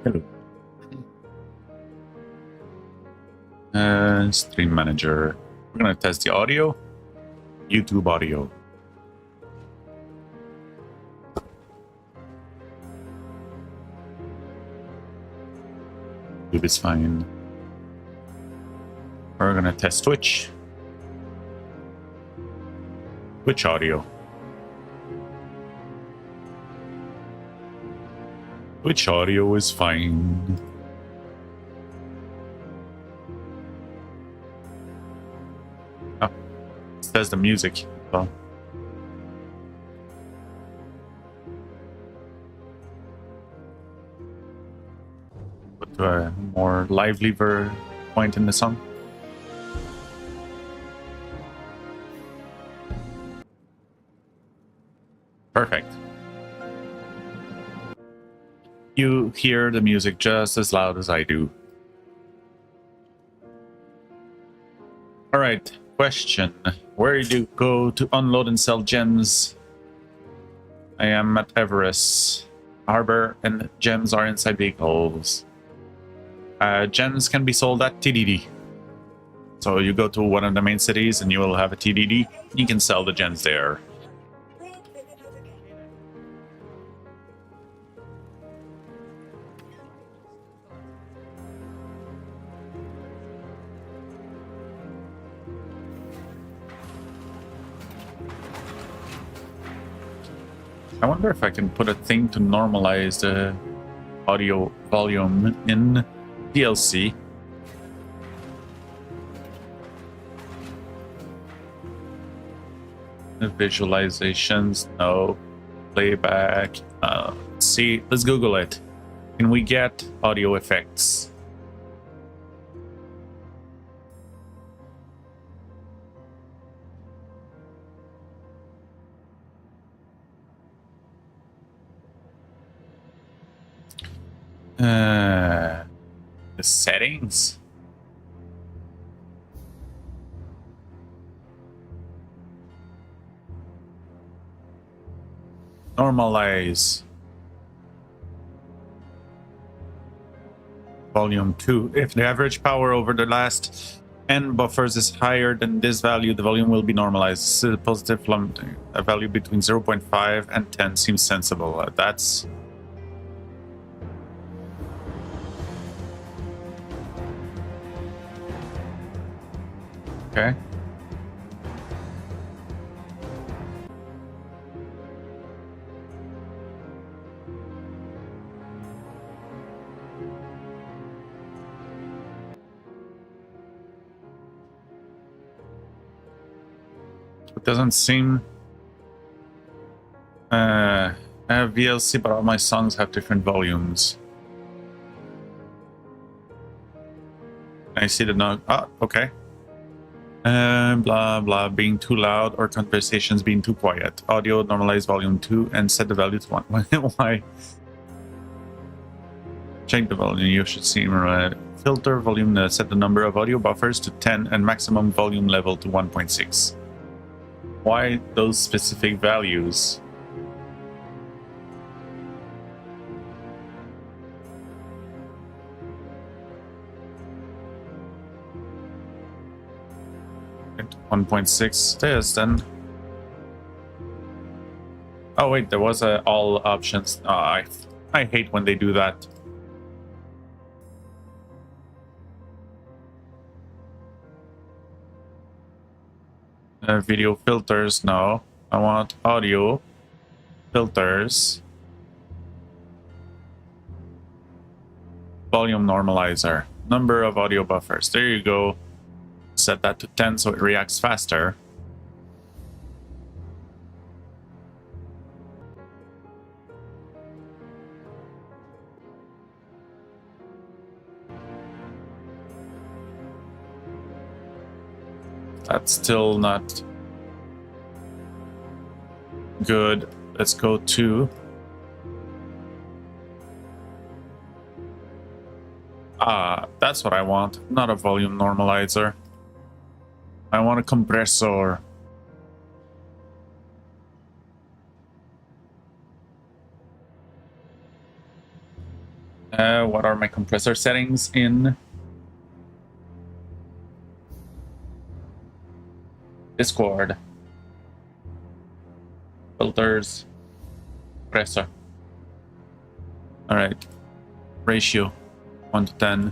Hello. Stream manager. We're gonna test the audio. YouTube audio. YouTube is fine. We're gonna test Twitch. Twitch audio. Twitch audio is fine. Oh, it says the music. Oh. Put a more lively point in the song. Perfect. You hear the music just as loud as I do. All right, question. Where do you go to unload and sell gems? I am at Everest Harbor, and gems are inside vehicles. Gems can be sold at TDD. So you go to one of the main cities and you will have a TDD. You can sell the gems there. I wonder if I can put a thing to normalize the audio volume in DLC. Visualizations, no. Playback. See, let's Google it. Can we get audio effects? The settings? Normalize. Volume 2. If the average power over the last n buffers is higher than this value, the volume will be normalized. This is a positive a value between 0.5 and 10 seems sensible. That's... okay. It doesn't seem... I have VLC, but all my songs have different volumes. I see the note. Oh, okay. Blah blah, being too loud or conversations being too quiet. Audio normalize volume 2 and set the value to 1. Why? Change the volume. You should see filter volume, set the number of audio buffers to 10 and maximum volume level to 1.6. Why those specific values? At 1.6 this then. Oh wait, there was all options. Oh, I hate when they do that. Video filters, no. I want audio filters. Volume normalizer. Number of audio buffers. There you go. Set that to 10 so it reacts faster. That's still not good. Let's go to... that's what I want. Not a volume normalizer. I want a compressor. What are my compressor settings in Discord? Filters, compressor. All right, ratio 1 to 10.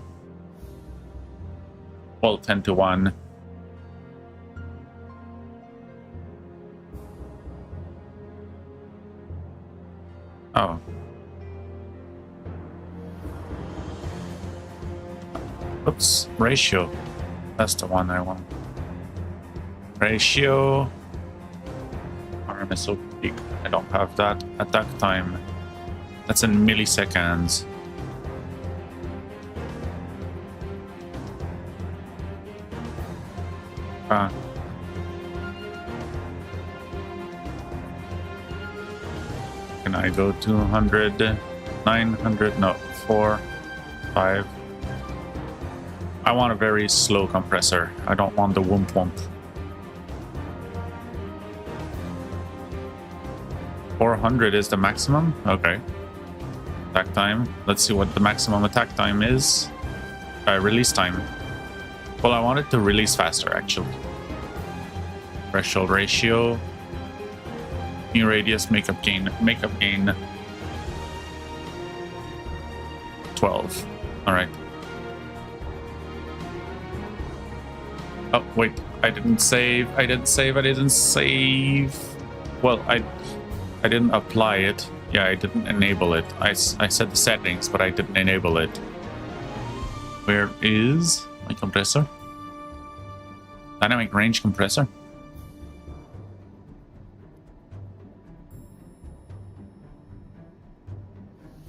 Well, 10 to 1. Oh. Oops, ratio. That's the one I want. Ratio. Arm is so big. I don't have that. Attack time. That's in milliseconds. Can I go 200, 900? No, 4, 5. I want a very slow compressor. I don't want the whoomp whoomp. 400 is the maximum? Okay. Attack time. Let's see what the maximum attack time is. Release time. Well, I want it to release faster, actually. Threshold ratio. New radius, makeup gain. Makeup gain. 12. Alright. Oh, wait. I didn't save. I didn't save. Well, I didn't apply it. Yeah, I didn't enable it. I set the settings, but I didn't enable it. Where is my compressor? Dynamic range compressor?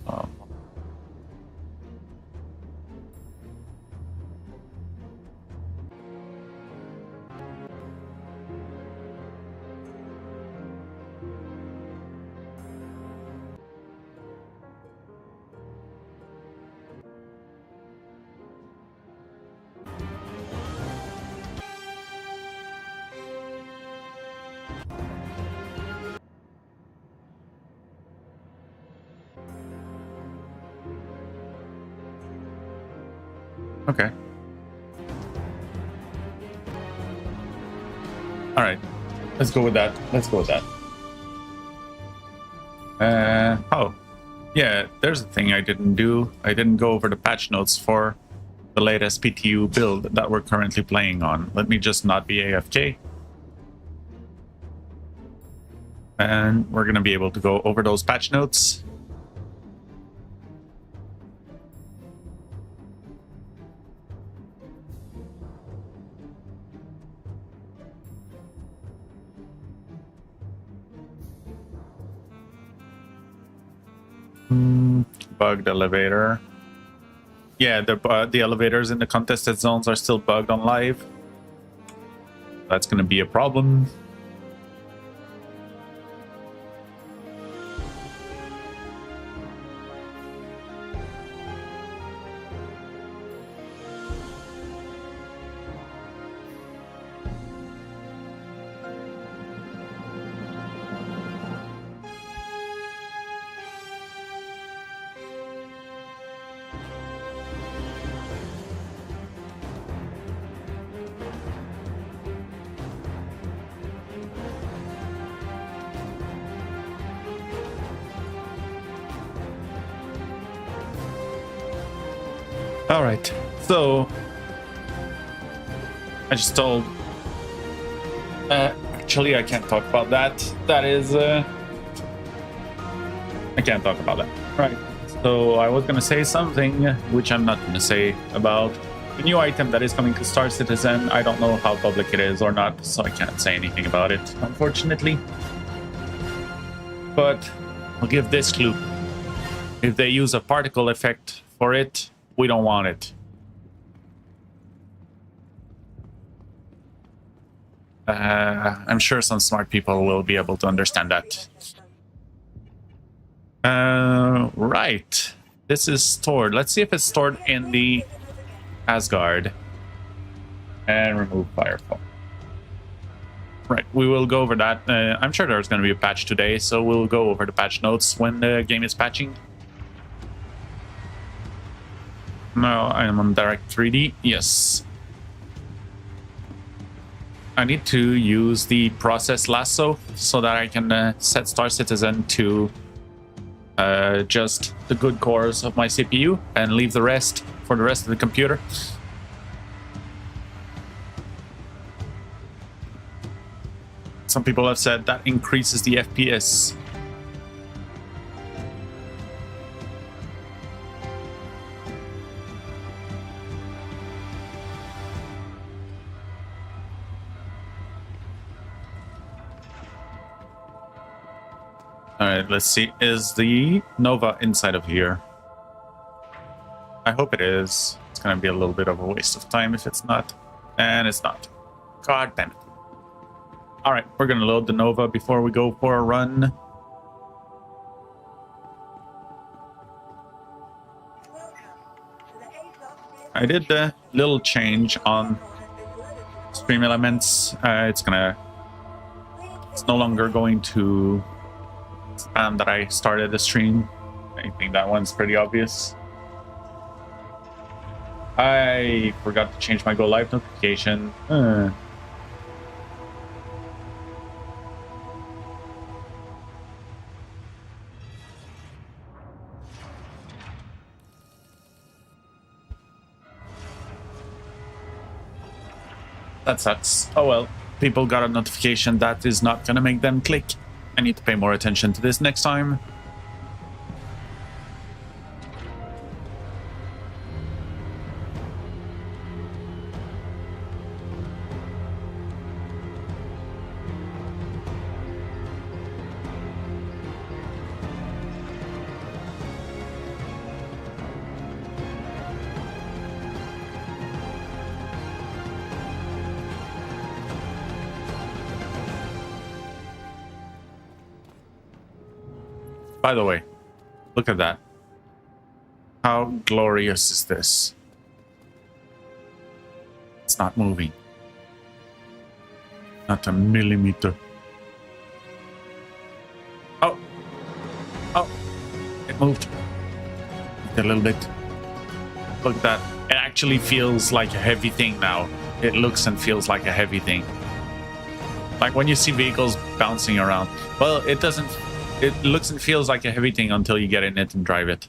Oh. Okay. All right. Let's go with that. Oh. Yeah, there's a thing I didn't do. I didn't go over the patch notes for the latest PTU build that we're currently playing on. Let me just not be AFK. And we're going to be able to go over those patch notes. Bugged elevator. Yeah, the elevators in the contested zones are still bugged on live. That's going to be a problem. All right, so I just told. Actually, I can't talk about that. That is, I can't talk about that. Right. So I was gonna say something, which I'm not gonna say about the new item that is coming to Star Citizen. I don't know how public it is or not, so I can't say anything about it, unfortunately. But I'll give this clue: if they use a particle effect for it, we don't want it. I'm sure some smart people will be able to understand that. Right. This is stored. Let's see if it's stored in the Asgard. And remove Firefall. Right, we will go over that. I'm sure there's going to be a patch today, so we'll go over the patch notes when the game is patching. No, I am on direct 3D. Yes. I need to use the process lasso so that I can set Star Citizen to just the good cores of my CPU and leave the rest for the rest of the computer. Some people have said that increases the FPS. All right, let's see. Is the Nova inside of here? I hope it is. It's going to be a little bit of a waste of time if it's not. And it's not. God damn it. All right, we're going to load the Nova before we go for a run. I did a little change on stream elements. It's no longer going to spam that I started the stream. I think that one's pretty obvious. I forgot to change my go live notification. That sucks. Oh well, people got a notification that is not gonna make them click. I need to pay more attention to this next time. By the way, look at that. How glorious is this? It's not moving. Not a millimeter. Oh. Oh. It moved. A little bit. Look at that. It actually feels like a heavy thing now. It looks and feels like a heavy thing. Like when you see vehicles bouncing around. Well, it doesn't. It looks and feels like a heavy thing until you get in it and drive it.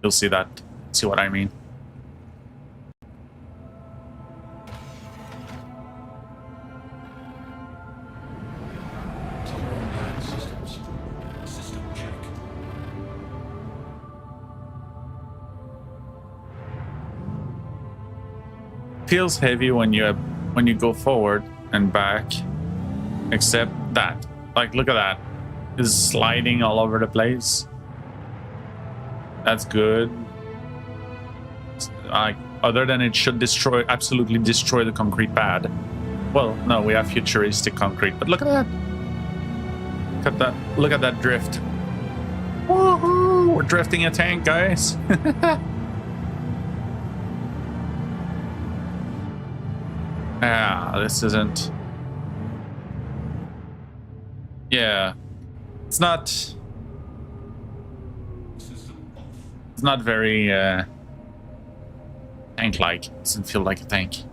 You'll see that. See what I mean? Feels heavy when you go forward and back, except that. Like, look at that. Is sliding all over the place. That's good. Other than it should absolutely destroy the concrete pad. Well, no, we have futuristic concrete, but look at that. Look at that drift. Woohoo! We're drifting a tank, guys. This isn't. Yeah. It's not very tank-like. It doesn't feel like a tank.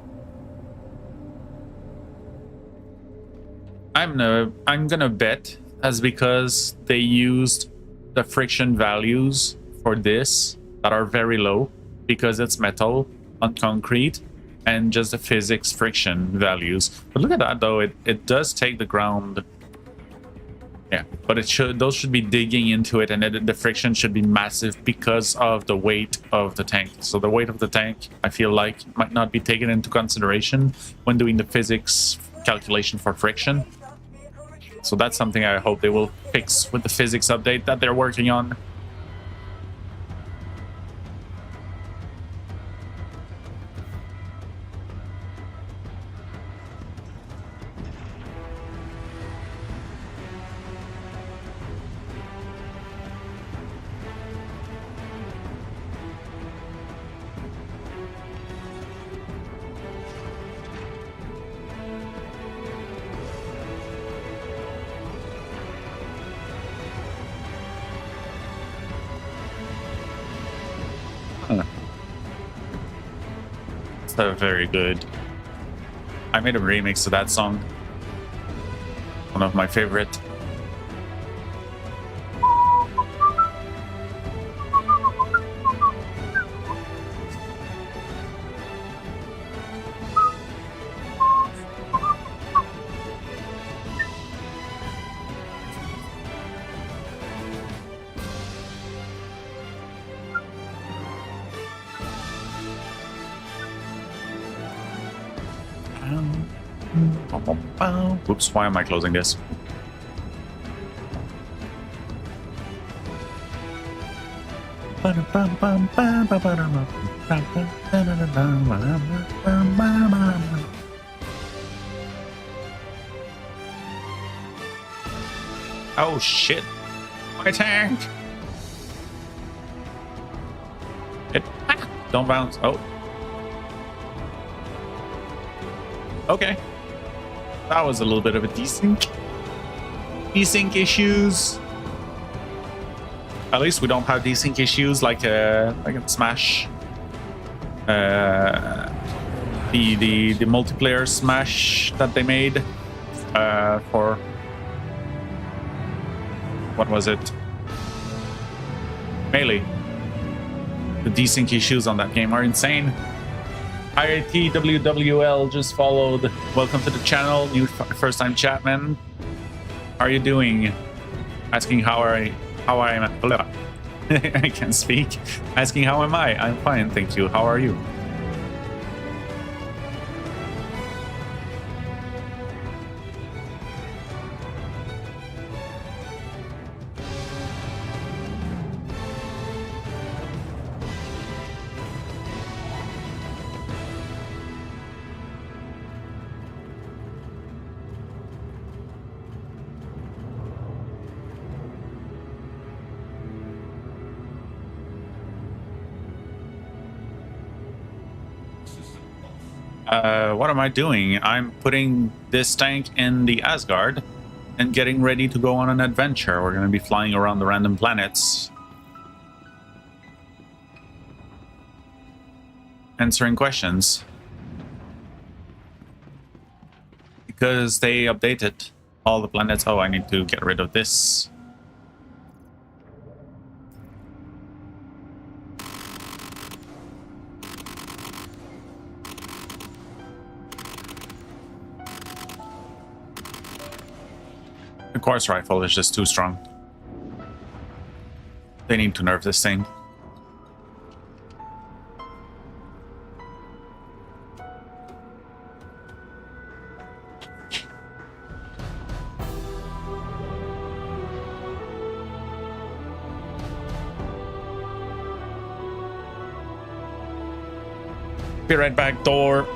I'm gonna bet that's because they used the friction values for this that are very low because it's metal on concrete and just the physics friction values. But look at that though, it does take the ground. Yeah, but those should be digging into it, and the friction should be massive because of the weight of the tank. So the weight of the tank, I feel like, might not be taken into consideration when doing the physics calculation for friction. So that's something I hope they will fix with the physics update that they're working on. very good. I made a remix to that song. One of my favorite. Oops, why am I closing this? Oh shit! My tank! Don't bounce. Oh. Okay. That was a little bit of a desync. Desync issues. At least we don't have desync issues like in Smash. The multiplayer Smash that they made for what was it? Melee. The desync issues on that game are insane. IATWWL just followed. Welcome to the channel, new first time chatman. How are you doing? Asking how I am. I can't speak. Asking how am I? I'm fine, thank you. How are you? What am I doing? I'm putting this tank in the Asgard and getting ready to go on an adventure. We're going to be flying around the random planets, answering questions, because they updated all the planets. Oh, I need to get rid of this. The quartz rifle is just too strong. They need to nerf this thing. Be right back, door.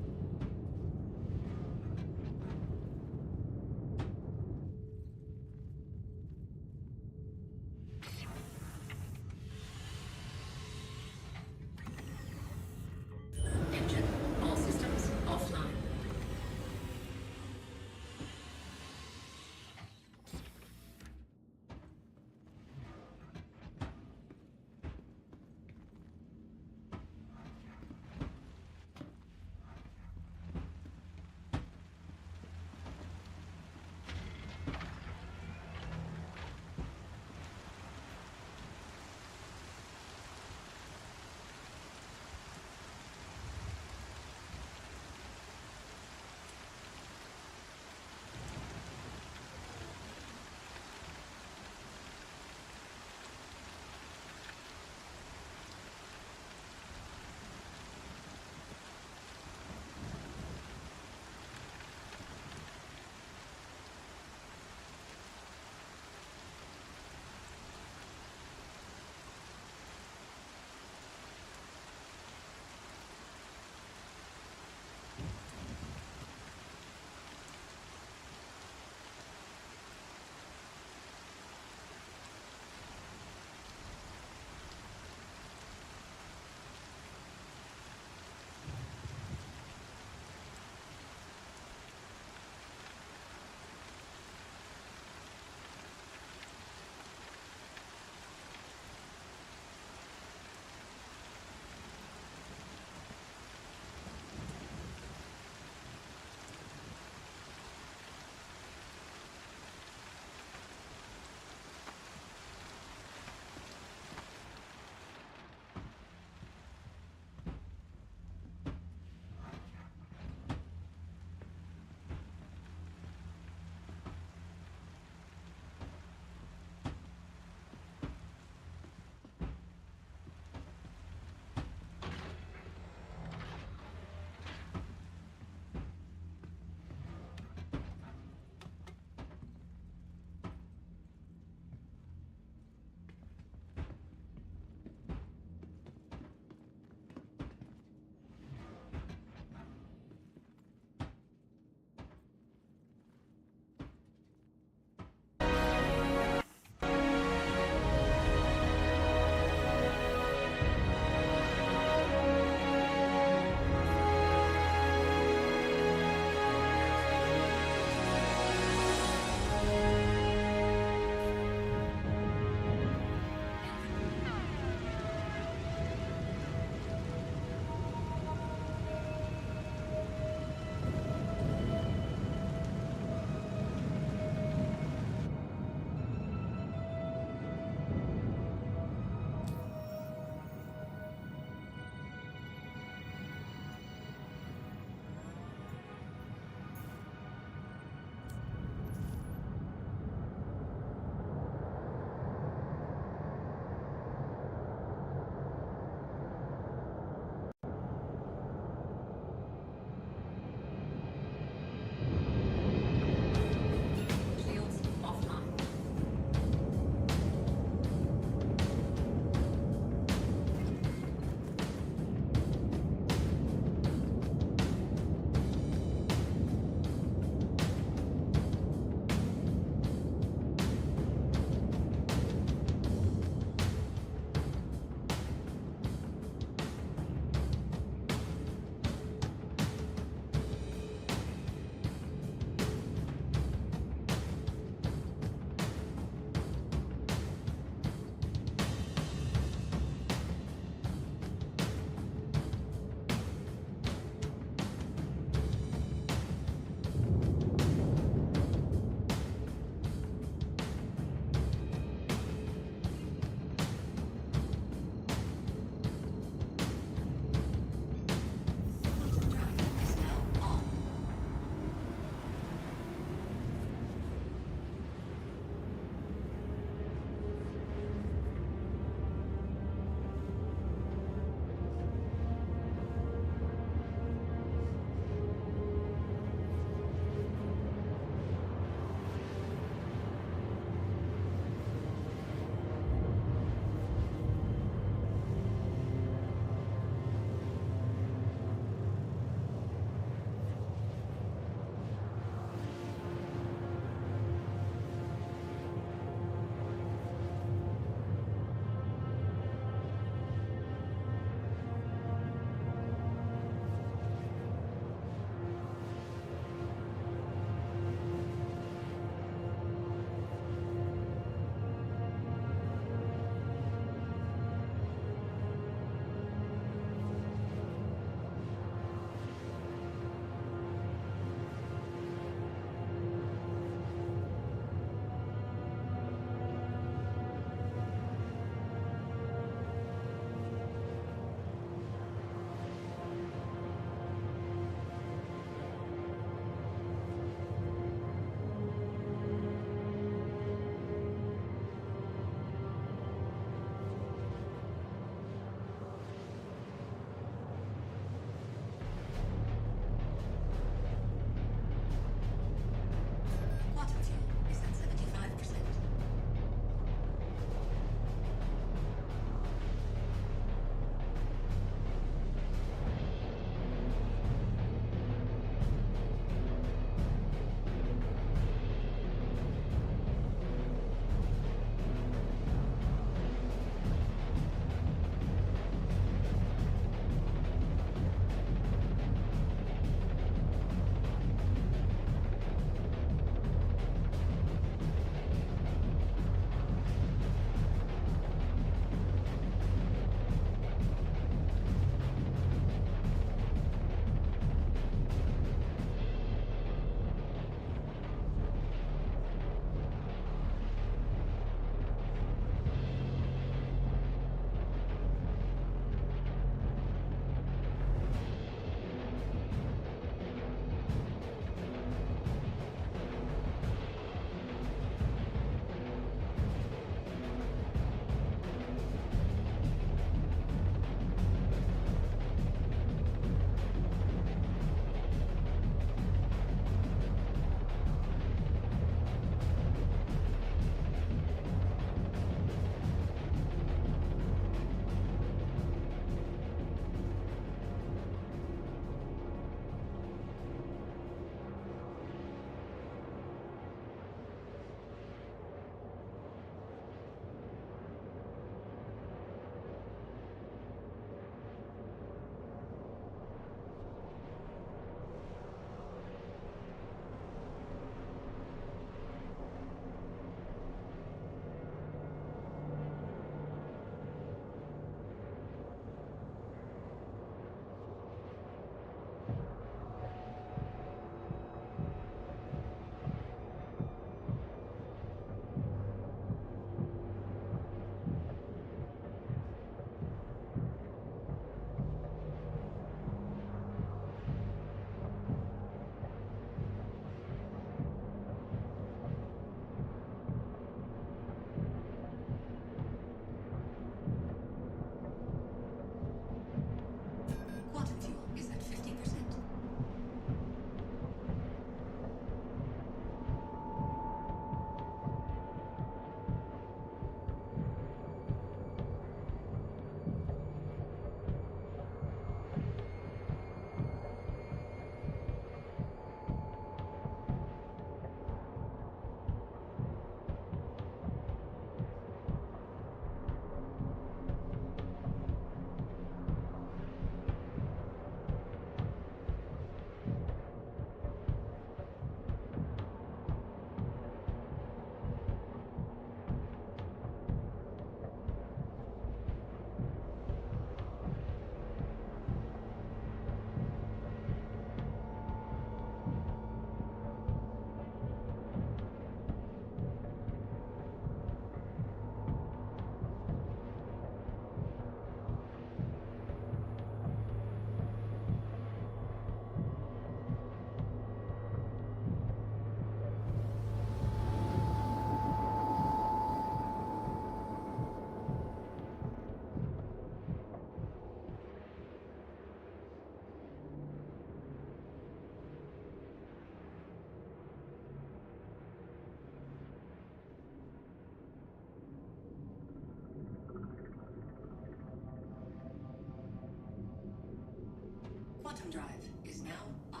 Quantum drive is now off.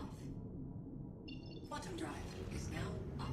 Quantum drive is now off.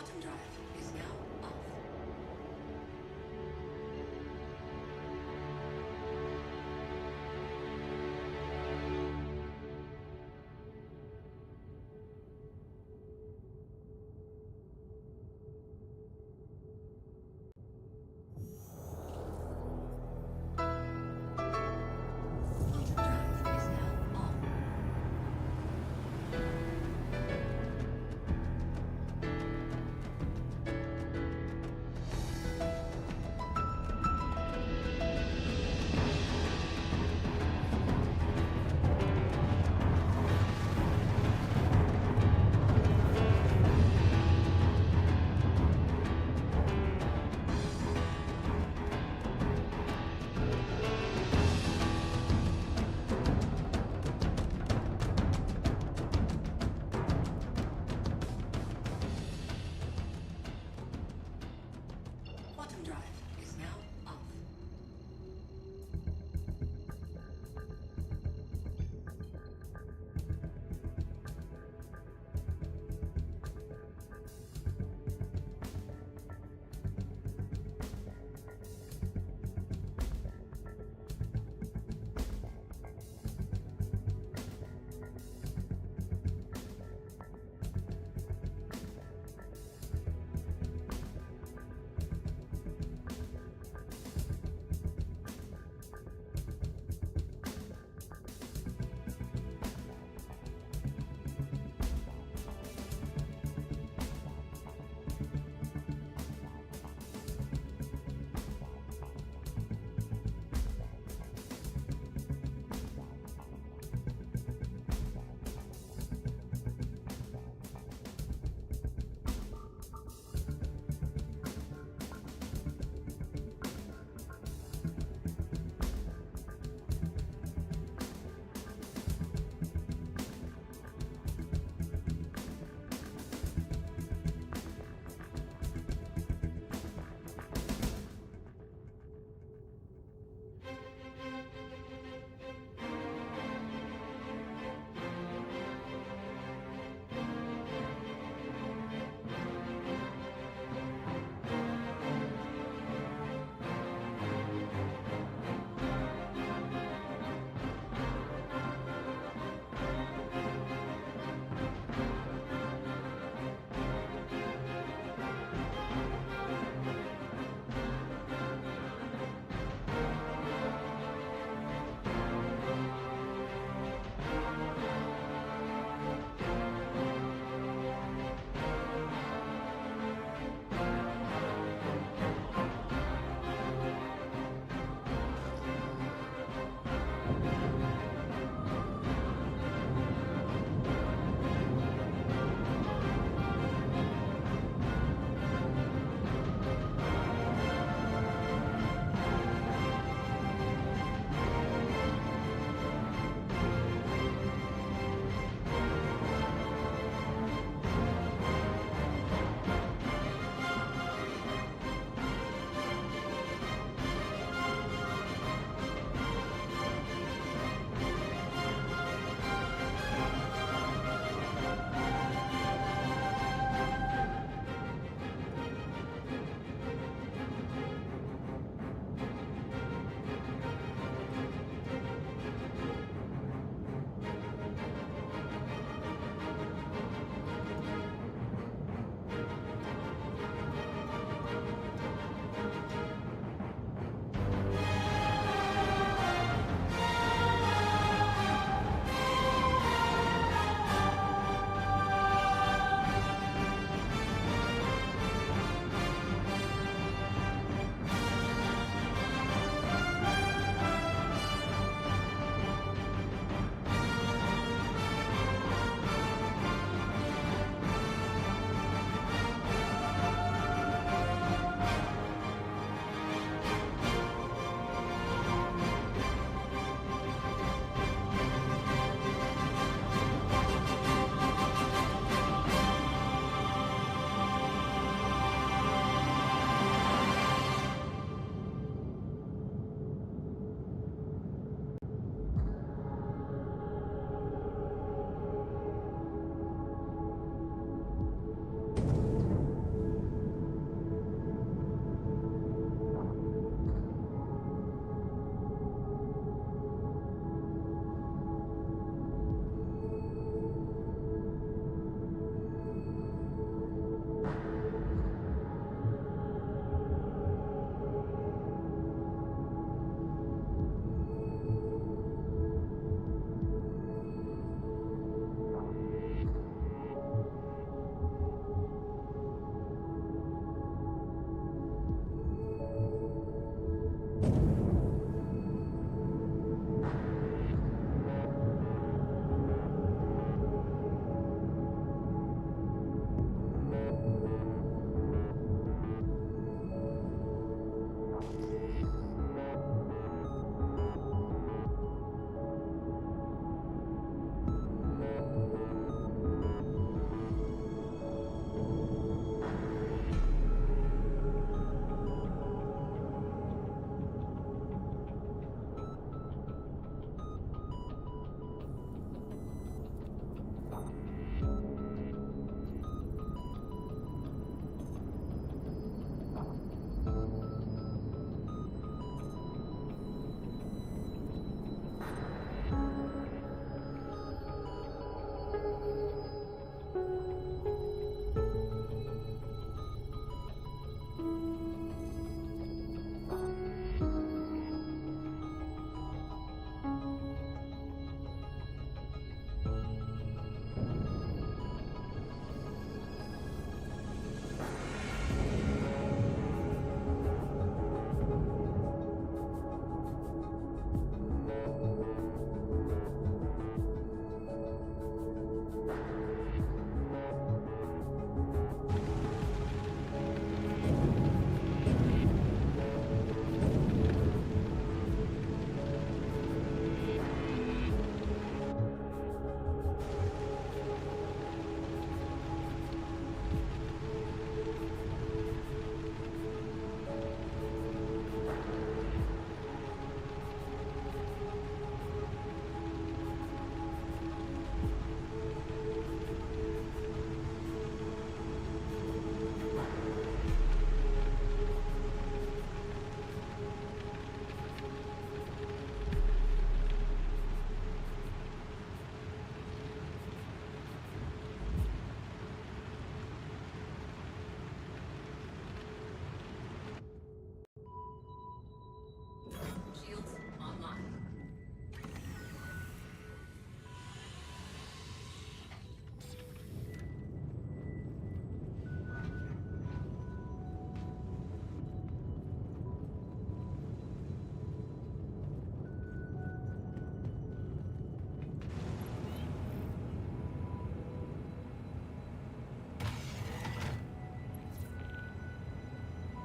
Quantum drive is now off. Quantum drive is now off.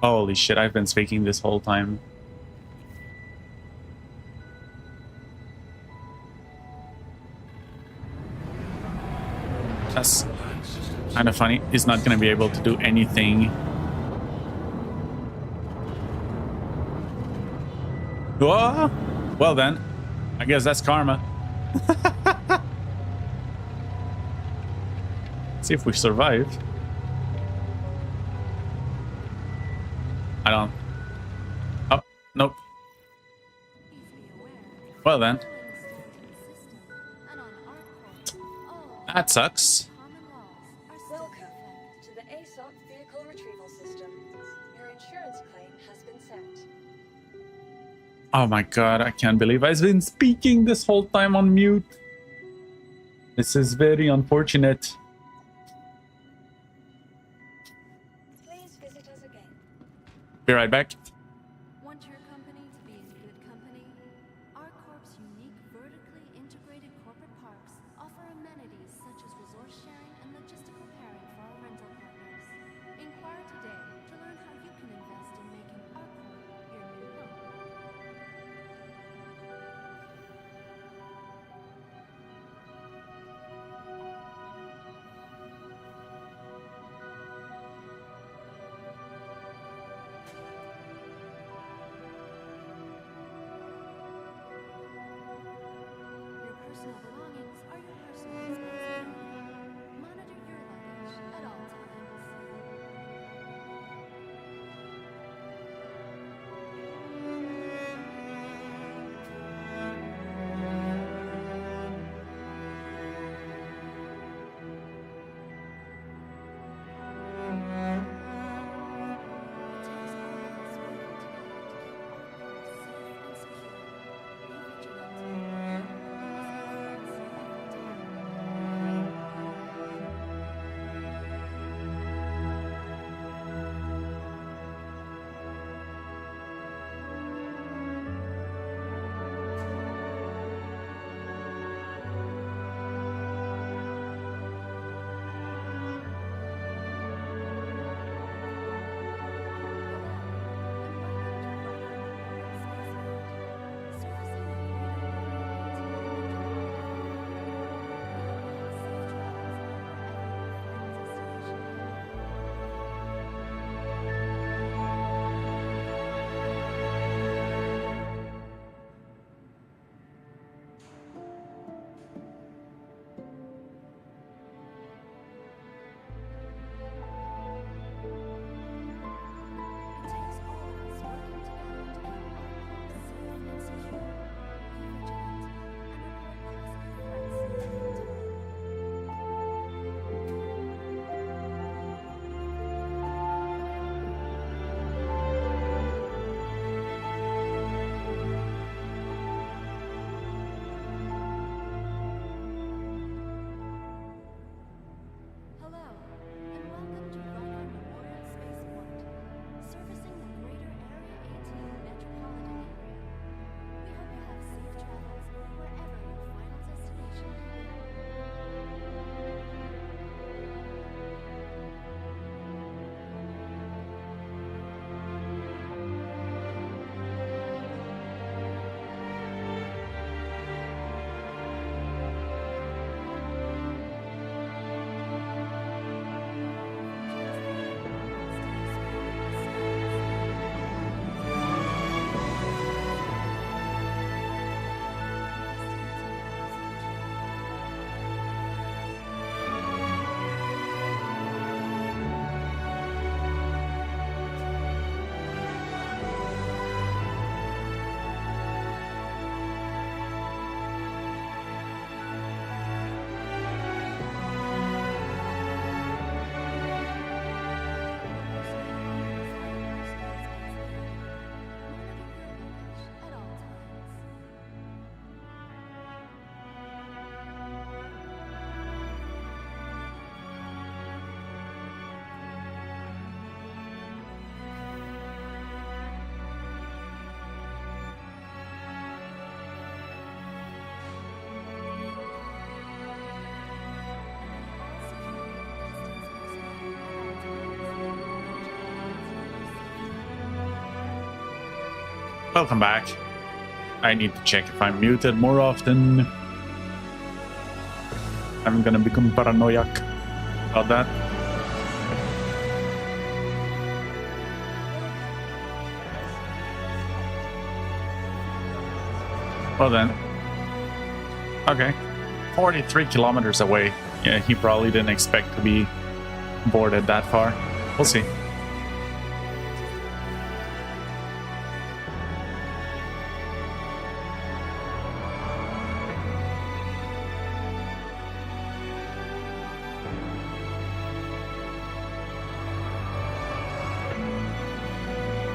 Holy shit, I've been speaking this whole time. That's kind of funny. He's not going to be able to do anything. Whoa! Well then, I guess that's karma. See if we survive. I don't. Oh, nope. Well then. That sucks. Welcome to the ASOP Vehicle Retrieval System. Your insurance claim has been sent. Oh my god, I can't believe I've been speaking this whole time on mute. This is very unfortunate. Please visit us again. Be right back. Want your company to be in good company? ArcCorp's unique vertically integrated corporate parks offer amenities such as resource sharing and logistical pairing for our rental partners. Inquire today to learn how you can invest in making ArcCorp your new home. Welcome back. I need to check if I'm muted more often. I'm gonna become paranoid about that. Well then. Okay. 43 kilometers away. Yeah, he probably didn't expect to be boarded that far. We'll see.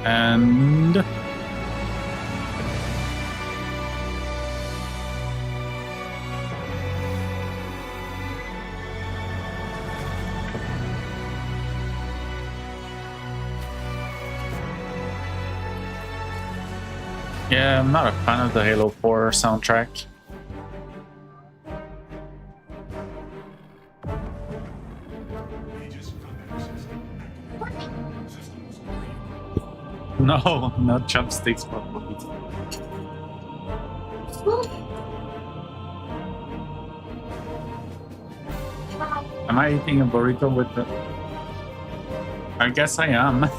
And yeah, I'm not a fan of the Halo 4 soundtrack. No, not chopsticks, probably. Am I eating a burrito with the... I guess I am.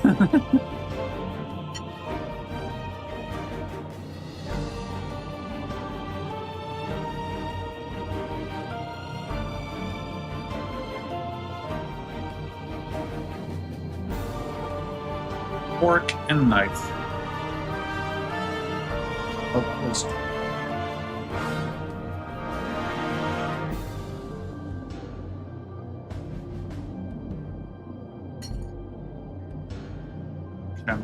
Fork and knife. Oh, close. Okay.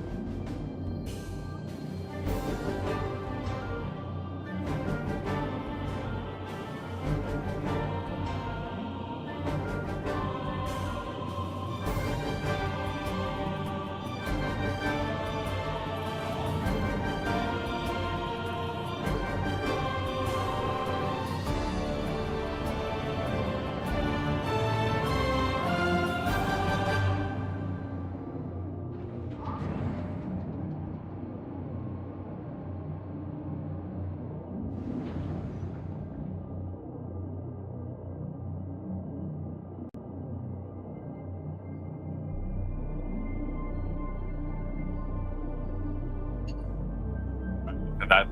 That.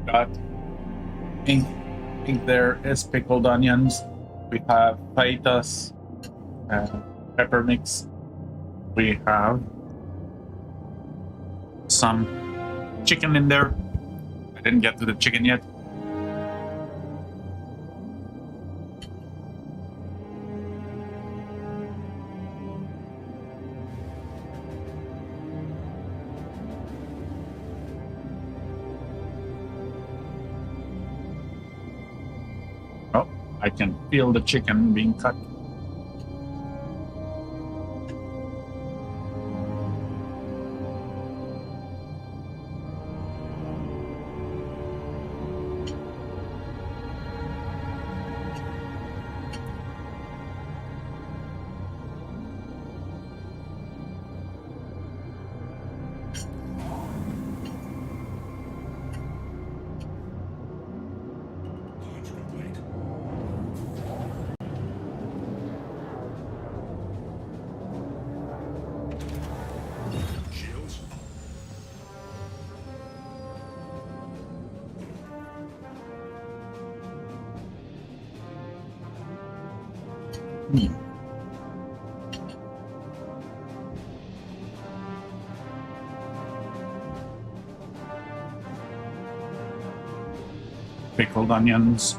Got ink there is pickled onions. We have fajitas, pepper mix. We have some chicken in there. I didn't get to the chicken yet. Oh, I can feel the chicken being cut. Pickled onions.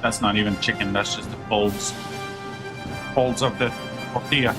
That's not even chicken, that's just the folds of the tortilla.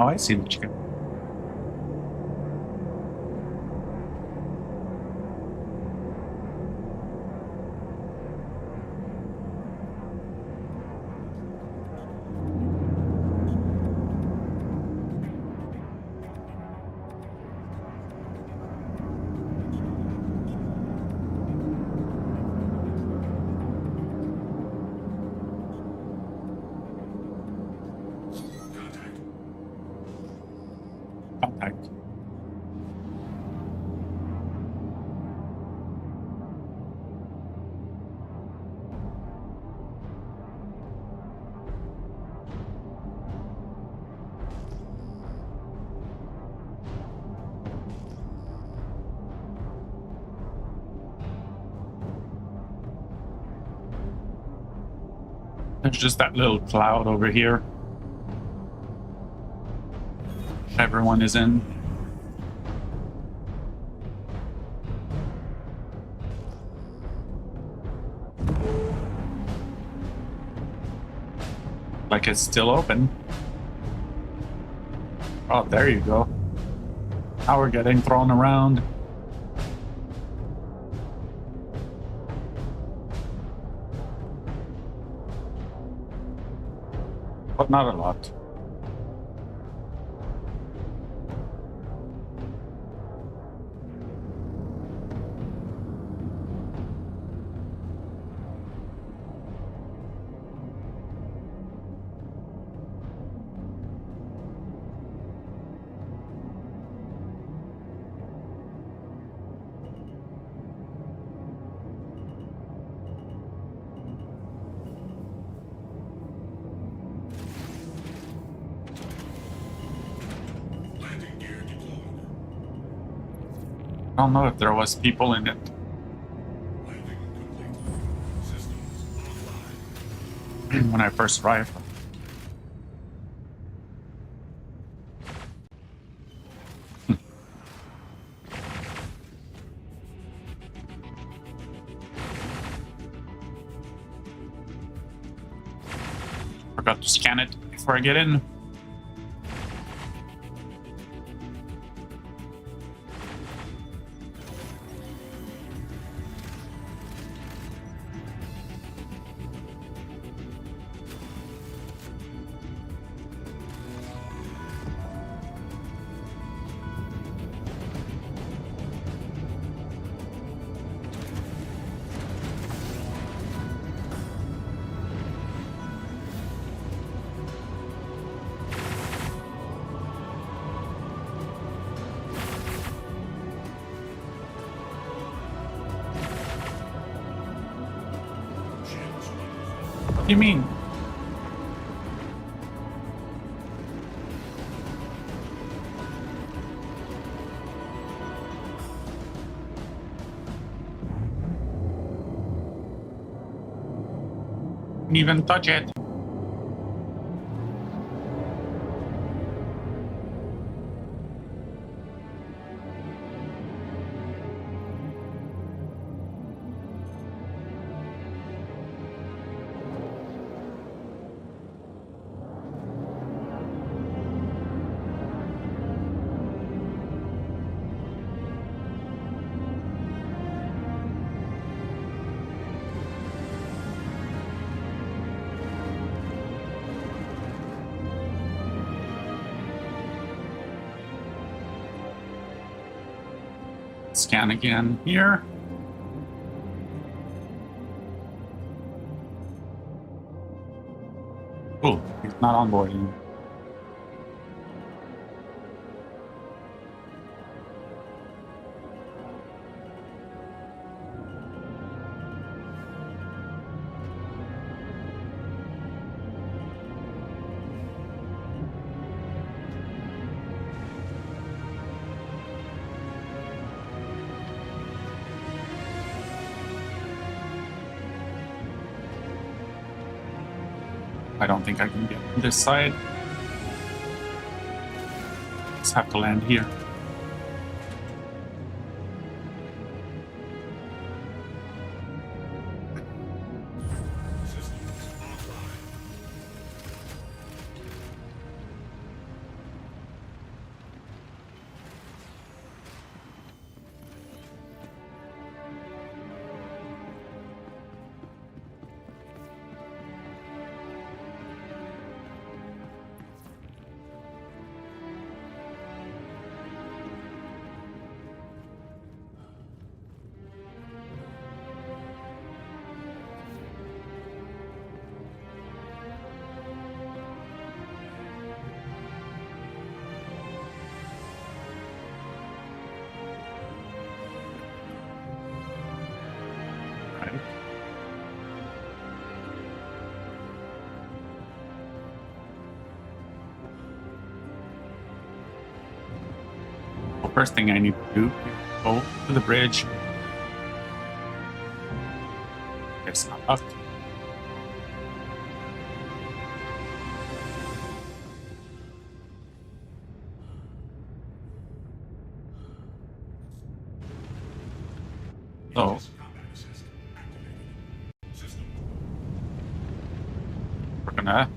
Oh, I see the chicken. Contact. There's just that little cloud over here. Everyone is in. Like it's still open. Oh, there you go. Now we're getting thrown around. But not a lot. I don't know if there was people in it. When I first arrived. Forgot to scan it before I get in. What do you mean? Didn't even touch it. Scan again here. Oh, he's not on board anymore. I don't think I can get on this side. Just have to land here. First thing I need to do is go to the bridge. It's not locked. So we're gonna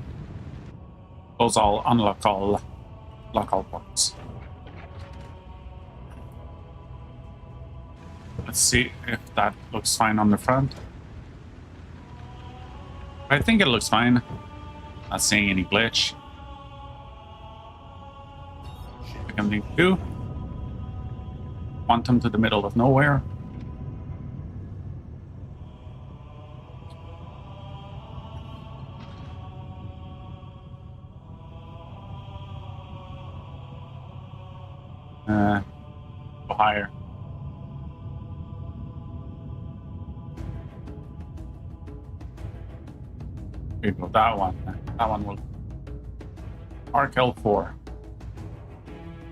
close all, unlock all, lock all ports. Let's see if that looks fine on the front. I think it looks fine. Not seeing any glitch. Second thing to do. Quantum to the middle of nowhere. Go higher. Here you go, that one. That one will. Arc L4.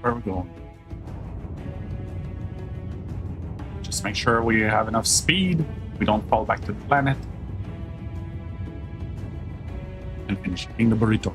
Where are we going? Just make sure we have enough speed. We don't fall back to the planet. And finish eating the burrito.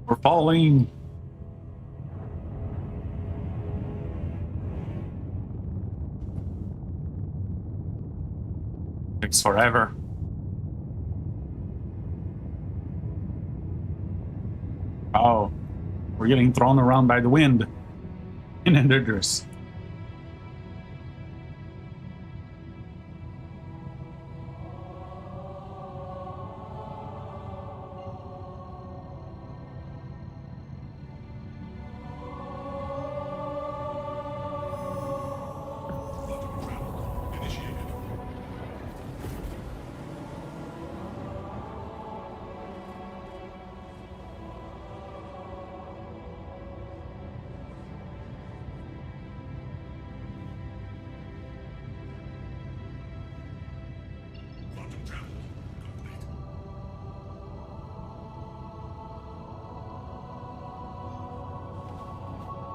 We're falling. Takes forever. Oh, we're getting thrown around by the wind in integers.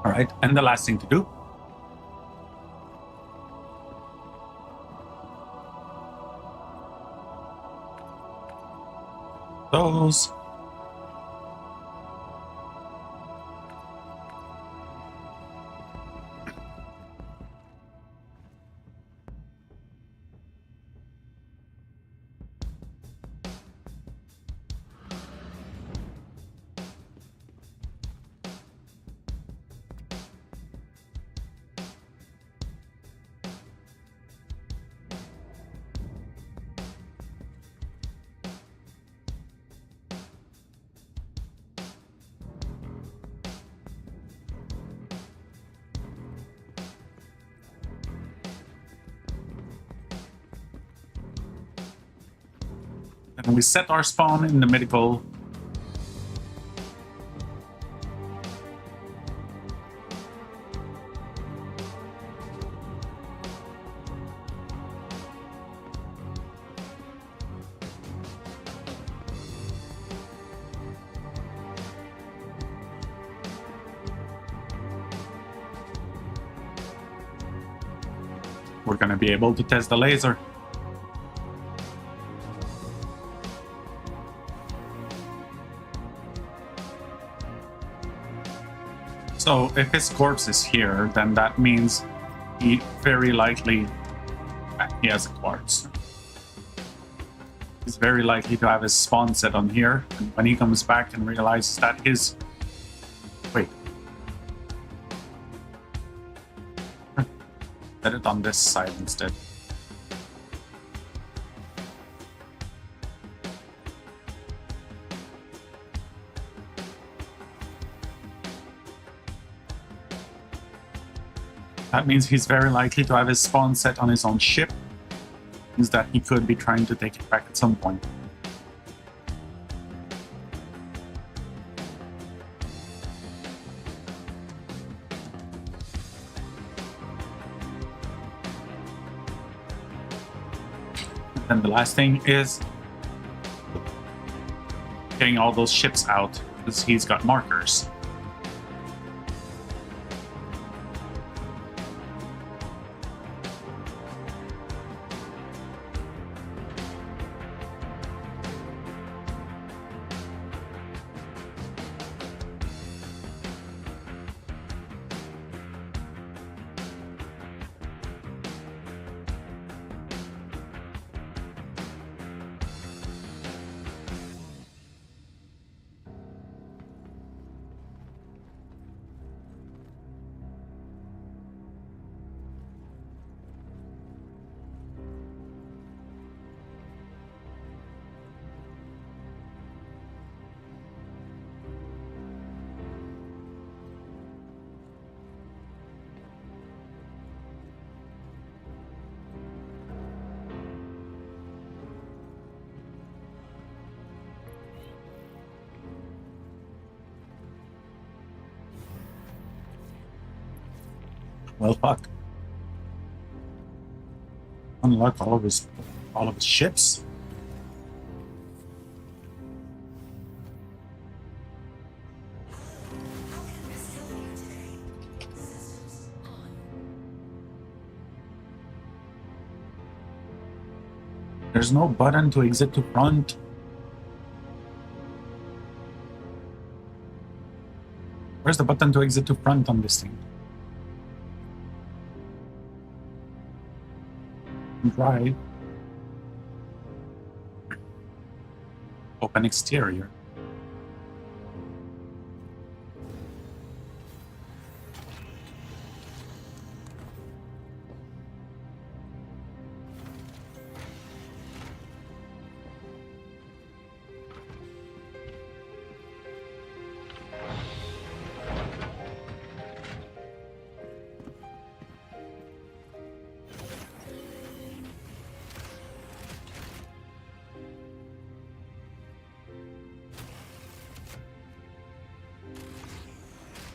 All right, and the last thing to do. Those. And we set our spawn in the medical. We're gonna be able to test the laser. So if his corpse is here, then that means he very likely he has a quartz. He's very likely to have his spawn set on here, and when he comes back and realizes that his wait. Set it on this side instead. That means he's very likely to have his spawn set on his own ship. Means that he could be trying to take it back at some point. And the last thing is getting all those ships out, because he's got markers. Well, fuck. Unlock all of his ships. There's no button to exit to front. Where's the button to exit to front on this thing? Drive. Open exterior.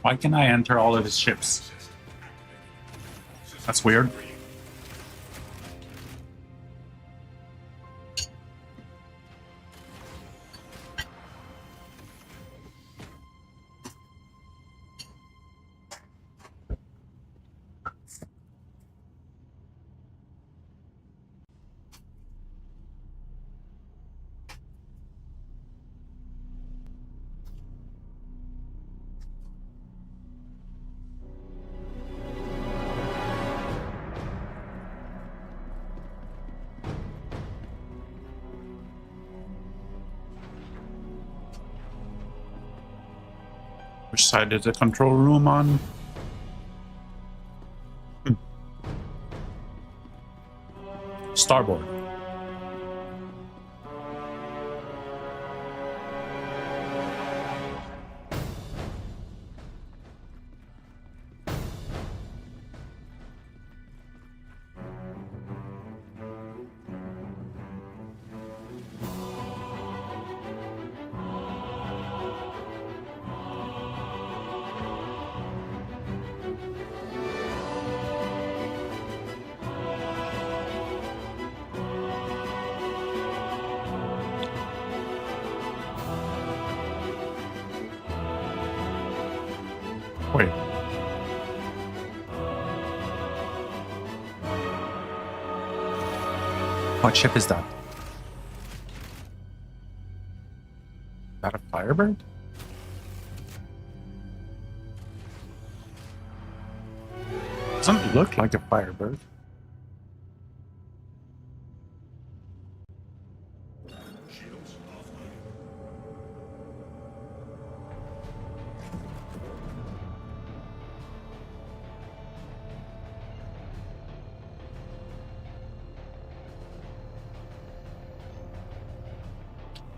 Why can I enter all of his ships? That's weird. Which side is the control room on? Starboard. Wait. What ship is that? Is that a Firebird? Doesn't look like a firebird.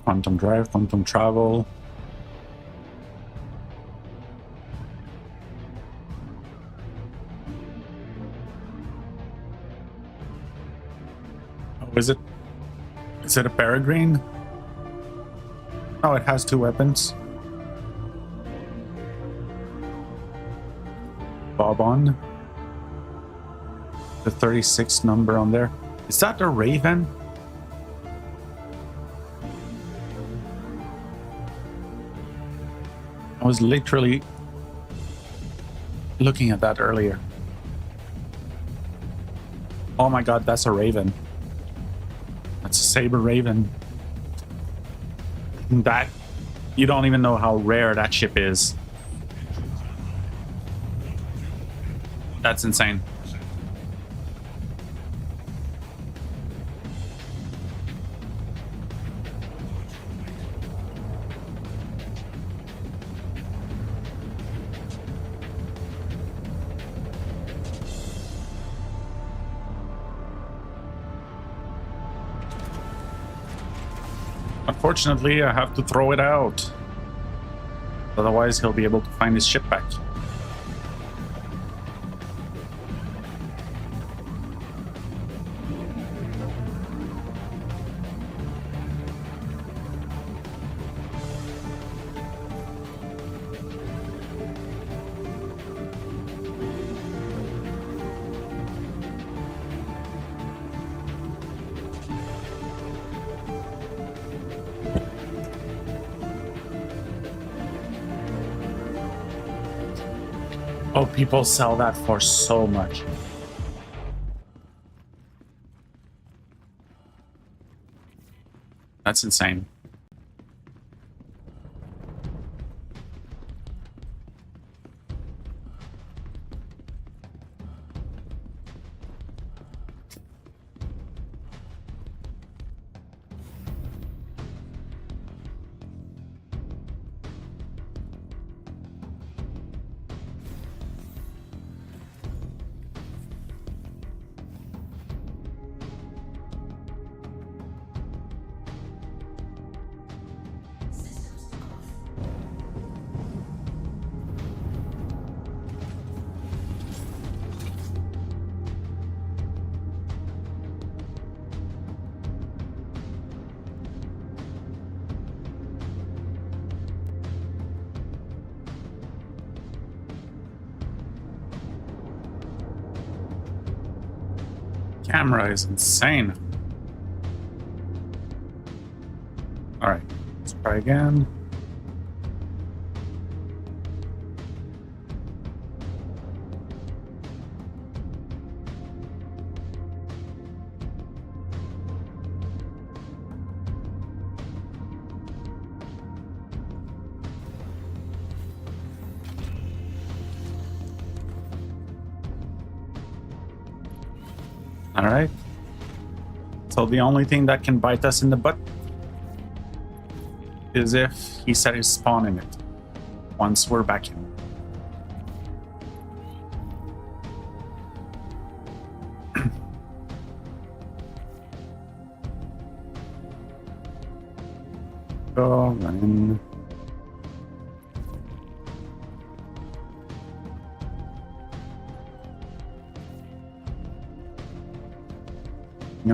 Quantum drive, quantum travel. Oh, is it? Is it a peregrine? Oh, it has 2 weapons. Bob on. The 36 number on there. Is that a raven? I was literally looking at that earlier. Oh my god, that's a raven. That's a saber raven. That, you don't even know how rare that ship is. That's insane. Unfortunately, I have to throw it out. Otherwise, he'll be able to find his ship back. Oh, people sell that for so much. That's insane. Camera is insane. All right, let's try again. All right. So the only thing that can bite us in the butt is if he set his spawn in it once we're back in. Go run.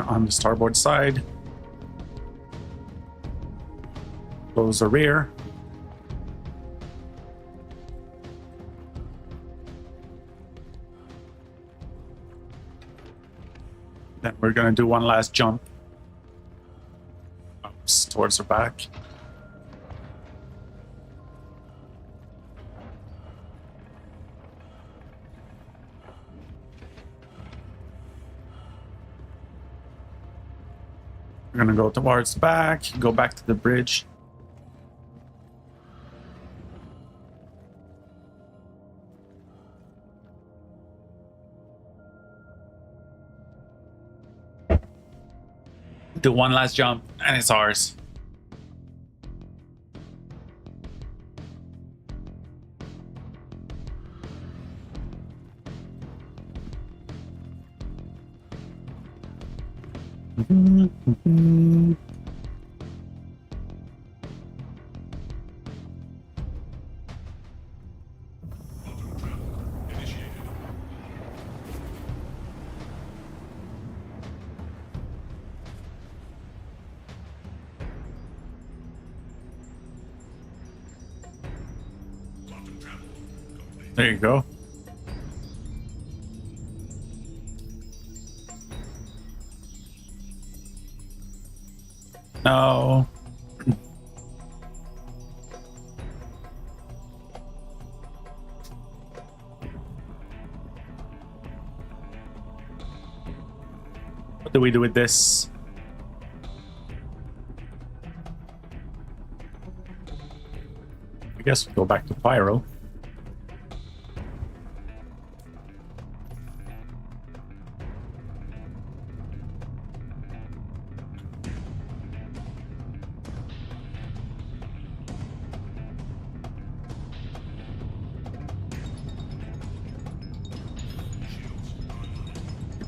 On the starboard side. Close the rear. Then we're gonna do one last jump. Ups towards the back. We're gonna go towards the back, go back to the bridge. Do one last jump, and it's ours. There you go. No. What do we do with this? I guess we go back to Pyro.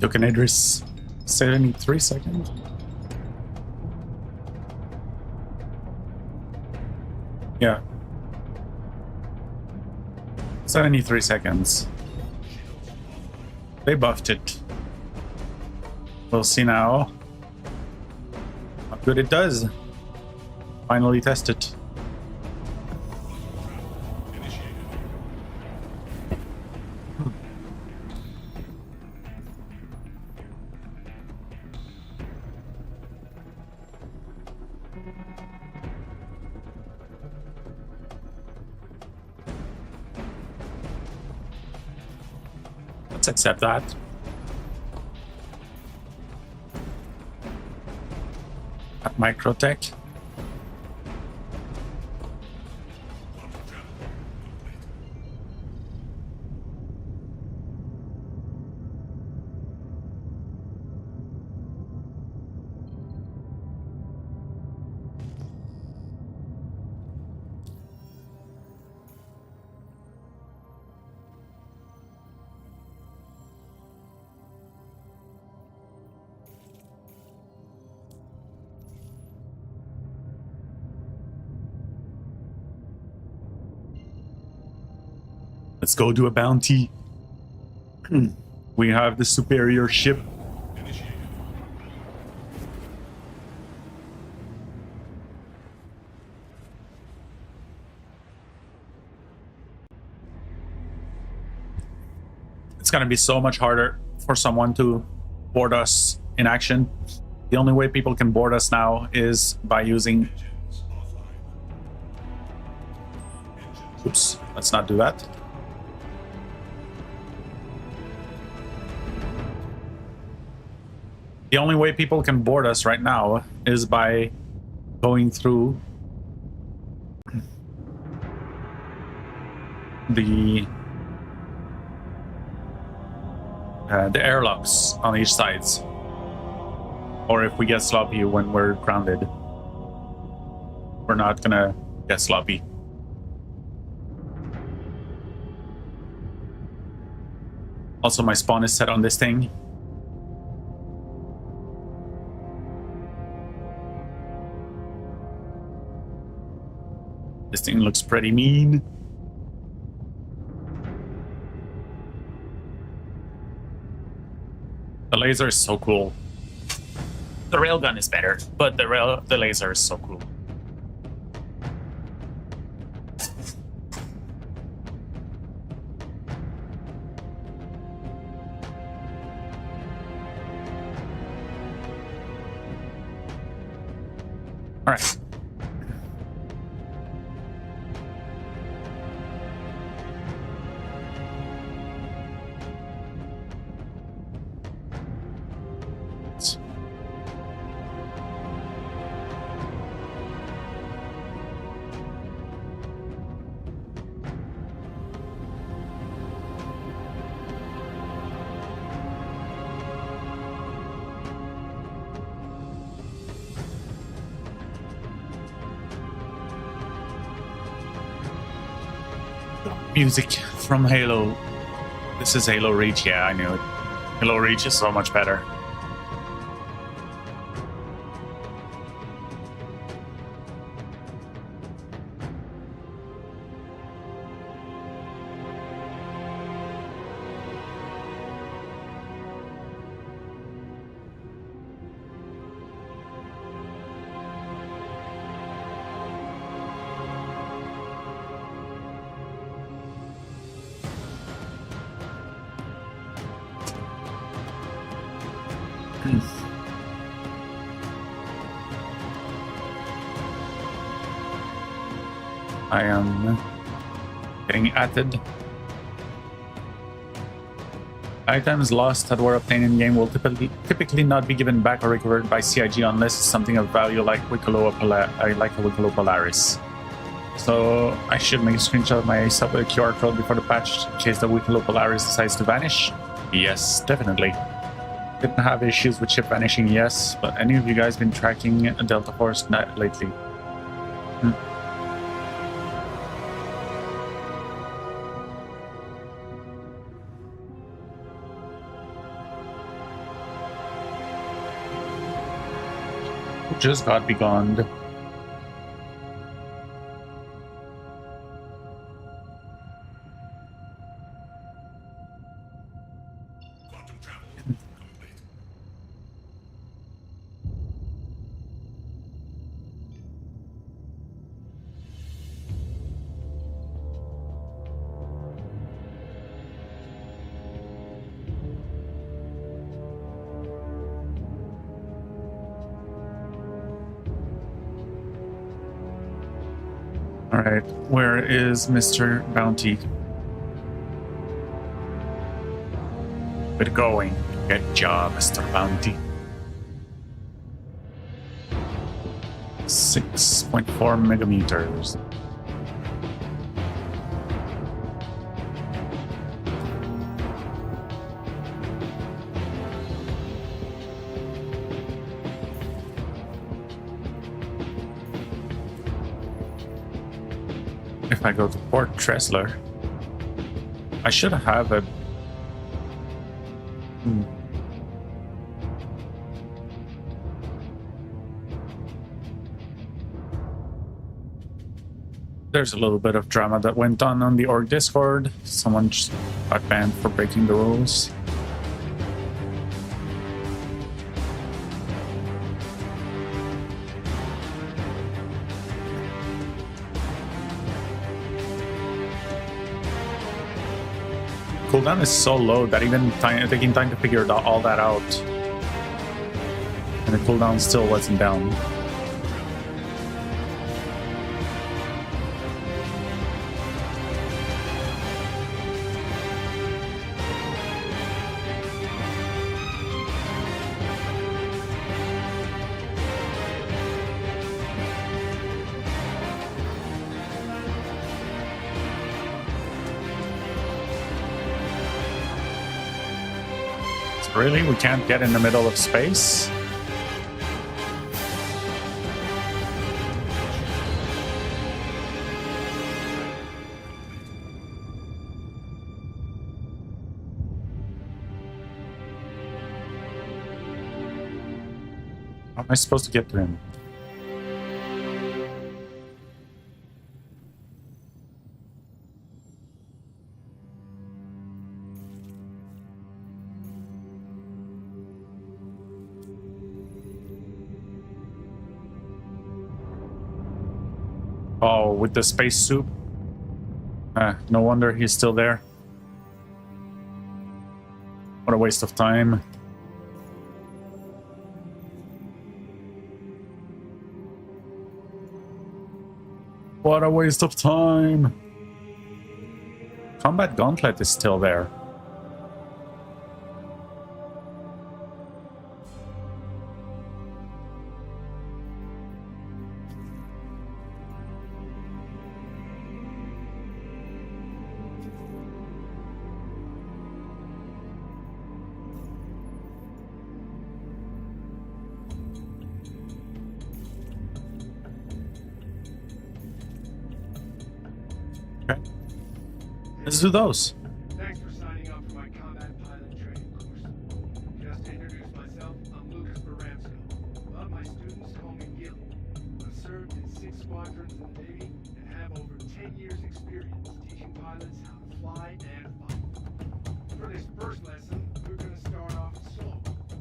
Took an Idris 73 seconds. Yeah. 73 seconds. They buffed it. We'll see now how good it does. Finally test it. Let's accept that. At Microtech. Let's go do a bounty. We have the superior ship. It's gonna be so much harder for someone to board us in action. The only way people can board us now is by using... Oops, let's not do that. The only way people can board us right now is by going through the airlocks on each side, or if we get sloppy when we're grounded. We're not gonna get sloppy. Also, my spawn is set on this thing. This thing looks pretty mean. The laser is so cool. The railgun is better, but the laser is so cool. All right. Music from Halo. This is Halo Reach, yeah, I knew it. Halo Reach is so much better. I am getting added. Items lost that were obtained in game will typically not be given back or recovered by CIG unless it's something of value like a Wicklow Polaris. So I should make a screenshot of my sub with a QR code before the patch in case the Wicklow Polaris decides to vanish. Yes, definitely. Didn't have issues with ship vanishing, yes, but any of you guys been tracking a Delta Force lately? Just got begone. Alright, where is Mr. Bounty? We're going. Good job, Mr. Bounty. 6.4 megameters. If I go to Port Tressler, I should have a... There's a little bit of drama that went on the org Discord. Someone just got banned for breaking the rules. Cooldown is so low that even taking time to figure all that out, and the cooldown still wasn't down. Really? We can't get in the middle of space? How am I supposed to get to him? Oh, with the space suit? No wonder he's still there. What a waste of time. What a waste of time. Combat Gauntlet is still there. Let's do those. Thanks for signing up for my combat pilot training course. Just to introduce myself, I'm Lucas Baramsko, but my students call me Gilly. I've served in 6 squadrons in the Navy and have over 10 years experience teaching pilots how to fly and fight. For this first lesson, we're going to start off slow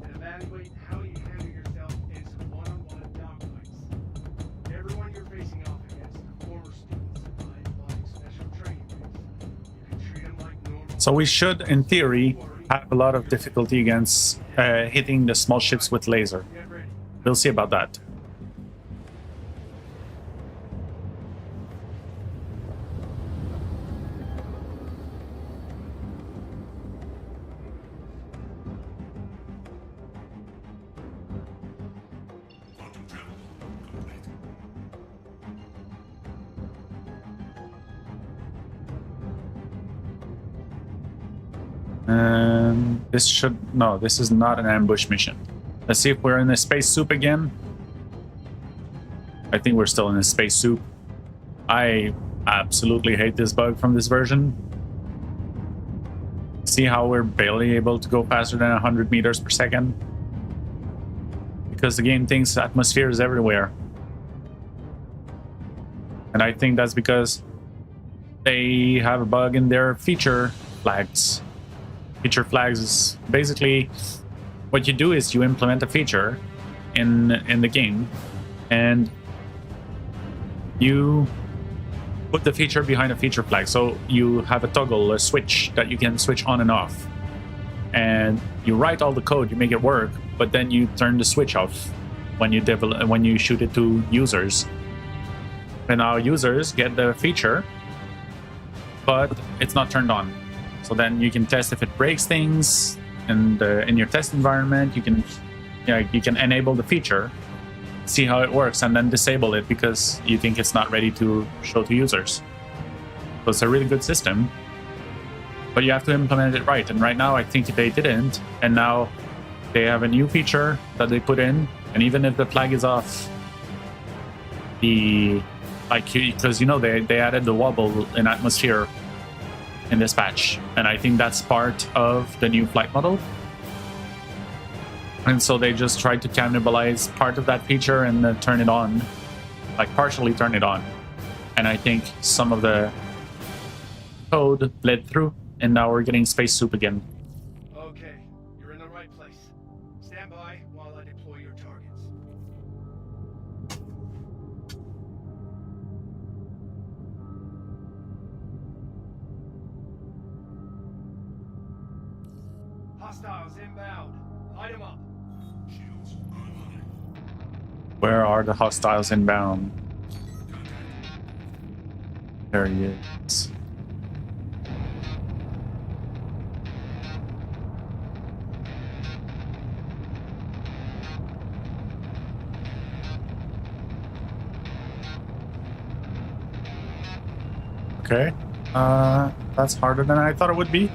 and evaluate how you handle yourself in some one-on-one dogfights. Everyone you're facing off against are former students of my like special training base. You can treat them like normal. So we should, in theory, have a lot of difficulty against hitting the small ships with laser. Get ready. We'll see about that. This should... No, this is not an ambush mission. Let's see if we're in a space soup again. I think we're still in a space soup. I absolutely hate this bug from this version. See how we're barely able to go faster than 100 meters per second? Because the game thinks atmosphere is everywhere. And I think that's because they have a bug in their feature flags. Feature flags is basically what you do is you implement a feature in the game and you put the feature behind a feature flag. So you have a toggle, a switch that you can switch on and off. And you write all the code, you make it work, but then you turn the switch off when you shoot it to users. And our users get the feature, but it's not turned on. So then you can test if it breaks things, and in your test environment, you can enable the feature, see how it works, and then disable it because you think it's not ready to show to users. So it's a really good system, but you have to implement it right. And right now, I think they didn't, and now they have a new feature that they put in, and even if the flag is off, because they added the wobble in atmosphere in this patch, and I think that's part of the new flight model. And so they just tried to cannibalize part of that feature and turn it on, like partially turn it on. And I think some of the code bled through, and now we're getting space soup again. Okay, you're in the right place. Stand by while I deploy your targets. Hostiles inbound. Light them up. Where are the hostiles inbound? There he is. Okay. That's harder than I thought it would be.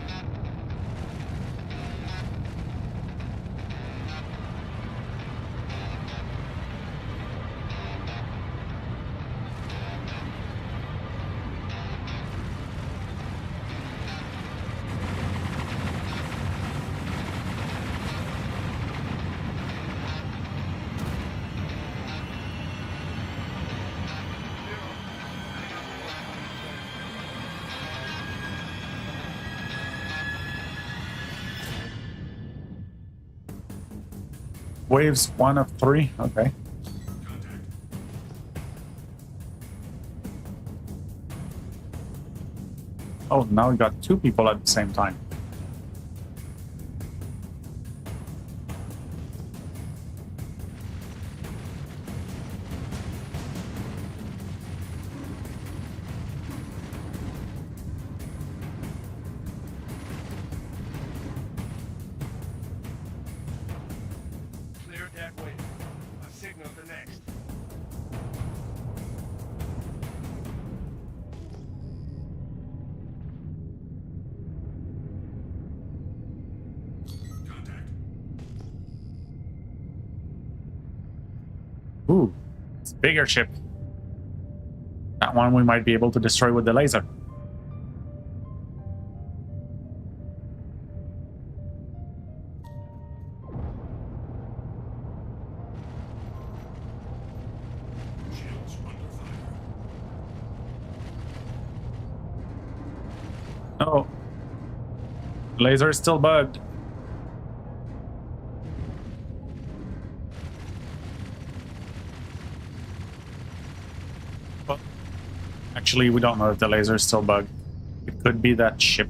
Waves 1 of 3. Okay. Oh, now we got 2 people at the same time. Cleared that way. I've signaled the next. Ooh, it's a bigger ship. That one we might be able to destroy with the laser. Oh. Laser is still bugged. Well, actually, we don't know if the laser is still bugged. It could be that ship.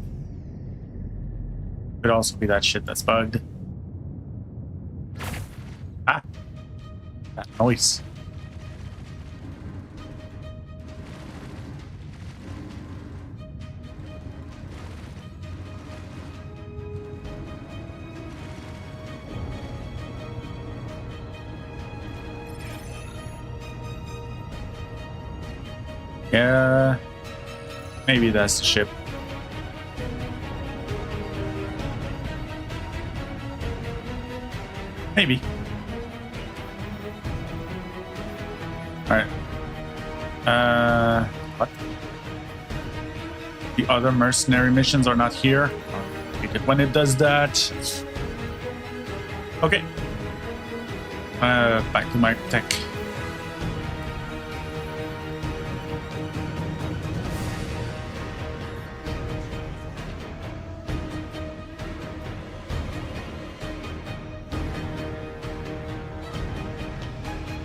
Could also be that shit that's bugged. Ah! That noise. Yeah, maybe that's the ship. Maybe. Alright. What? The other mercenary missions are not here. When it does that. Okay. Back to my tech.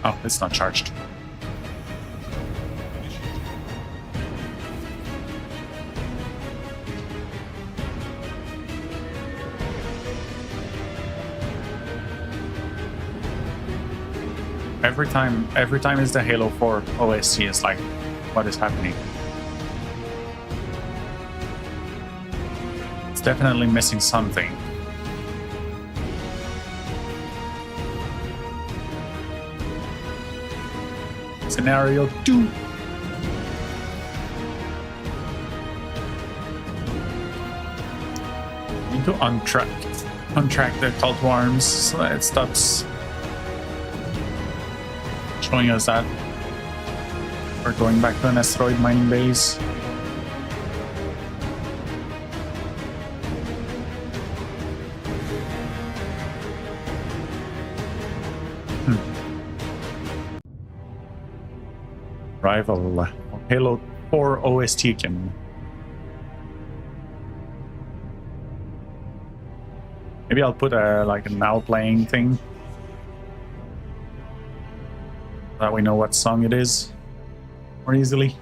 Oh, it's not charged. Every time is the Halo 4 OST. It's like, what is happening? It's definitely missing something. Scenario 2. Need to untrack the cult worms so that it stops showing us that we're going back to an asteroid mining base. Rival Halo 4 OST can. Maybe I'll put like a now playing thing. That we know what song it is more easily.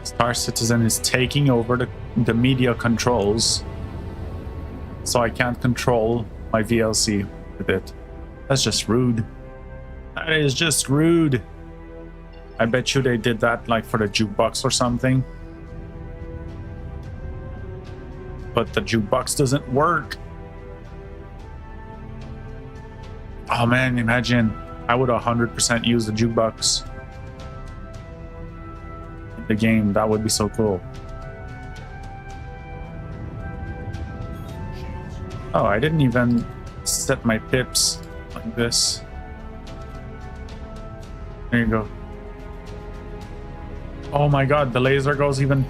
Star Citizen is taking over the media controls, so I can't control my VLC with it. That's just rude. That is just rude. I bet you they did that like for the jukebox or something. But the jukebox doesn't work. Oh man, imagine I would 100% use the jukebox in the game. That would be so cool. Oh, I didn't even set my pips like this. There you go. Oh my god, the laser goes even...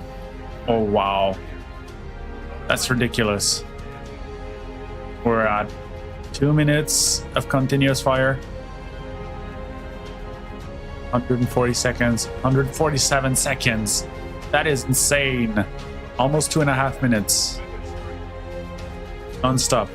Oh wow. That's ridiculous. We're at 2 minutes of continuous fire. 140 seconds. 147 seconds. That is insane. Almost 2.5 minutes. Non-stop.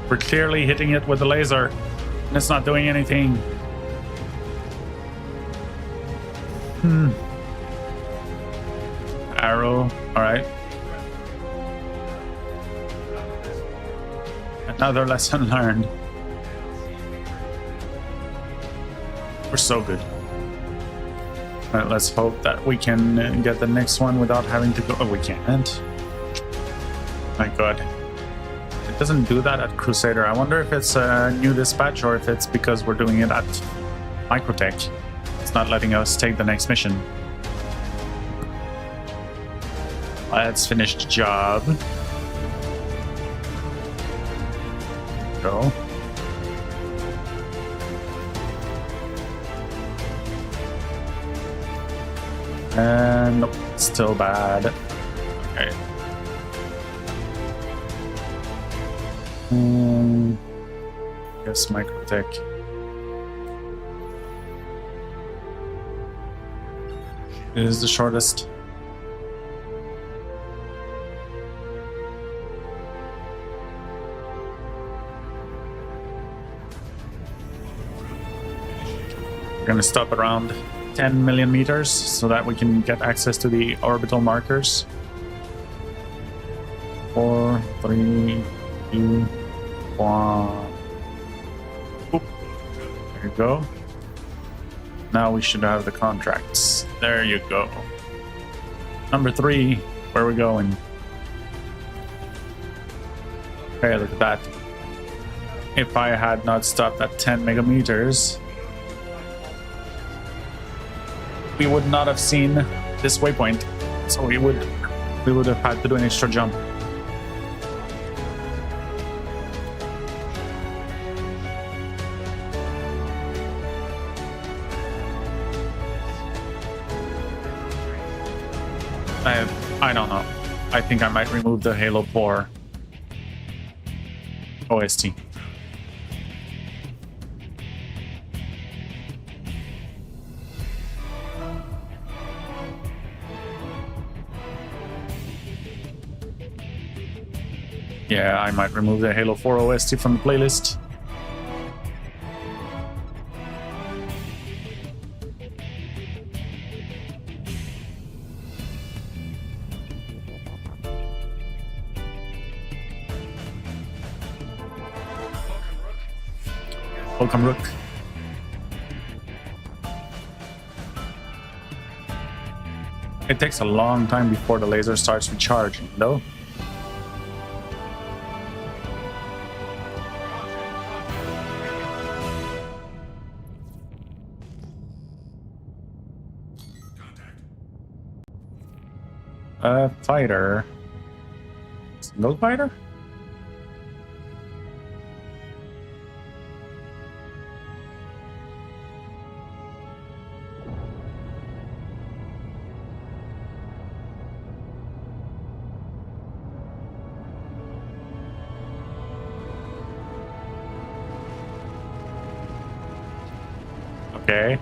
We're clearly hitting it with the laser, and it's not doing anything. Arrow, alright. Another lesson learned. We're so good. Alright, let's hope that we can get the next one without having to go. Oh, we can't. My god. It doesn't do that at Crusader. I wonder if it's a new dispatch or if it's because we're doing it at Microtech. It's not letting us take the next mission. Let's finish the job. Go. And nope, still bad. Okay. Guess Microtech. Is the shortest. We're gonna stop around 10 million meters so that we can get access to the orbital markers. 4, 3, 2, 1. Oop. There you go. Now we should have the contracts. There you go. Number 3, where are we going? Okay, look at that. If I had not stopped at 10 megameters, we would not have seen this waypoint. So we would have had to do an extra jump. I don't know. I think I might remove the Halo 4 OST. Yeah, I might remove the Halo 4 OST from the playlist. Welcome, Rook. It takes a long time before the laser starts recharging, though. Fighter. Single fighter? Okay.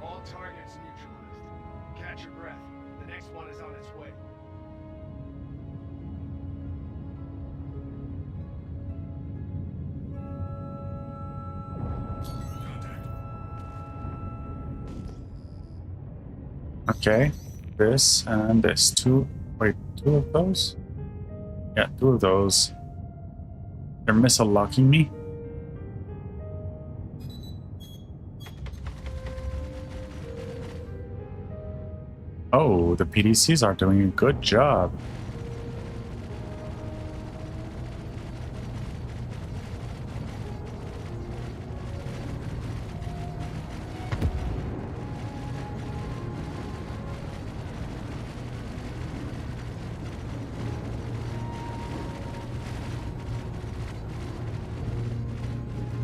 All targets neutralized. Catch your breath. The next one is on its way. Okay. This and this. Two of those? Yeah, 2 of those. They're missile locking me. Oh, the PDCs are doing a good job.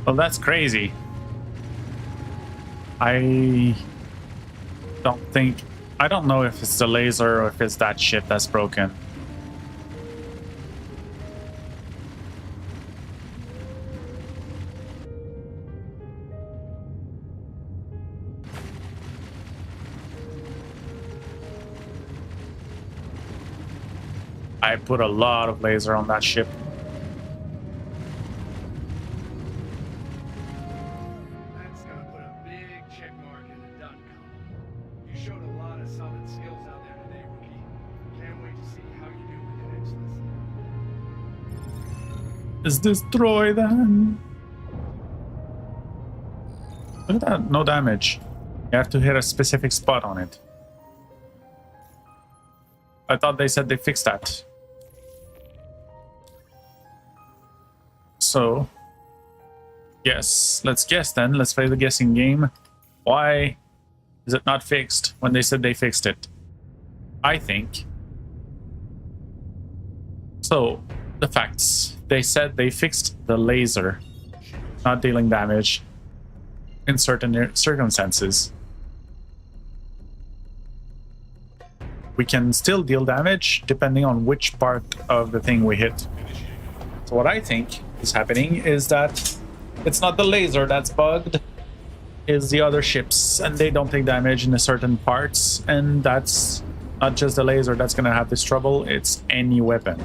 Well, that's crazy. I don't know if it's the laser or if it's that shit that's broken. I put a lot of laser on that ship. That's gonna put a big check mark in the done column. You showed a lot of solid skills out there today, rookie. Can't wait to see how you do with the next lesson. Is destroy them. Look at that, no damage. You have to hit a specific spot on it. I thought they said they fixed that. So, yes, let's guess then. Let's play the guessing game. Why Is it not fixed when they said they fixed it? I think. So, the facts. They said they fixed the laser, not dealing damage in certain circumstances. We can still deal damage depending on which part of the thing we hit. So what I think is happening is that it's not the laser that's bugged, it's the other ships, and they don't take damage in the certain parts, and that's not just the laser that's gonna have this trouble, it's any weapon.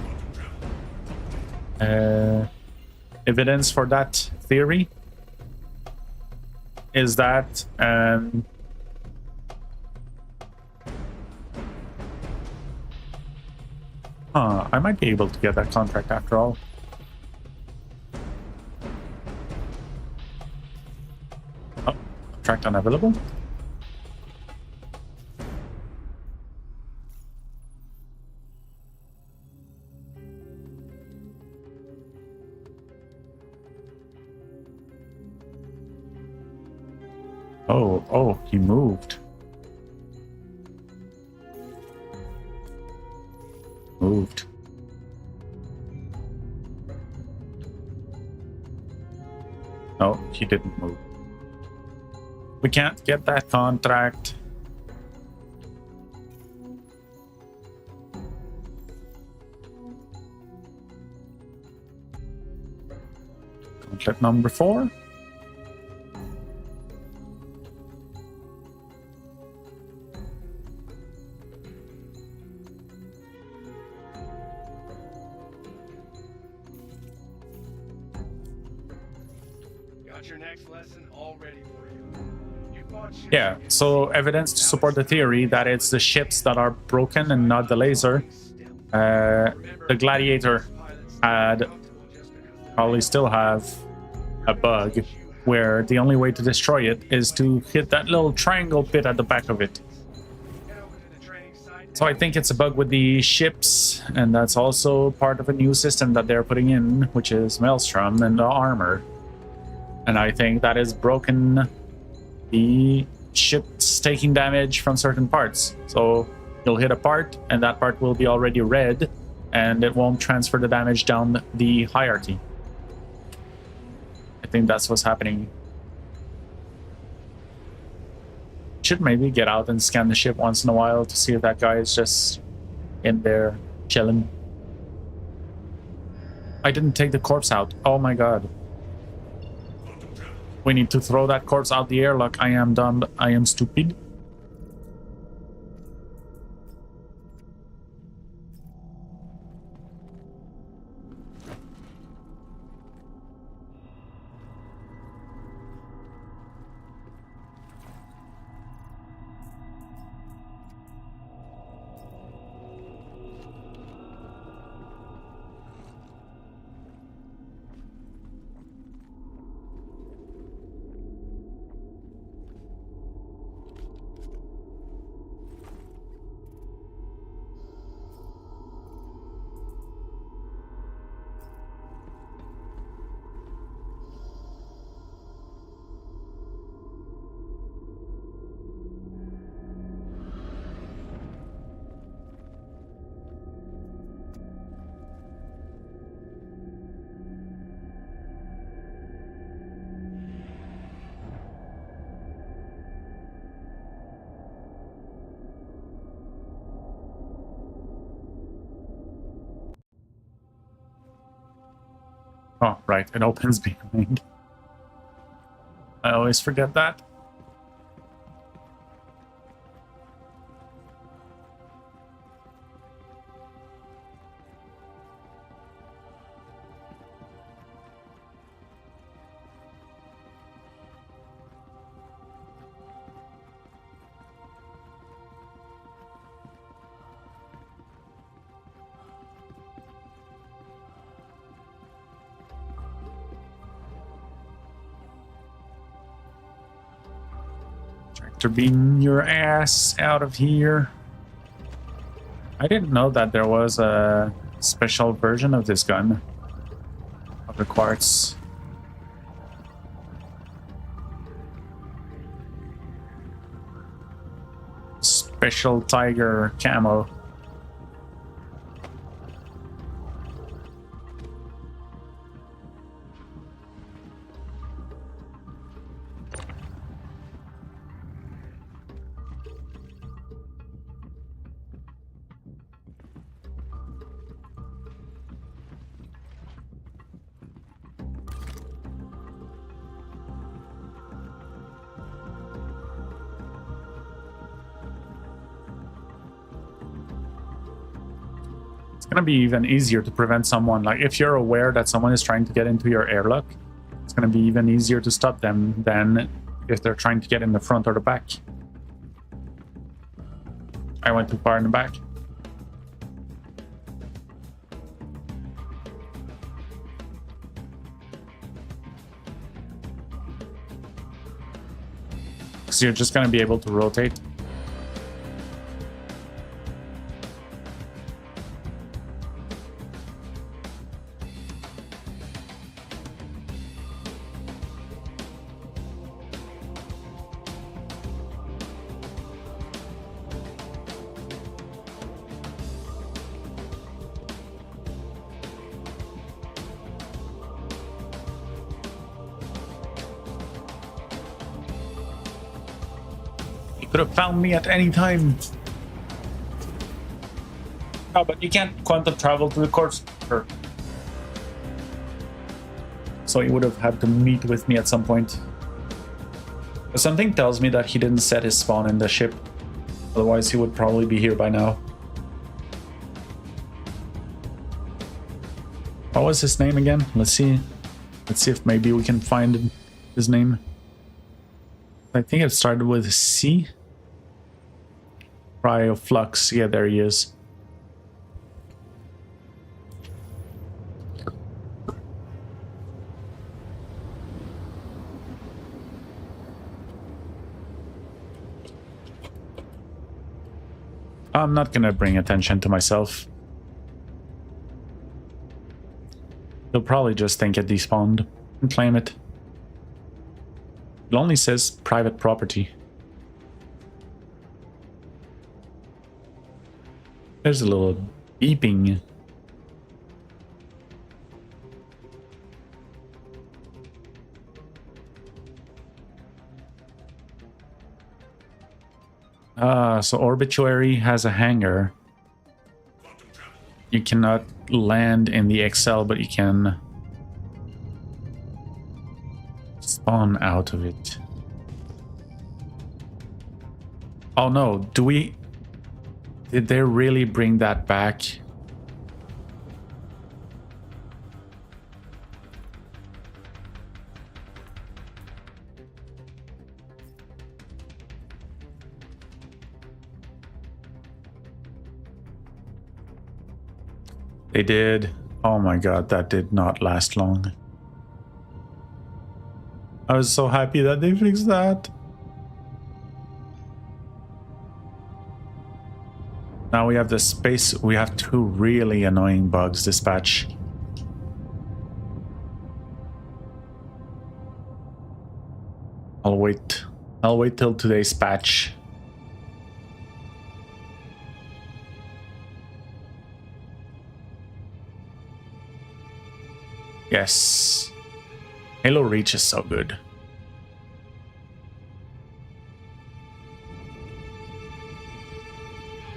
Evidence for that theory is that I might be able to get that contract after all. Oh, contract unavailable. Oh, he moved. No, he didn't move. We can't get that contract. Contract number 4. Your next lesson all ready for you. Yeah, so evidence to support the theory that it's the ships that are broken and not the laser. The Gladiator had, probably still have, a bug where the only way to destroy it is to hit that little triangle bit at the back of it. So I think it's a bug with the ships, and that's also part of a new system that they're putting in, which is Maelstrom and the armor. And I think that is broken the ships taking damage from certain parts. So you'll hit a part, and that part will be already red, and it won't transfer the damage down the hierarchy. I think that's what's happening. Should maybe get out and scan the ship once in a while to see if that guy is just in there chilling. I didn't take the corpse out. Oh my god. We need to throw that corpse out the airlock. I am dumb. I am stupid. Oh, right. It opens behind. I always forget that. Tractor beam your ass out of here. I didn't know that there was a special version of this gun. Of the quartz. Special tiger camo. It's gonna be even easier to prevent someone, like if you're aware that someone is trying to get into your airlock, it's gonna be even easier to stop them than if they're trying to get in the front or the back. I went too far in the back. So you're just gonna be able to rotate. Could have found me at any time. Oh, but you can't quantum travel to the corpse. So he would have had to meet with me at some point. But something tells me that he didn't set his spawn in the ship. Otherwise he would probably be here by now. What was his name again? Let's see. Let's see if maybe we can find his name. I think it started with C. Flux. Yeah, there he is. I'm not gonna bring attention to myself. He'll probably just think it despawned and claim it. It only says private property. There's a little beeping. So Obituary has a hangar. You cannot land in the XL, but you can spawn out of it. Oh no, did they really bring that back? They did. Oh my god, that did not last long. I was so happy that they fixed that. Now we have the space. We have two really annoying bugs dispatch. I'll wait till today's patch. Yes. Halo Reach is so good.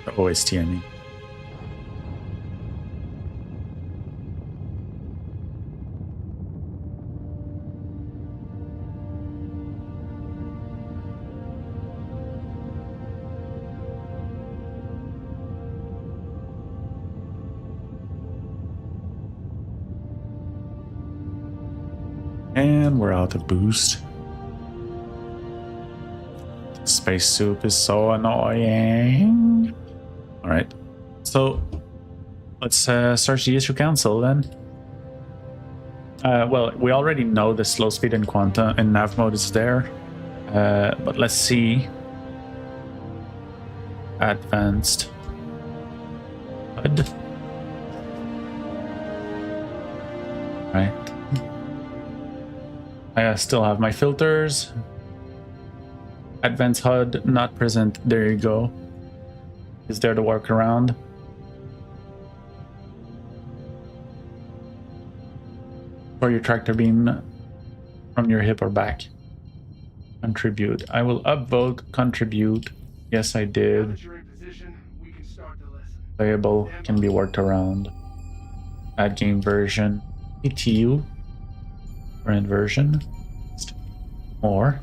The OST, I mean. And we're out of boost. Space soup is so annoying. Alright, so let's search the issue council then. Well, we already know the slow speed in Quanta and nav mode is there. But let's see. Advanced HUD. Right. I still have my filters. Advanced HUD not present. There you go. Is there the workaround? Or your tractor beam from your hip or back? Contribute. I will upvote contribute. Yes, I Now did. that you're in position, we can start the lesson. Playable can be worked around. Add game version. PTU. Current version. Or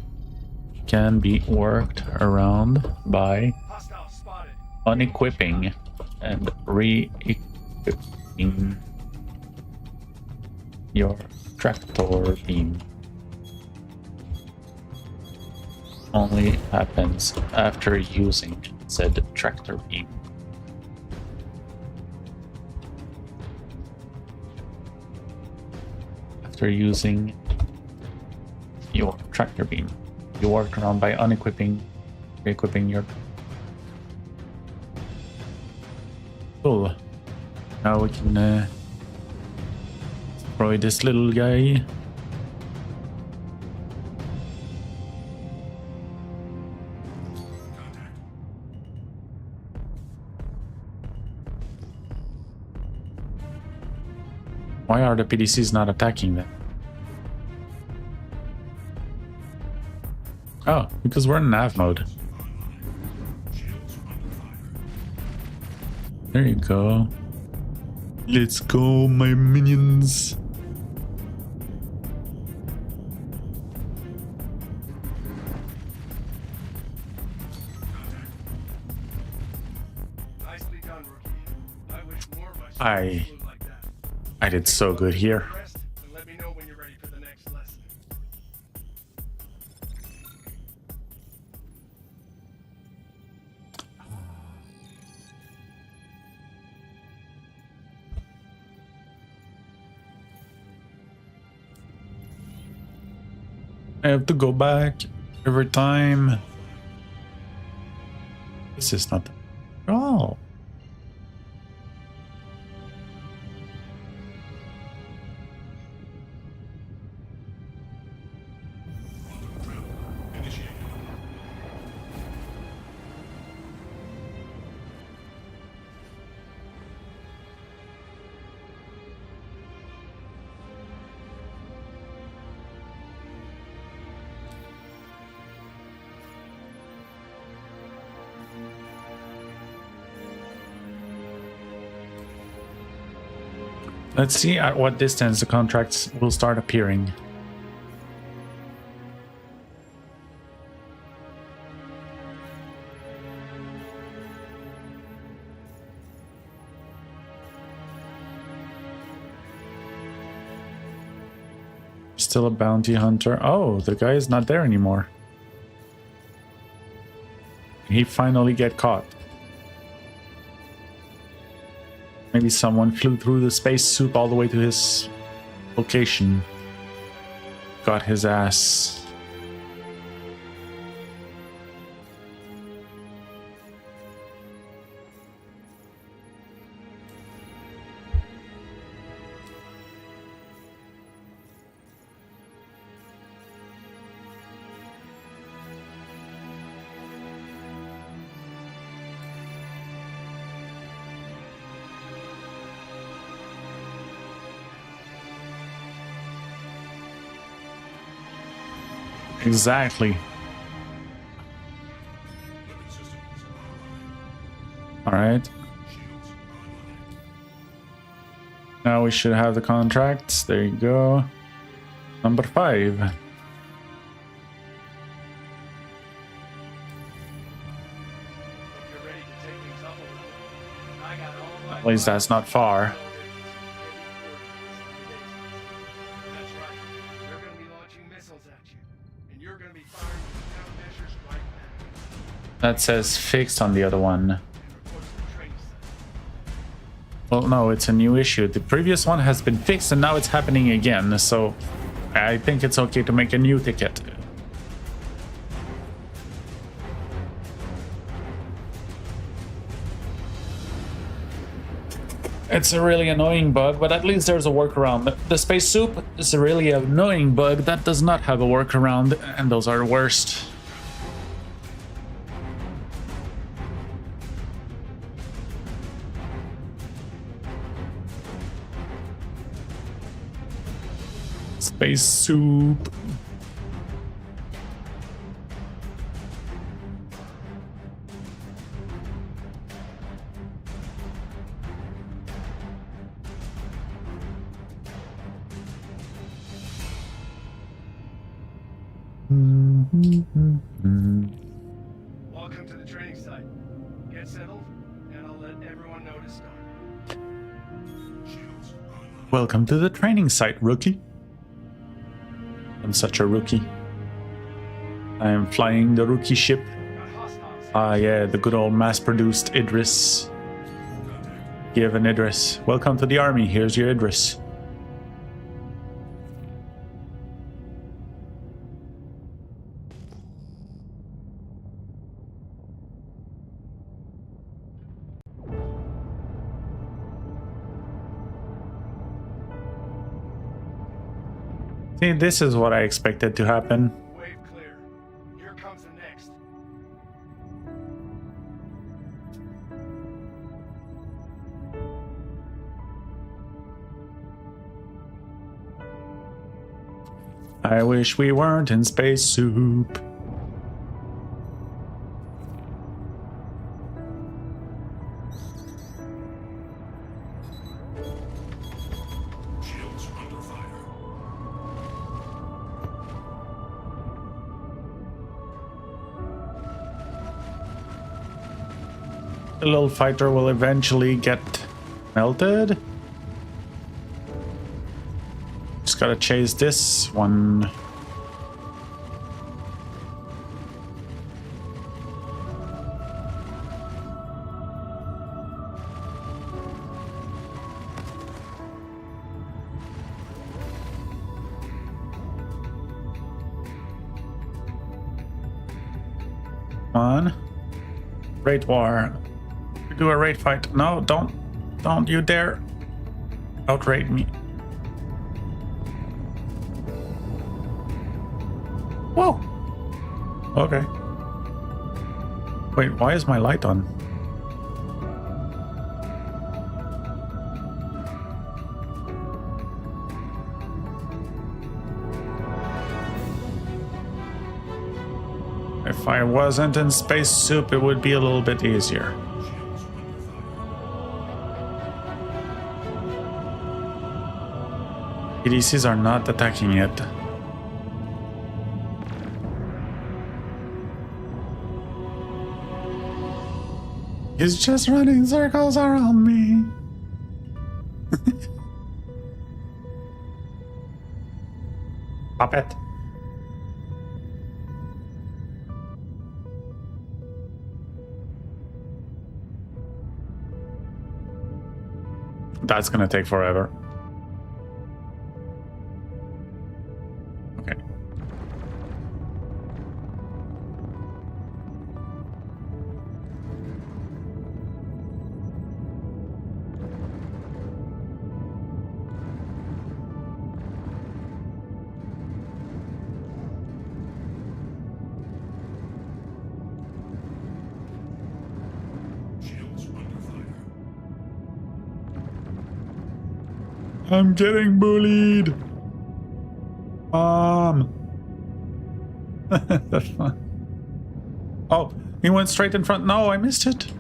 can be worked around by Hostile spotted. unequipping and re-equipping your tractor beam. Only happens after using said tractor beam. After using your tractor beam, you work around by unequipping, re-equipping your. Cool. Now we can destroy this little guy. Why are the PDCs not attacking them? Oh, because we're in nav mode. There you go. Let's go, my minions. Nicely done, rookie. I wish more of my students I flew like that. did so good here. Rest and let me know when you're ready for the next lesson. I have to go back every time. This is not at all. Let's see at what distance the contracts will start appearing. Still a bounty hunter. Oh, the guy is not there anymore. He finally get caught. Maybe someone flew through the space soup all the way to his location. Got his ass. Exactly. All right. Now we should have the contracts. There you go. Number 5. Hope you're ready to take things up a little. I got all my At least that's not far. That's right. They're going to be launching missiles at you, and you're going to be firing countermeasures right back. That says fixed on the other one. And report to the training center. Well, no, it's a new issue. The previous one has been fixed and now it's happening again. So I think it's okay to make a new ticket. It's a really annoying bug, but at least there's a workaround. The space soup is a really annoying bug that does not have a workaround, and those are the worst. Space soup. Welcome to the training site. Get settled, and I'll let everyone know to start. Welcome to the training site, rookie. I'm such a rookie. I am flying the rookie ship. Got hostiles. Ah, yeah, the good old mass-produced Idris. Give an Idris. Welcome to the army. Here's your Idris. See, this is what I expected to happen. Wave clear. Here comes the next. I wish we weren't in space soup. The little fighter will eventually get melted. Just gotta chase this one. Come on. Raid war. Do a raid fight. No, don't you dare outraid me. Whoa. Okay. Wait, why is my light on? If I wasn't in space soup, it would be a little bit easier. EDCs are not attacking yet. He's just running circles around me. Stop it. That's gonna take forever. Okay. I'm getting bullied. That's fun. Oh, he went straight in front. No, I missed it.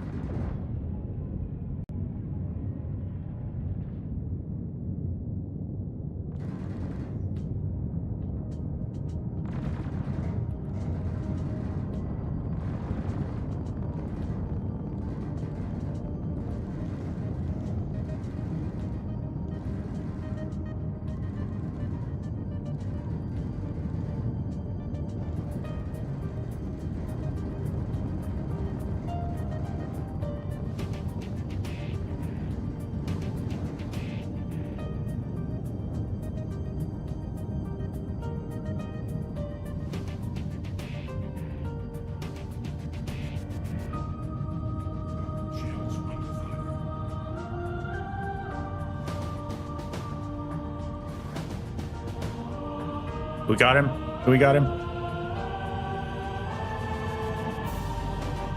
We got him. We got him.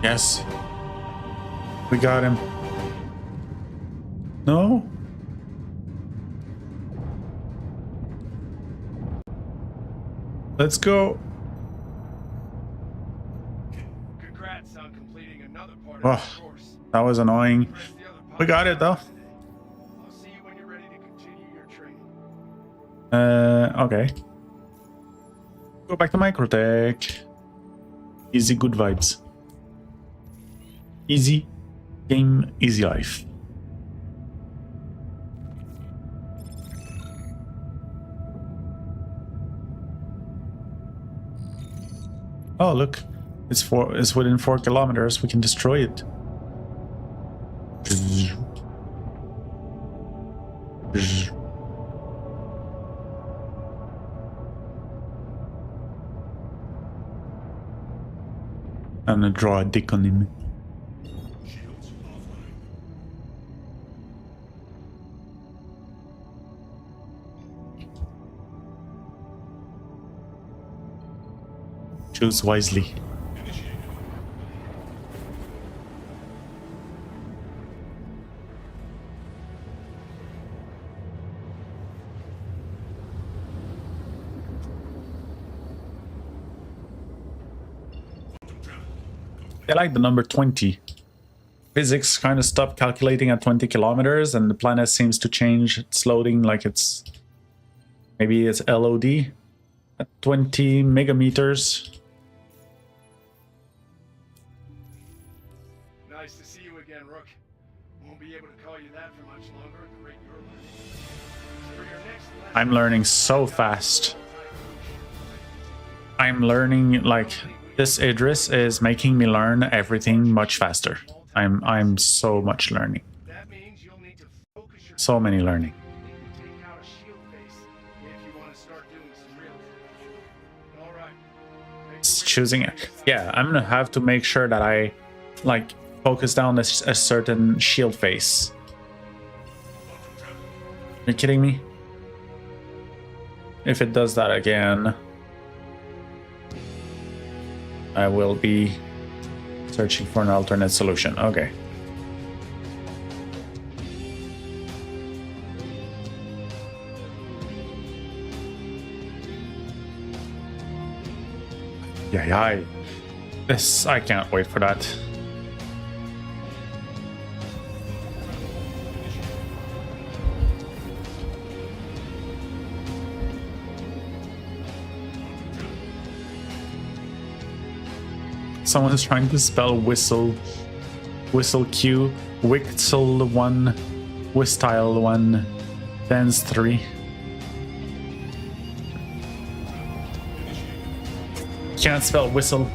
Yes. We got him. No? Let's go. Congrats on completing another part Oh, of the course. that was annoying. Press the other We got it though. today. I'll see you when you're ready to continue your training. Okay. Go back to Microtech. Easy, good vibes. Easy game, easy life. Oh, look. It's within 4 kilometers. We can destroy it. I'm gonna draw a dick on him. Choose wisely. I like the number 20. Physics kind of stopped calculating at 20 kilometers and the planet seems to change. It's loading like it's... Maybe it's LOD at 20 megameters. Nice to see you again, Rook. Won't be able to call you that for much longer at the rate you're learning. For your next lesson, I'm learning so fast. I'm learning like... This Idris is making me learn everything much faster. I'm so much learning. that means you'll need to focus your So many learning. take out a shield face if you want to start doing some real. All right. It's choosing it. Yeah, I'm gonna have to make sure that I like focus down a certain shield face. Are you kidding me? If it does that again, I will be searching for an alternate solution. Okay. Yeah. This, I can't wait for that. Someone is trying to spell whistle Q, Wixel 1, Wistyle 1, Dance 3. Can't spell whistle.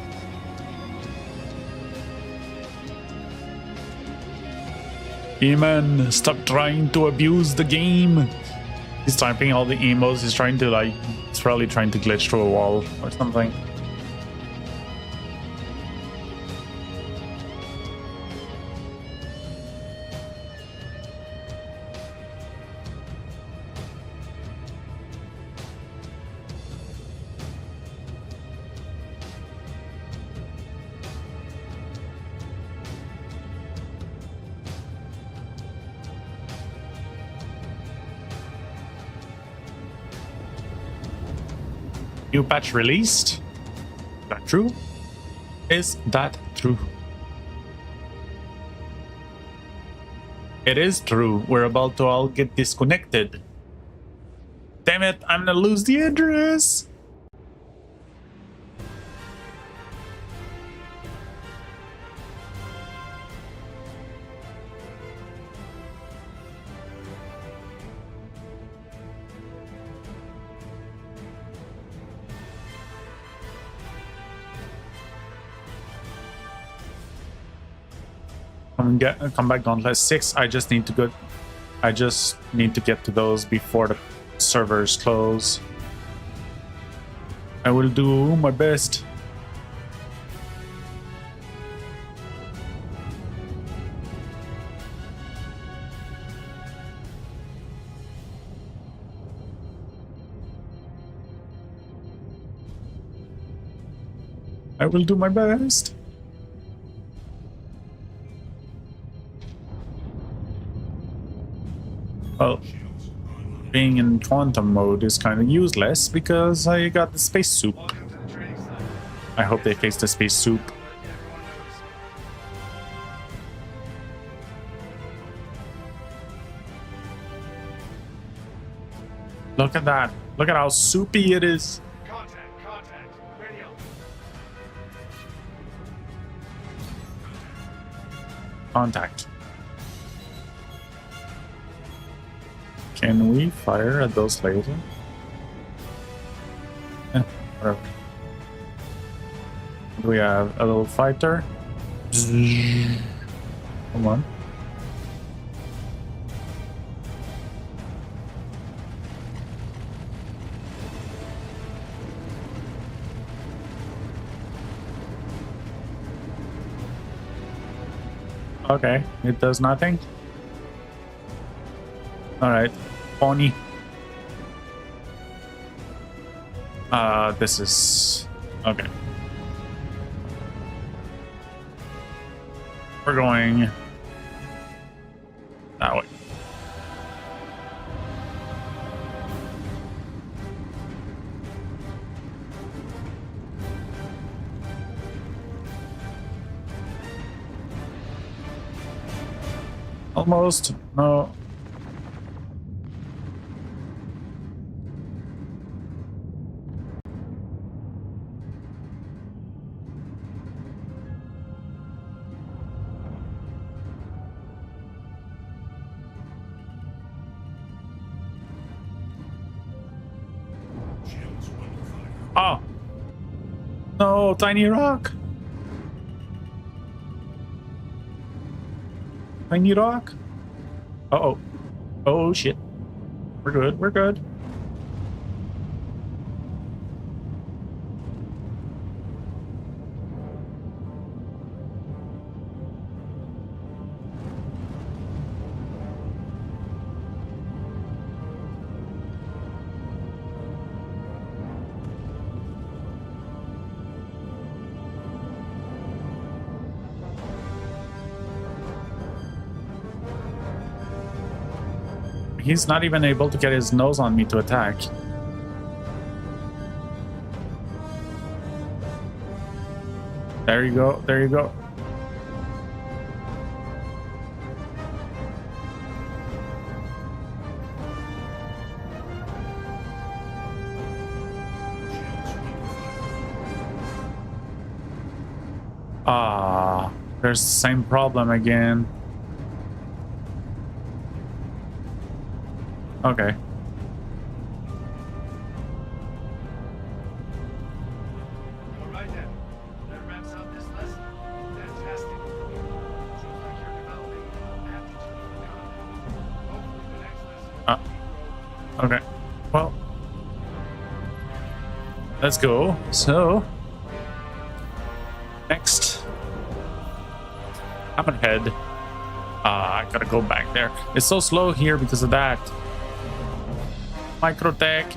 E-man, stop trying to abuse the game. He's typing all the emos. He's trying to like, he's probably trying to glitch through a wall or something. New patch released? Is that true? Is that true? It is true. We're about to all get disconnected. Damn it, I'm gonna lose the address. Come back Dauntless 6. I just need to get to those before the servers close. I will do my best. I will do my best. Well, being in quantum mode is kind of useless because I got the space soup. Welcome to the training site. I hope they fix the space soup. Let everyone knows. Look at that. Look at how soupy it is. Contact. Radio. Contact. Can we fire at those later? Whatever. Do we have a little fighter? Come on. Okay, it does nothing. Alright, pony. This is... okay. We're going... that way. Almost. No. Oh. No, tiny rock. Tiny rock. Uh-oh. Oh, shit. We're good. We're good. He's not even able to get his nose on me to attack. There you go. There you go. Ah, there's the same problem again. Okay. All right then. That wraps up this lesson. Fantastic. Seems like you're developing an aptitude for combat. Hopefully the next lesson will keep growing. Okay. Well, let's go. So, next, I'm ahead. I gotta go back there. It's so slow here because of that. Microtech.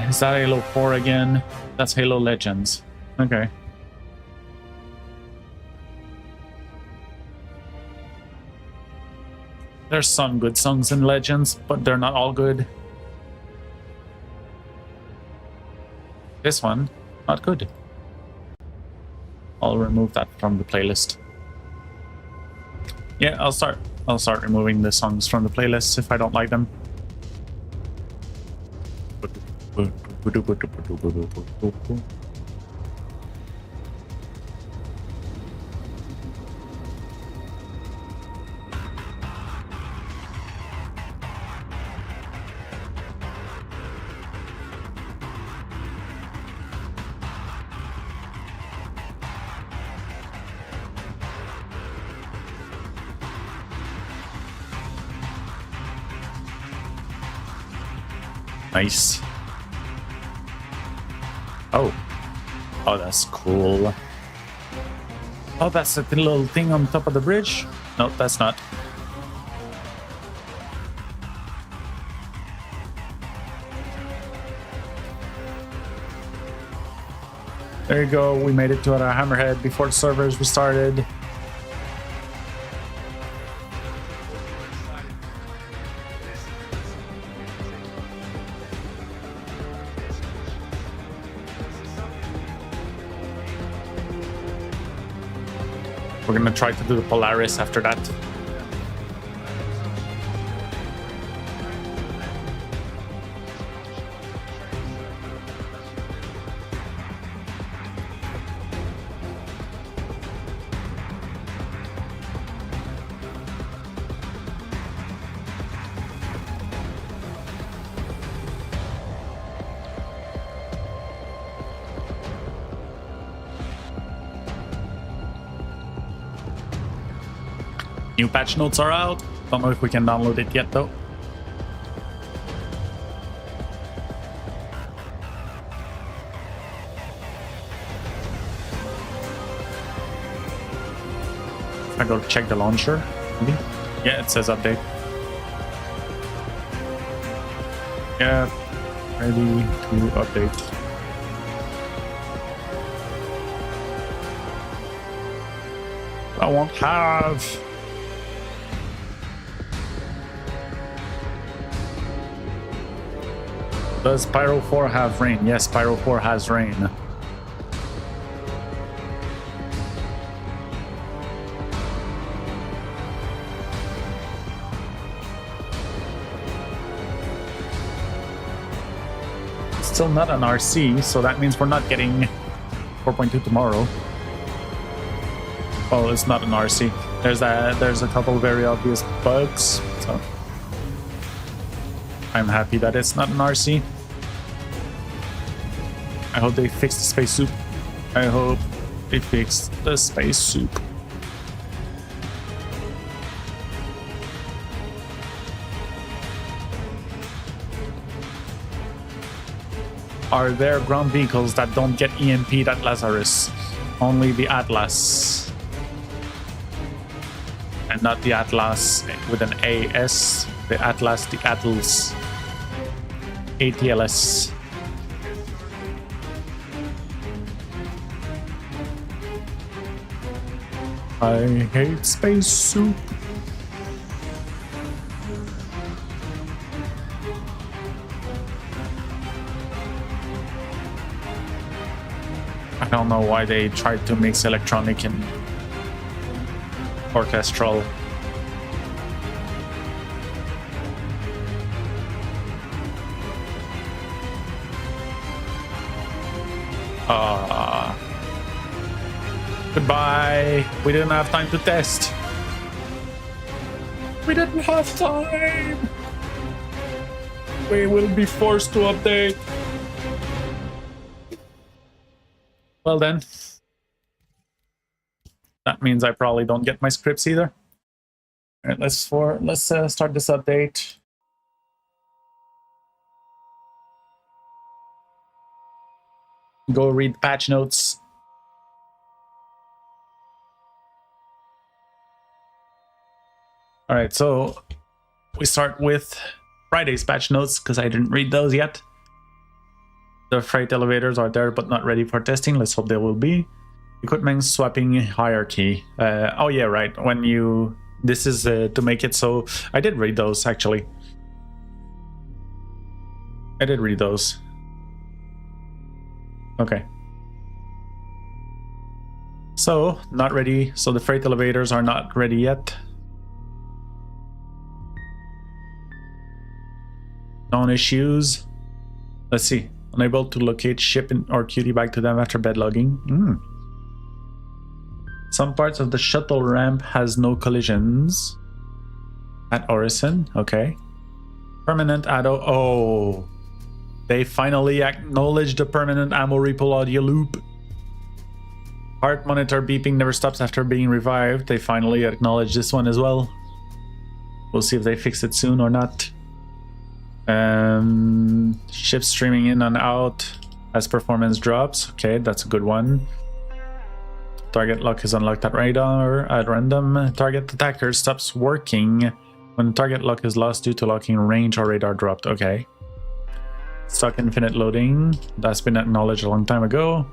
Is that Halo 4 again? That's Halo Legends. Okay. There's some good songs in Legends, but they're not all good. This one, not good. I'll remove that from the playlist. Yeah, I'll start removing the songs from the playlist if I don't like them. Nice. Oh. Oh, that's cool. Oh, that's the little thing on top of the bridge? No, that's not. There you go. We made it to our hammerhead before the servers restarted. We're gonna try to do the Polaris after that. New patch notes are out. Don't know if we can download it yet though. I go check the launcher, maybe? Yeah, it says update. Yeah, ready to update. I won't have. Does Pyro 4 have rain? Yes, Pyro 4 has rain. Still not an RC, so that means we're not getting 4.2 tomorrow. Well, it's not an RC. There's a couple very obvious bugs, so I'm happy that it's not an RC. I hope they fix the space soup. I hope they fix the space soup. Are there ground vehicles that don't get EMP'd at Lazarus? Only the Atlas. And not the Atlas with an AS. The Atlas, the Atlas. ATLS. I hate space soup. I don't know why they tried to mix electronic and orchestral. Goodbye. We didn't have time to test. We didn't have time. We will be forced to update. Well then. That means I probably don't get my scripts either. All right, let's start this update. Go read patch notes. All right, so we start with Friday's patch notes because I didn't read those yet. The freight elevators are there but not ready for testing. Let's hope they will be. Equipment swapping hierarchy. Oh yeah, right. When you... This is to make it so... I did read those, actually. I did read those. Okay. So, not ready. So the freight elevators are not ready yet. Known issues. Let's see. Unable to locate ship or cutie bag to them after bed logging. Some parts of the shuttle ramp has no collisions. At Orison. Okay. Permanent ADO. Oh. They finally acknowledged the permanent ammo repo audio loop. Heart monitor beeping never stops after being revived. They finally acknowledged this one as well. We'll see if they fix it soon or not. Ships streaming in and out as performance drops. Okay, that's a good one. Target lock is unlocked at radar at random. Target attacker stops working when target lock is lost due to locking range or radar dropped. Okay. Stock infinite loading. That's been acknowledged a long time ago.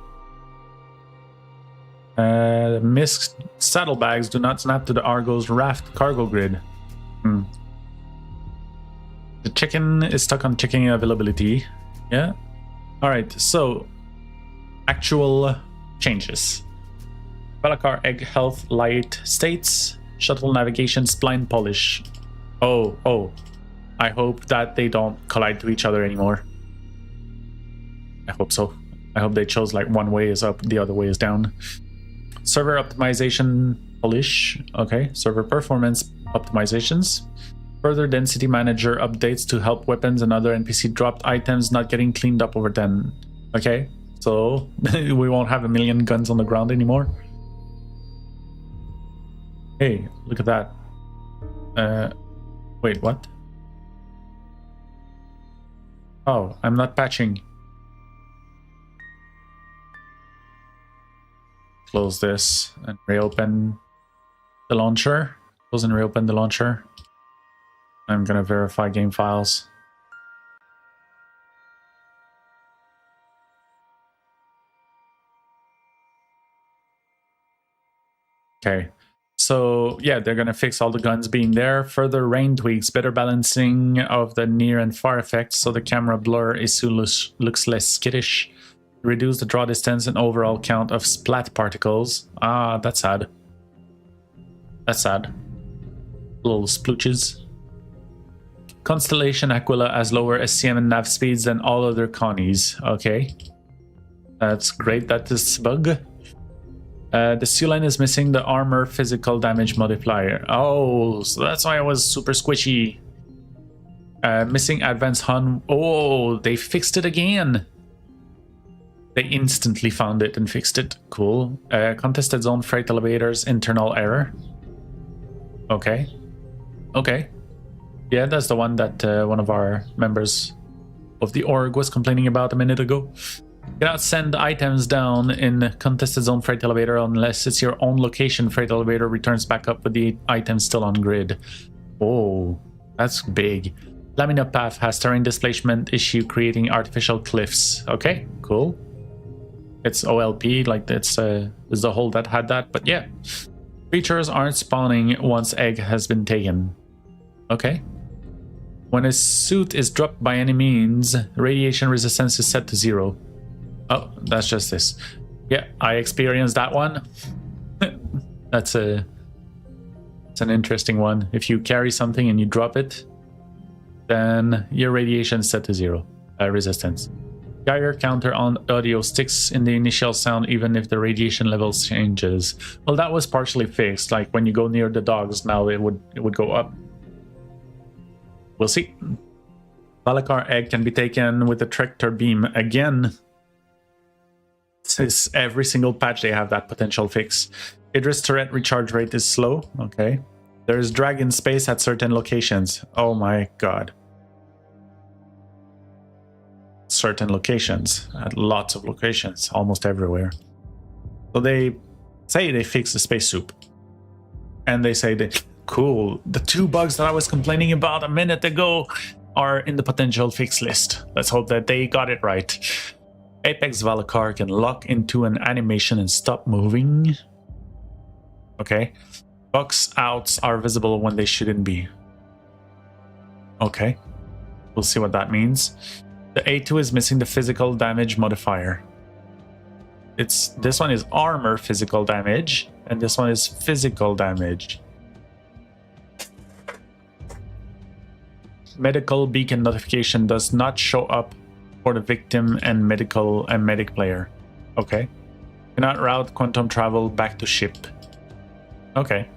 Missed saddlebags do not snap to the Argo's raft cargo grid. The chicken is stuck on chicken availability. Yeah. Alright, so actual changes. Valakar egg health light states. Shuttle navigation spline polish. Oh. I hope that they don't collide to each other anymore. I hope so. I hope they chose like one way is up, the other way is down. Server optimization polish. Okay. Server performance optimizations. Further density manager updates to help weapons and other NPC dropped items not getting cleaned up over 10. Okay. So we won't have a million guns on the ground anymore. Hey, look at that. Wait, what? Oh, I'm not patching. Close this and reopen the launcher. Close and reopen the launcher. I'm gonna verify game files. Okay. So yeah, they're gonna fix all the guns being there. Further rain tweaks, better balancing of the near and far effects, so the camera blur issue looks less skittish. Reduce the draw distance and overall count of splat particles. Ah, that's sad. That's sad. Little splooches. Constellation Aquila has lower SCM and nav speeds than all other Connies. Okay. That's great that this bug. The sea line is missing the armor physical damage modifier. Oh, so that's why it was super squishy. Missing advanced Hun. Oh, they fixed it again. They instantly found it and fixed it. Cool. Contested zone freight elevators internal error. Okay. Okay. Yeah, that's the one that one of our members of the org was complaining about a minute ago. Cannot send items down in contested zone freight elevator unless it's your own location. Freight elevator returns back up with the items still on grid. Oh, that's big. Lamina path has terrain displacement issue creating artificial cliffs. Okay, cool. It's OLP, like it's the hole that had that, but yeah. Creatures aren't spawning once egg has been taken. Okay. When a suit is dropped by any means, radiation resistance is set to 0. Oh, that's just this. Yeah, I experienced that one. It's an interesting one. If you carry something and you drop it, then your radiation is set to 0 resistance. Geiger counter on audio sticks in the initial sound even if the radiation level changes. Well, that was partially fixed. Like when you go near the dogs, now it would go up. We'll see. Valakar egg can be taken with the tractor beam again. Since every single patch they have that potential fix. Idris turret recharge rate is slow. Okay. There's drag in space at certain locations. Oh my god. Certain locations. At lots of locations. Almost everywhere. So they say they fix the space soup. And they say that, cool, the 2 bugs that I was complaining about a minute ago are in the potential fix list. Let's hope that they got it right. Apex Valakar can lock into an animation and stop moving. Okay. Box outs are visible when they shouldn't be. Okay. We'll see what that means. The A2 is missing the physical damage modifier. This one is armor physical damage, and this one is physical damage. Medical beacon notification does not show up for the victim and medic player. Okay. Cannot route quantum travel back to ship. Okay.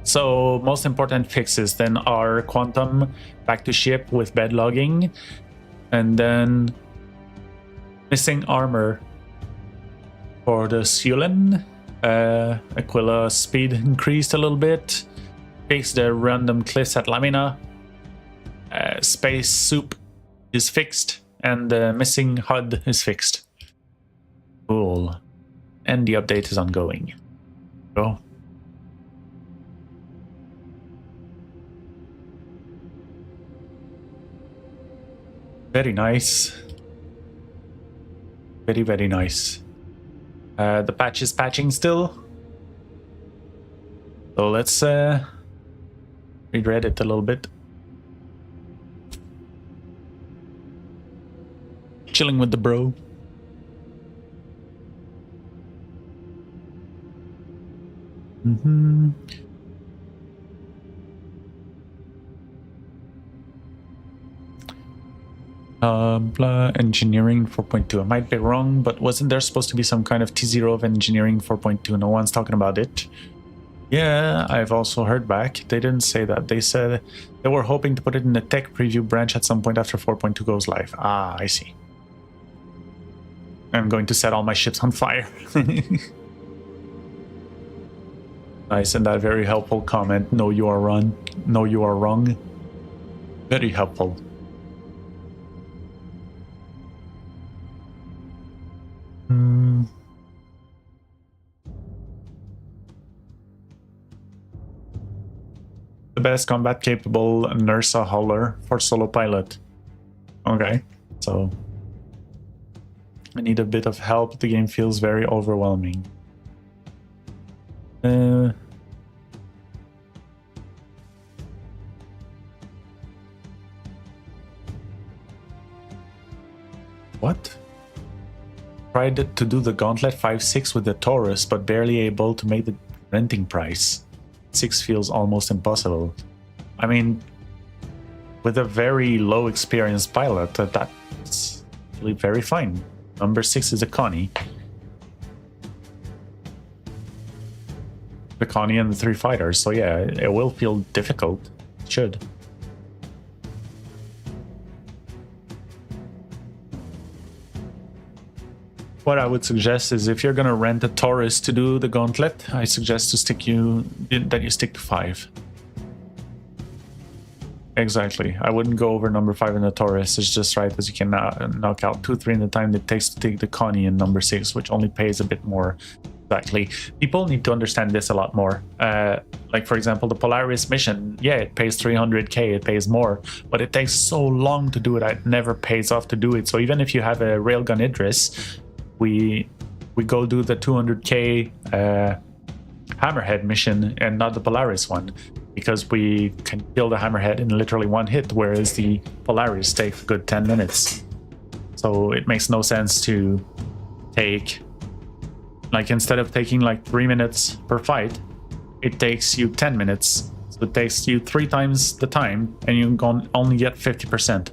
So most important fixes then are quantum back to ship with bed logging, and then missing armor for the Sulan. Aquila speed increased a little bit. Fix the random cliffs at Lamina. Space soup is fixed and the missing HUD is fixed. Cool. And the update is ongoing. Go. Very nice. Very, very nice. The patch is patching still. So let's read Reddit a little bit. Chilling with the bro. Mm-hmm. Blah, engineering 4.2. I might be wrong, but wasn't there supposed to be some kind of T0 of engineering 4.2? No one's talking about it. Yeah, I've also heard back. They didn't say that. They said they were hoping to put it in the tech preview branch at some point after 4.2 goes live. Ah, I see. I'm going to set all my ships on fire. Nice, and that very helpful comment. No, you are wrong. No, you are wrong. Very helpful. The best combat capable Nursa Hauler for solo pilot. Okay, so I need a bit of help. The game feels very overwhelming. What? Tried to do the Gauntlet 5.6 with the Taurus, but barely able to make the renting price. 6 feels almost impossible. I mean, with a very low experienced pilot, that's really very fine. Number 6 is a Connie. The Connie and the 3 fighters, so yeah, it will feel difficult. It should. What I would suggest is if you're gonna rent a Taurus to do the Gauntlet, I suggest to stick to 5. Exactly. I wouldn't go over number 5 in the Taurus. It's just right as you can knock out 2-3 in the time it takes to take the Connie in number 6, which only pays a bit more. Exactly. People need to understand this a lot more. Like for example, the Polaris mission, yeah, it pays 300k, it pays more, but it takes so long to do it. It never pays off to do it. So even if you have a Railgun Idris, we go do the 200k Hammerhead mission and not the Polaris one, because we can kill the Hammerhead in literally one hit, whereas the Polaris takes a good 10 minutes. So it makes no sense to take, like, instead of taking like 3 minutes per fight, it takes you 10 minutes. So it takes you 3 times the time and you can only get 50%.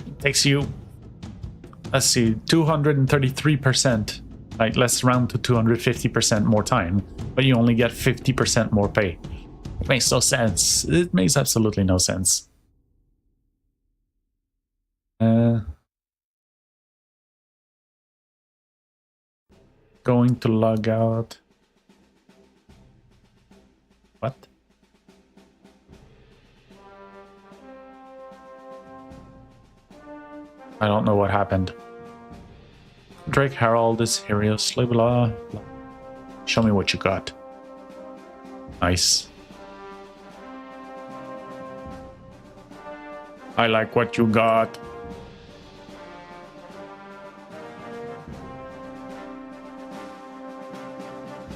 It takes you, let's see, 233%, like let's round to 250% more time, but you only get 50% more pay. It makes no sense. It makes absolutely no sense. Going to log out. What? I don't know what happened. Drake Harold is seriously blah, blah. Show me what you got. Nice. I like what you got.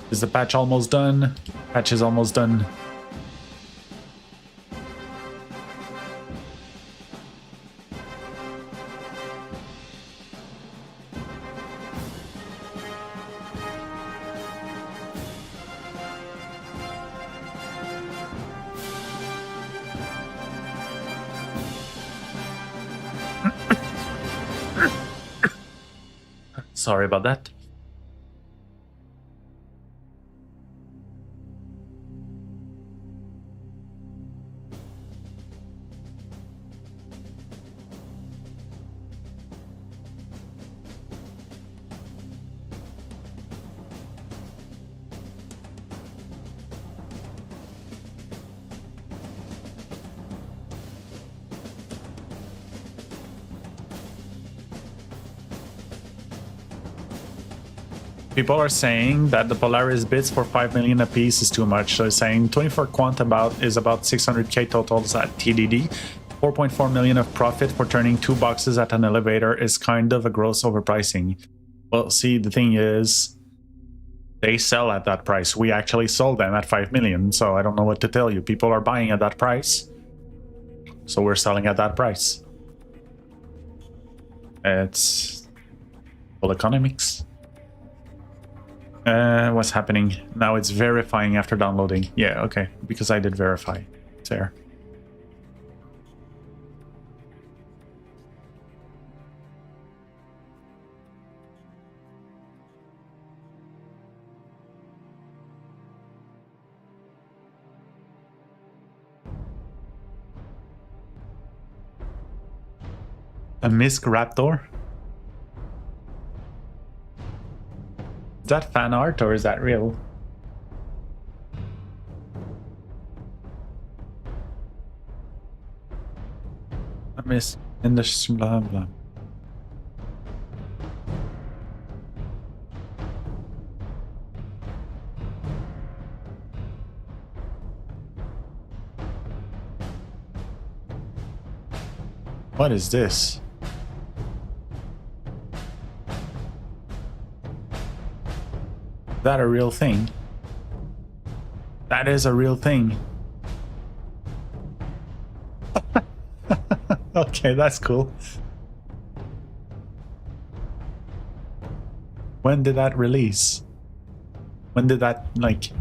Is the patch almost done? Patch is almost done. Sorry about that. People are saying that the Polaris bids for 5 million apiece is too much. So they're saying 24 quant is about 600k totals at TDD. 4.4 million of profit for turning 2 boxes at an elevator is kind of a gross overpricing. Well, see, the thing is, they sell at that price. We actually sold them at 5 million, so I don't know what to tell you. People are buying at that price, so we're selling at that price. It's full economics. What's happening? Now it's verifying after downloading. Yeah, okay, because I did verify. It's there. A Misk Raptor? Is that fan art or is that real? A Misk in the blah blah. What is this? Is that a real thing? That is a real thing. Okay, that's cool. When did that release? When did that, like...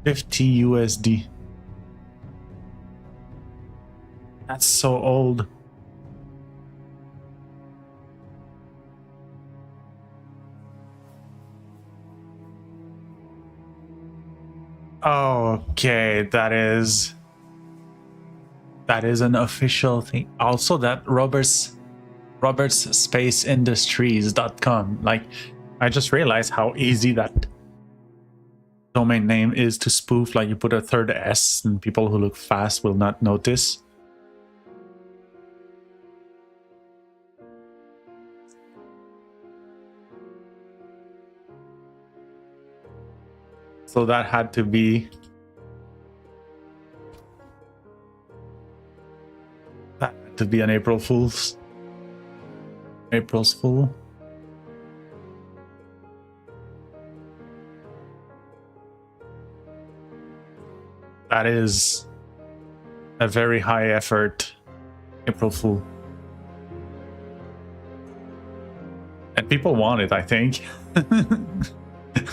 $50 USD. That's so old. Okay, that is an official thing. Also, that robertsspaceindustries.com. Like, I just realized how easy that domain name is to spoof. Like, you put a third S and people who look fast will not notice. So that had to be an April Fool's. April's Fool. That is a very high effort April Fool. And people want it, I think.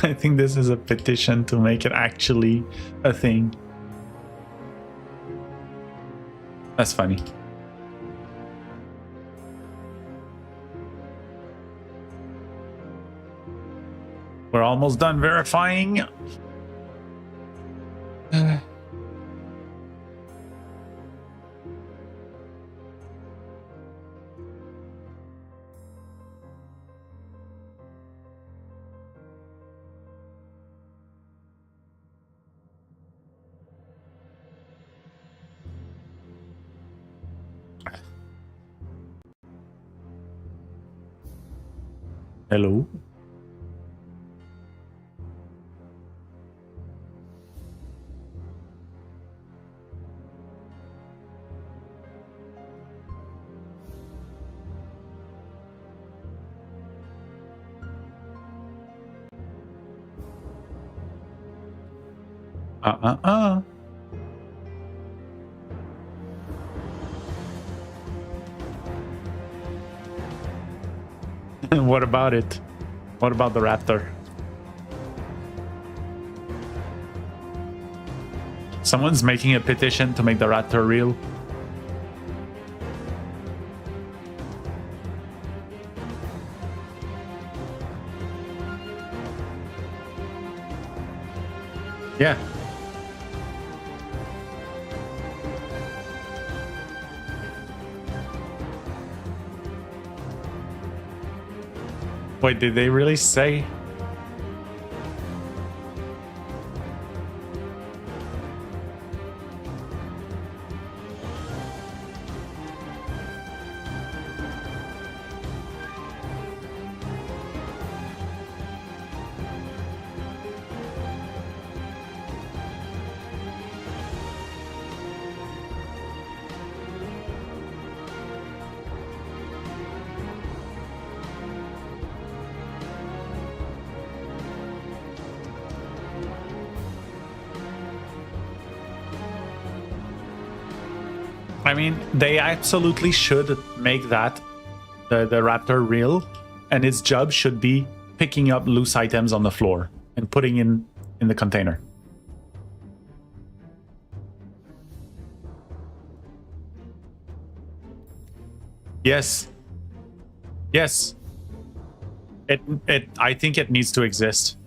I think this is a petition to make it actually a thing. That's funny. We're almost done verifying. Hello. What about it? What about the Raptor? Someone's making a petition to make the Raptor real. Yeah. Wait, did they really say? I mean, they absolutely should make that the raptor real, and its job should be picking up loose items on the floor and putting in the container. Yes. Yes. It I think it needs to exist.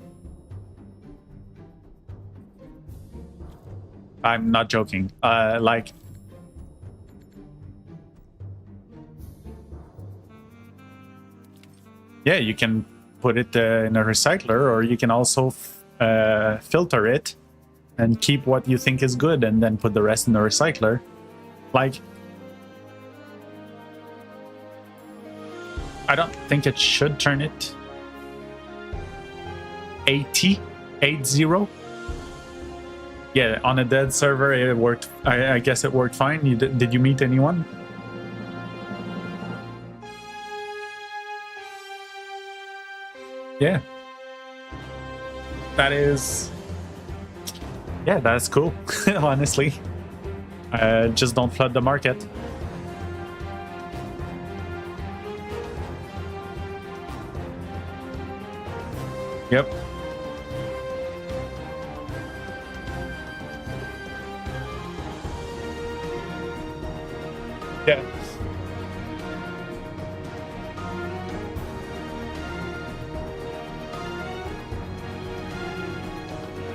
I'm not joking. Like, yeah, you can put it in a recycler, or you can also filter it and keep what you think is good and then put the rest in the recycler. Like, I don't think it should turn it 80. Yeah, on a dead server it worked. I guess it worked fine. Did you meet anyone? Yeah. That is... Yeah, that's cool, honestly. Just don't flood the market. Yep. Yeah.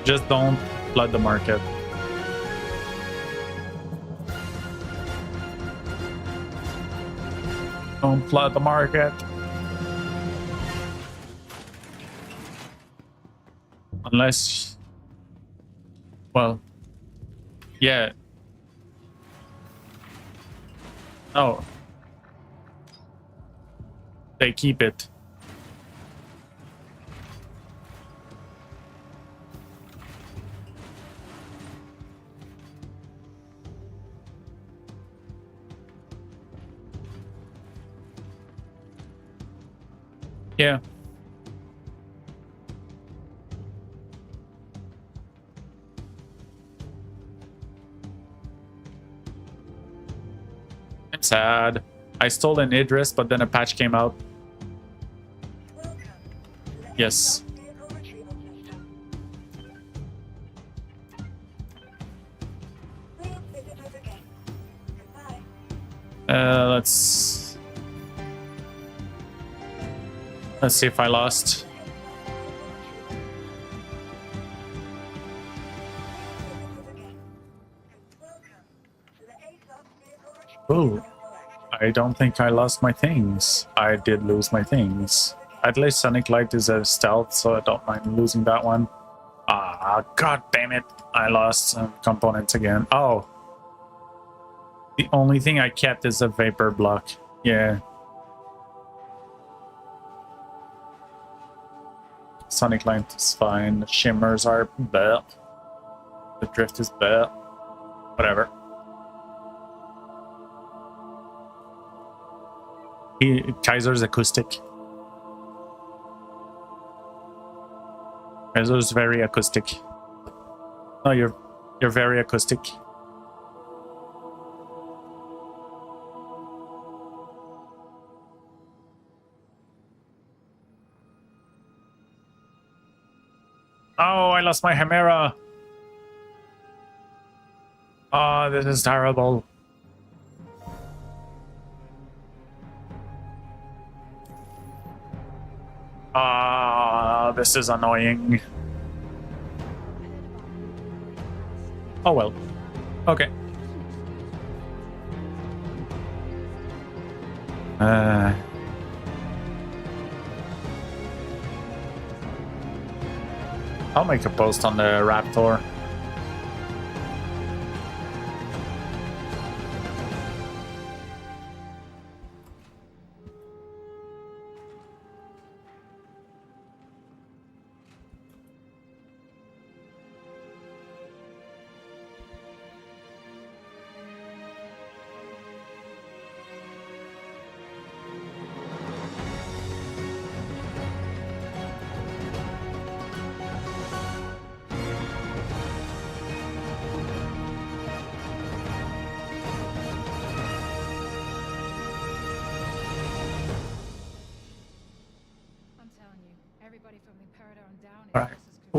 Just don't flood the market. Don't flood the market. Unless... Well... Yeah. Oh. They keep it. Yeah. I'm sad. I stole an Idris, but then a patch came out. Welcome. Yes. Vehicle retrieval system. Please visit us again. Goodbye. Let's see if I lost. Oh, I don't think I lost my things. I did lose my things. At least Sonic Light is a stealth, so I don't mind losing that one. Ah, god damn it. I lost some components again. Oh. The only thing I kept is a vapor block. Yeah. Sonic Light is fine. The shimmers are bleh. The drift is bleh. Whatever. Kaiser's acoustic. Kaiser's very acoustic. No, you're very acoustic. Oh, I lost my Chimera. Oh, this is terrible. Ah, this is annoying. Oh well. Okay. I'll make a post on the Raptor.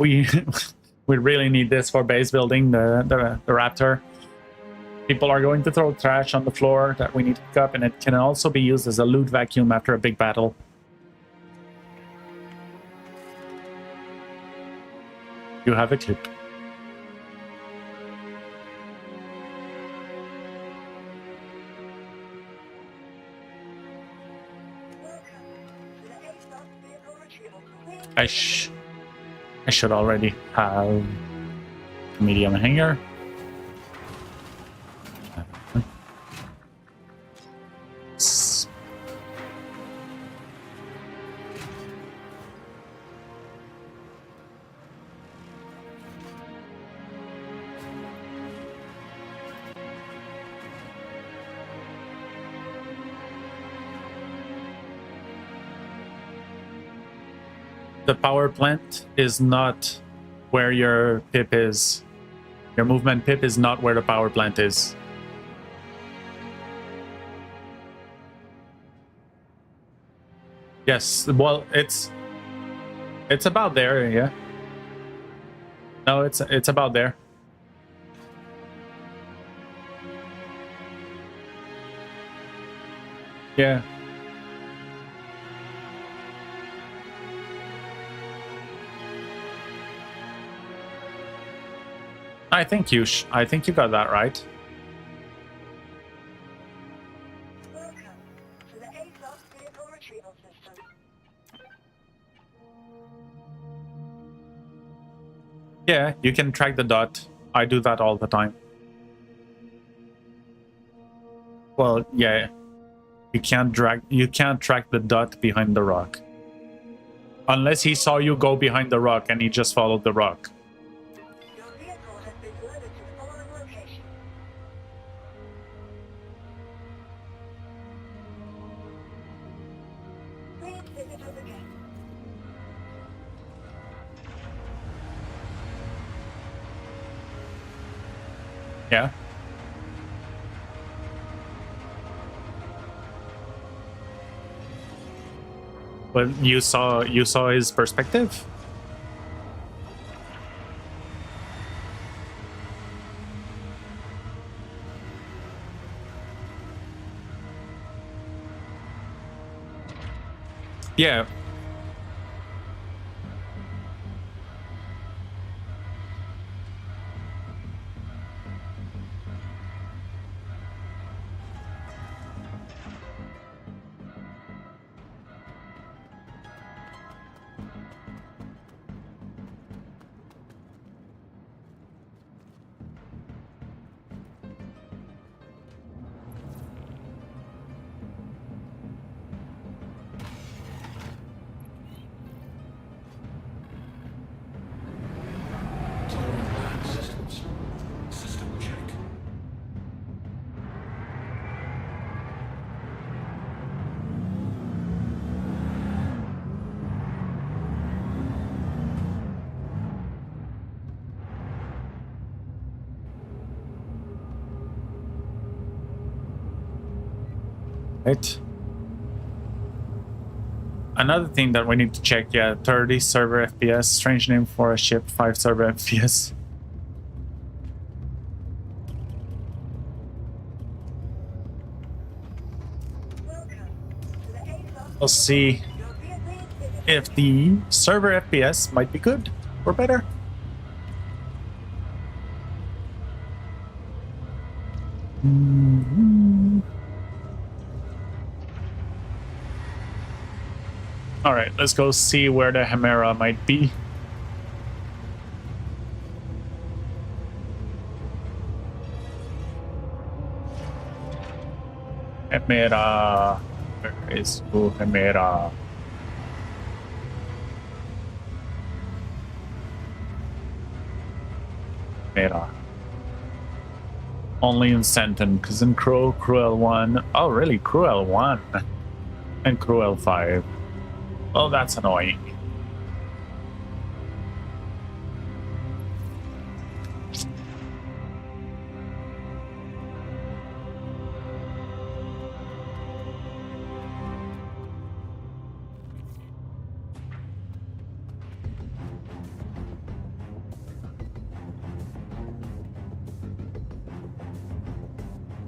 we we really need this for base building the Raptor. People are going to throw trash on the floor that we need to pick up, and it can also be used as a loot vacuum after a big battle. You have a clip. I should already have a medium hanger. The power plant is not where your pip is. Your movement pip is not where the power plant is. Yes, well, it's about there, yeah. No, it's about there. Yeah. I think you got that right. Welcome to the ASOS vehicle retrieval system. Yeah, you can track the dot. I do that all the time. Well, yeah. You can't track the dot behind the rock. Unless he saw you go behind the rock and he just followed the rock. Your vehicle has been delivered to the following location. Please visit us again. Yeah. But you saw his perspective? Yeah. System check. Right. Another thing that we need to check, yeah, 30 server FPS, strange name for a ship, 5 server FPS. Welcome to the ASOS. We'll see Your vehicle is visited. if the server FPS might be good or better. All right, let's go see where the Chimera might be. Chimera. Where is Chimera? Chimera. Only in Senton, because in Cruel 1. Oh, really? Cruel 1 and Cruel 5. Well, that's annoying.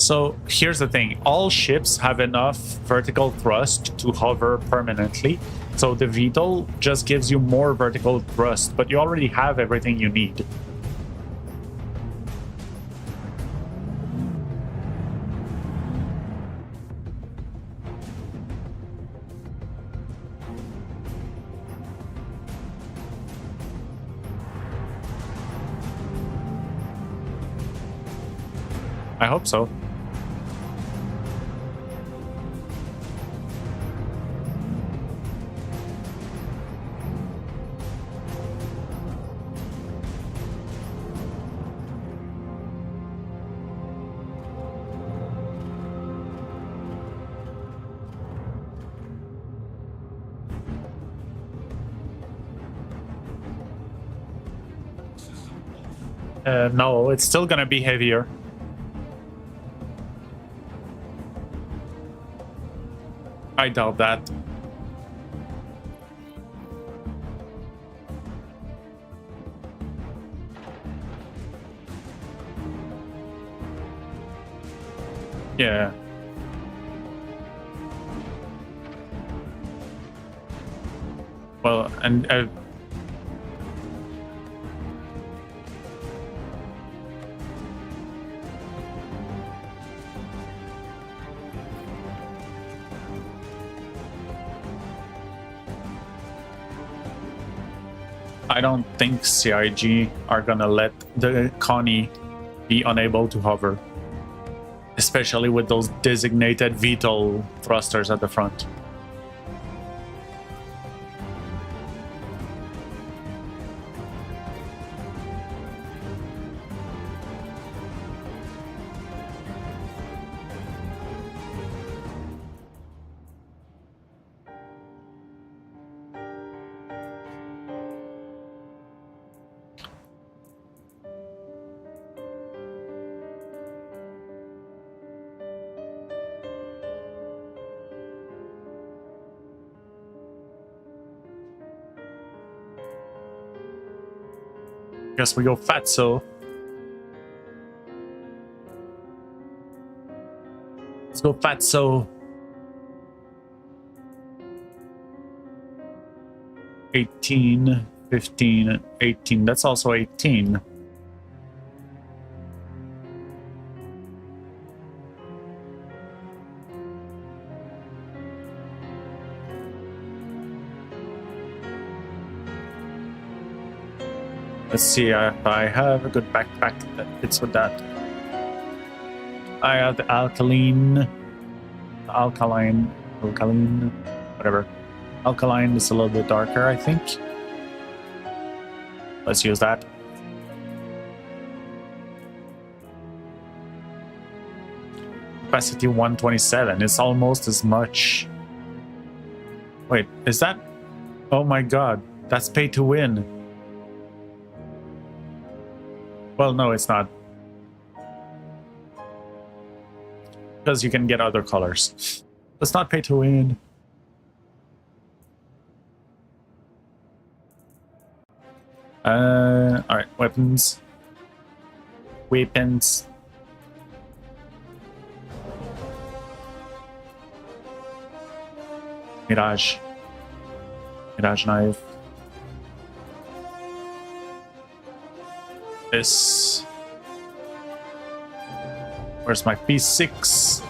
So here's the thing. All ships have enough vertical thrust to hover permanently. So the VTOL just gives you more vertical thrust, but you already have everything you need. I hope so. System off. No, it's still gonna be heavier. I doubt that. Yeah. Well, and I don't think CIG are gonna let the Connie be unable to hover, especially with those designated VTOL thrusters at the front. Guess we go Fatso. Let's go Fatso. 18, 15, 18. That's also 18. Let's see if I have a good backpack that fits with that. I have the alkaline, whatever. Alkaline is a little bit darker, I think. Let's use that. Capacity 127. It's almost as much. Wait, is that? Oh my god, that's pay to win. Well, no, it's not. Because you can get other colors. Let's not pay to win. Alright, weapons. Weapons. Mirage. Mirage knife. This. Where's my P6?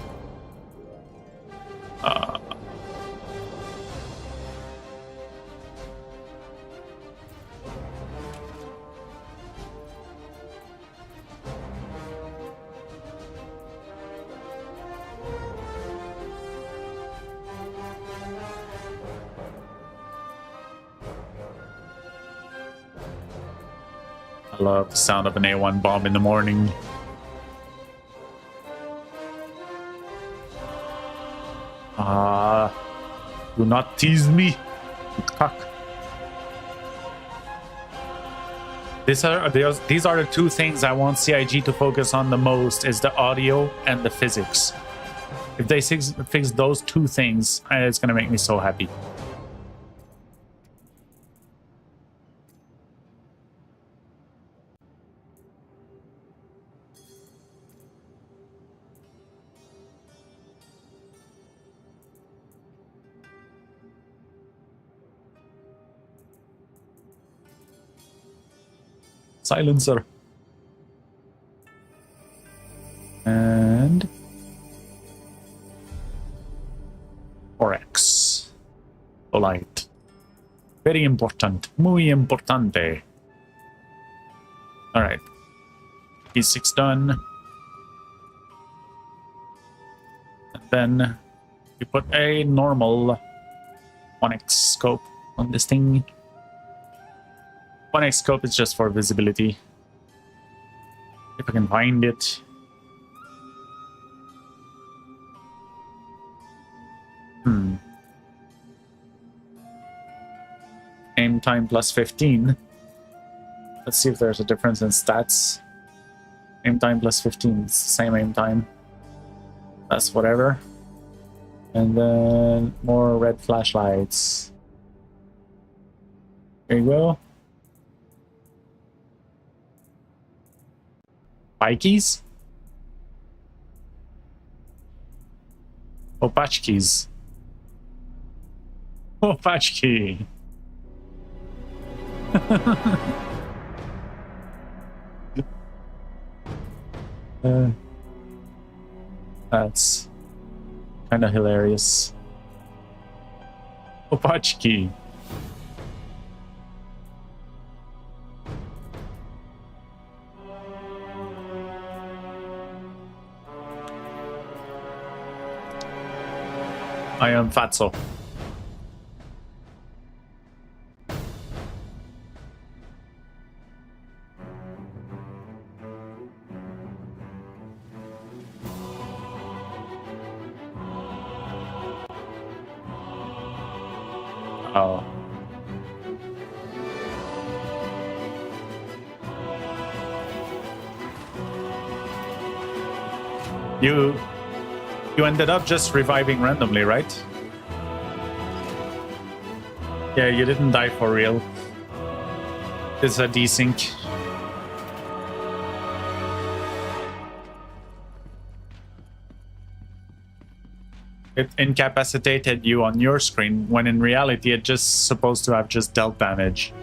I love the sound of an A1 bomb in the morning. Do not tease me, you cock. These are the two things I want CIG to focus on the most, is the audio and the physics. If they fix those two things, it's gonna make me so happy. Silencer. And... Orex. Polite. Very important. Muy importante. Alright. P6 done. And then you put a normal 1x scope on this thing. 1x scope is just for visibility. If I can find it. Aim time plus 15. Let's see if there's a difference in stats. Aim time plus 15. It's the same aim time. That's whatever. And then more red flashlights. There you go. Bikies? Opachkis. Opachki. That's kind of hilarious. Opachki. I am Fatso. Oh. You ended up just reviving randomly, right? Yeah, you didn't die for real. It's a desync. It incapacitated you on your screen, when in reality it's just supposed to have just dealt damage.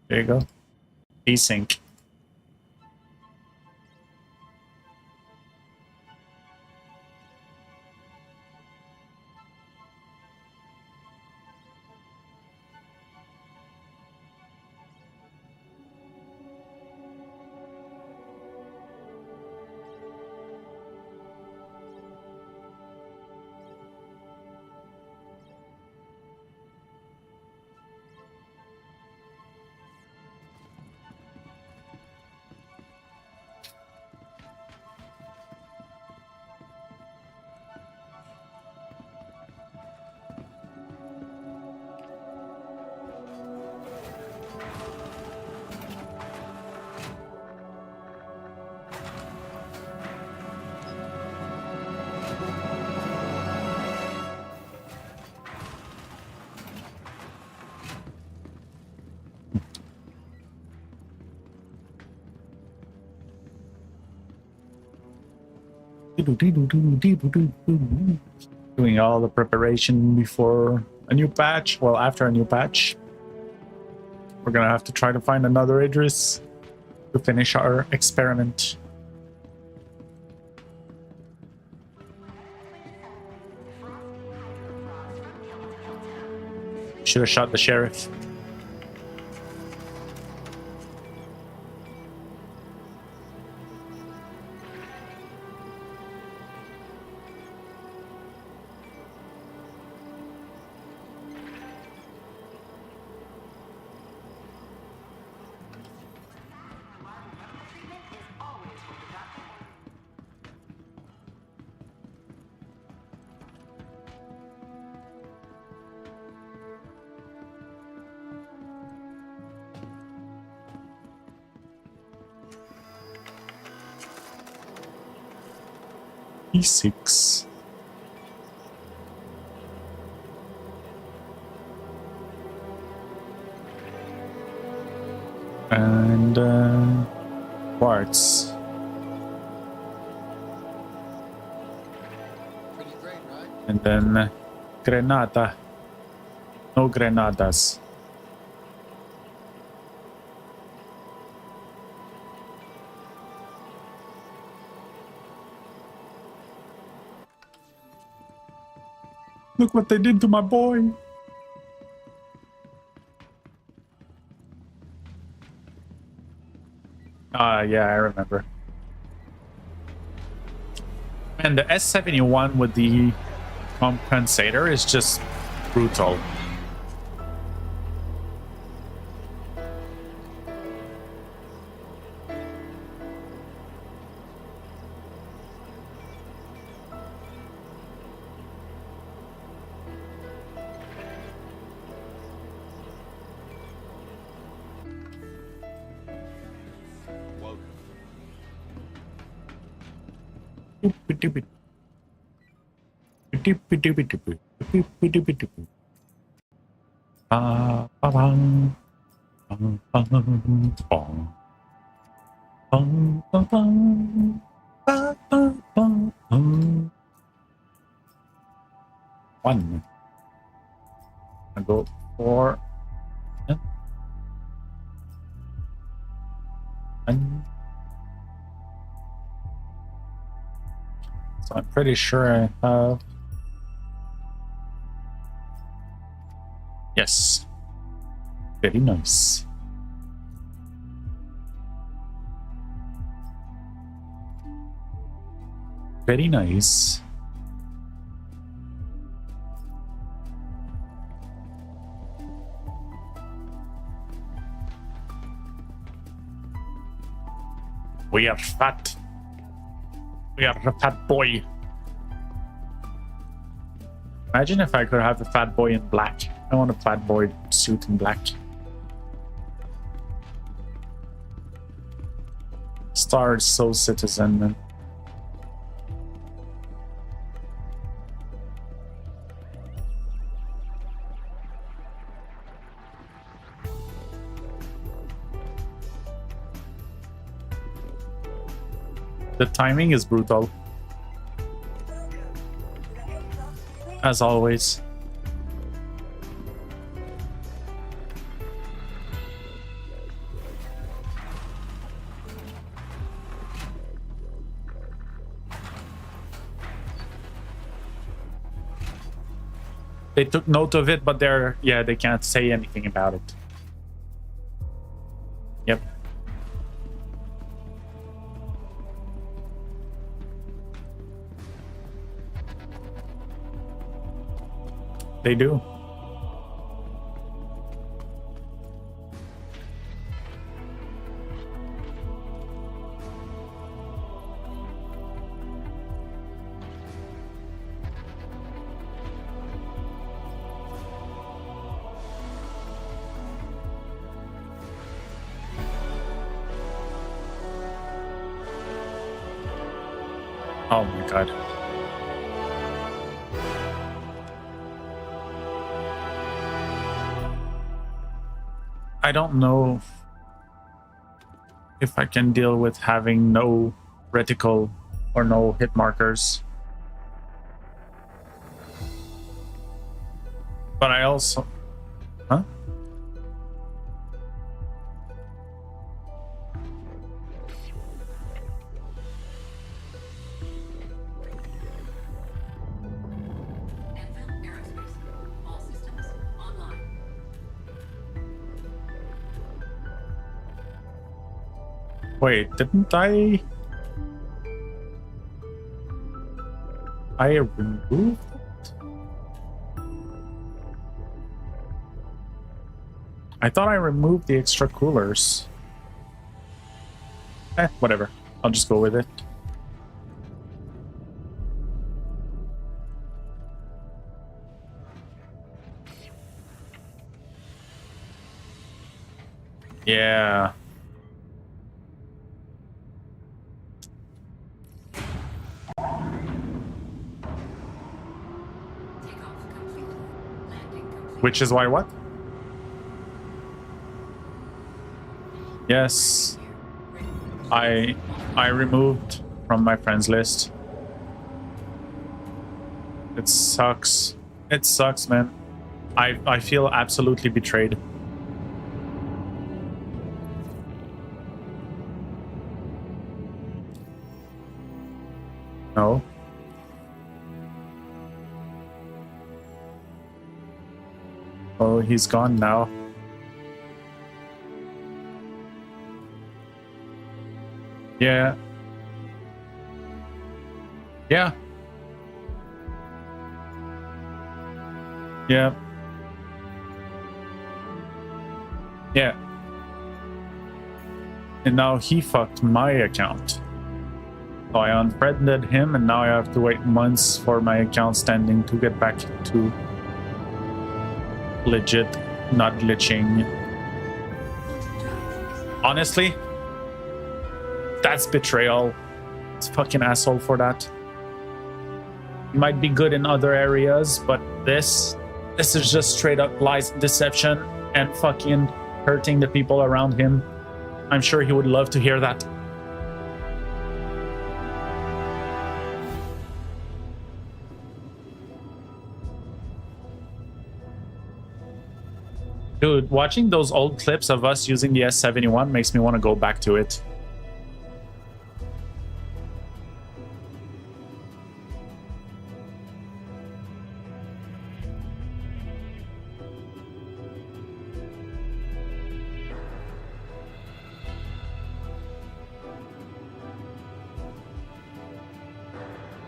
There you go. Desync. Doing all the preparation before a new patch. Well, after a new patch. We're gonna have to try to find another Idris to finish our experiment. Should have shot the sheriff. E6. And quartz. Pretty great, right? And then granada. No granadas. Look what they did to my boy. Yeah, I remember. And the S71 with the compensator is just brutal. One. I go for one. So I'm pretty sure I have. Yes. Very nice. Very nice. We are fat. We are a fat boy. Imagine if I could have a fat boy in black. I want a fat boy suit in black. Star is so citizen, man. The timing is brutal. As always. They took note of it, but they can't say anything about it. Yep. They do. Oh my god. I don't know if I can deal with having no reticle or no hit markers. But I also... Huh? Wait, didn't I removed it? I thought I removed the extra coolers. Whatever. I'll just go with it. Yeah. Which is why what? Yes. I removed from my friends list. It sucks. It sucks, man. I feel absolutely betrayed. No. Oh, he's gone now. Yeah. Yeah. Yeah. Yeah. And now he fucked my account. So I unfriended him, and now I have to wait months for my account standing to get back to legit, not glitching. Honestly, that's betrayal. It's fucking asshole for that. He might be good in other areas, but this is just straight up lies and deception and fucking hurting the people around him. I'm sure he would love to hear that. Dude, watching those old clips of us using the S71 makes me want to go back to it.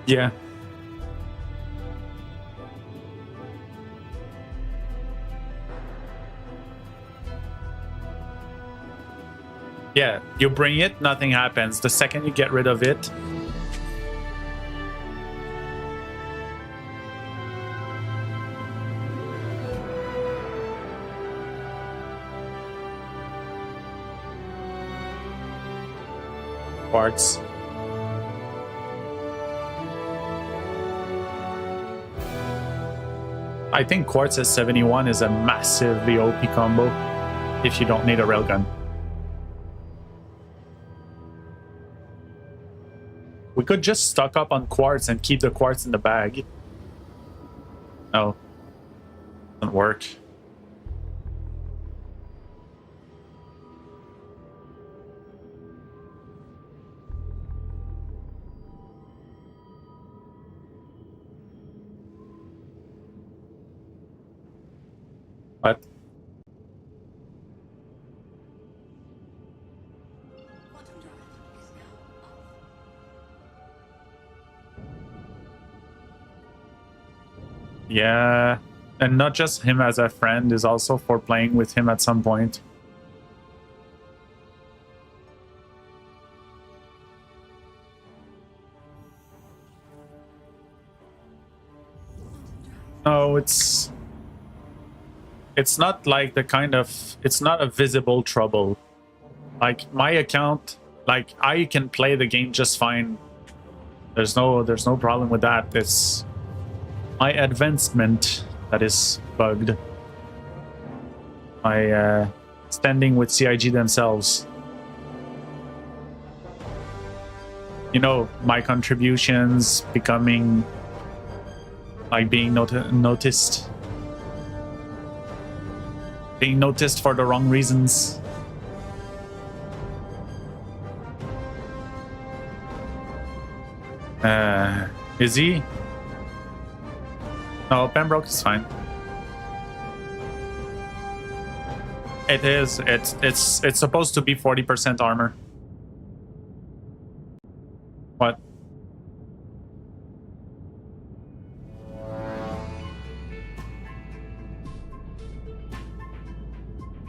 Yeah. Yeah, you bring it, nothing happens. The second you get rid of it, parts. I think Quartz S71 is a massively OP combo if you don't need a railgun. We could just stock up on quartz and keep the quartz in the bag. No. Doesn't work. What? Yeah, and not just him as a friend, is also for playing with him at some point. No, it's not like the kind of, it's not a visible trouble. Like my account, like I can play the game just fine. There's no problem with that. It's my advancement that is bugged. My standing with CIG themselves. You know, my contributions becoming like being noticed. Being noticed for the wrong reasons. Is he? No, Pembroke is fine. It is. It's supposed to be 40% armor. What?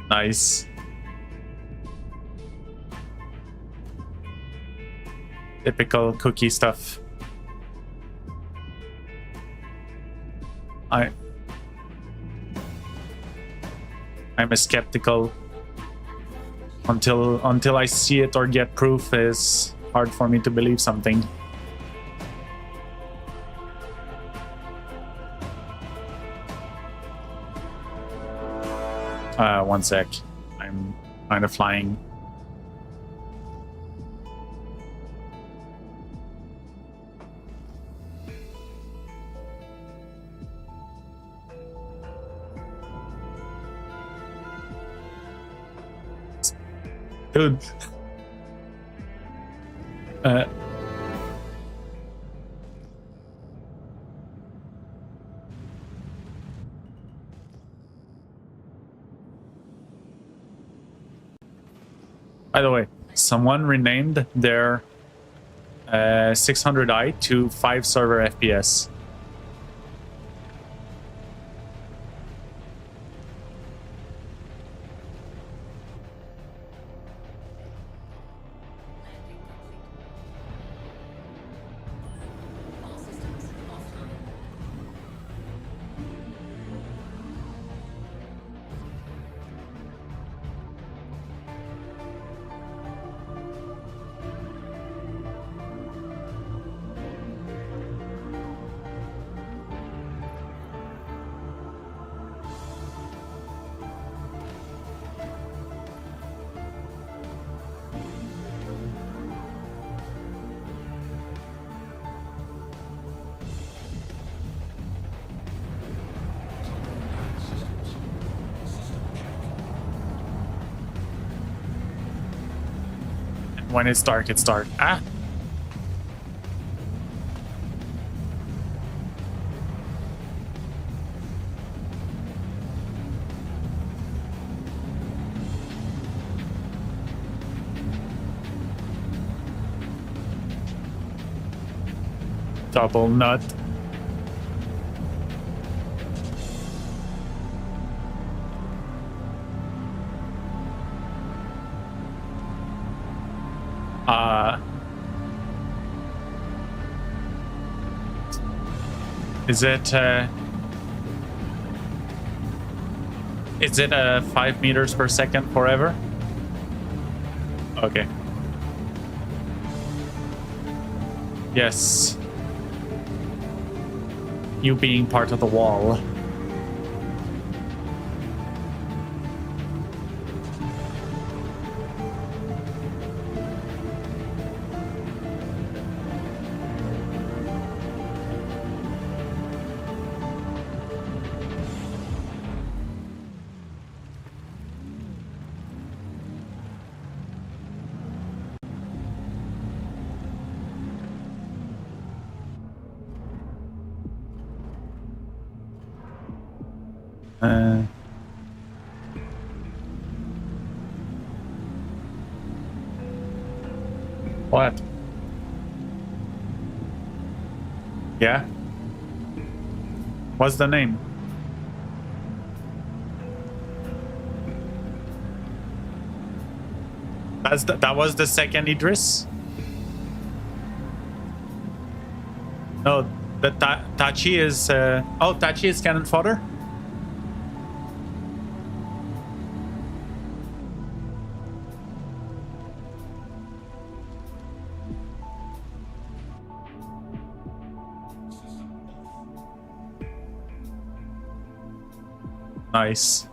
Nice. Typical cookie stuff. I'm a skeptical until I see it or get proof. Is hard for me to believe something. One sec. I'm kind of flying. Dude. By the way, someone renamed their 600i to 5 server FPS. When it's dark, it's dark. Ah! Double nut. Is it 5 meters per second forever? Okay. Yes. You being part of the wall. What? Yeah? What's the name? That was the second Idris? No, the Tachi is... oh, Tachi is cannon fodder? Nice.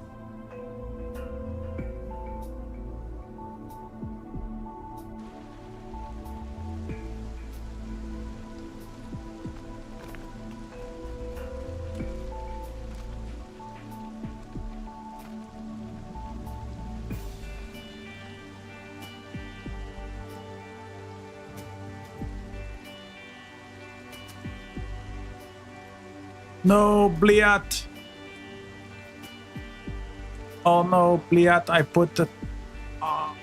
No, Bliat. Oh no, Bliat, I put the... Oh,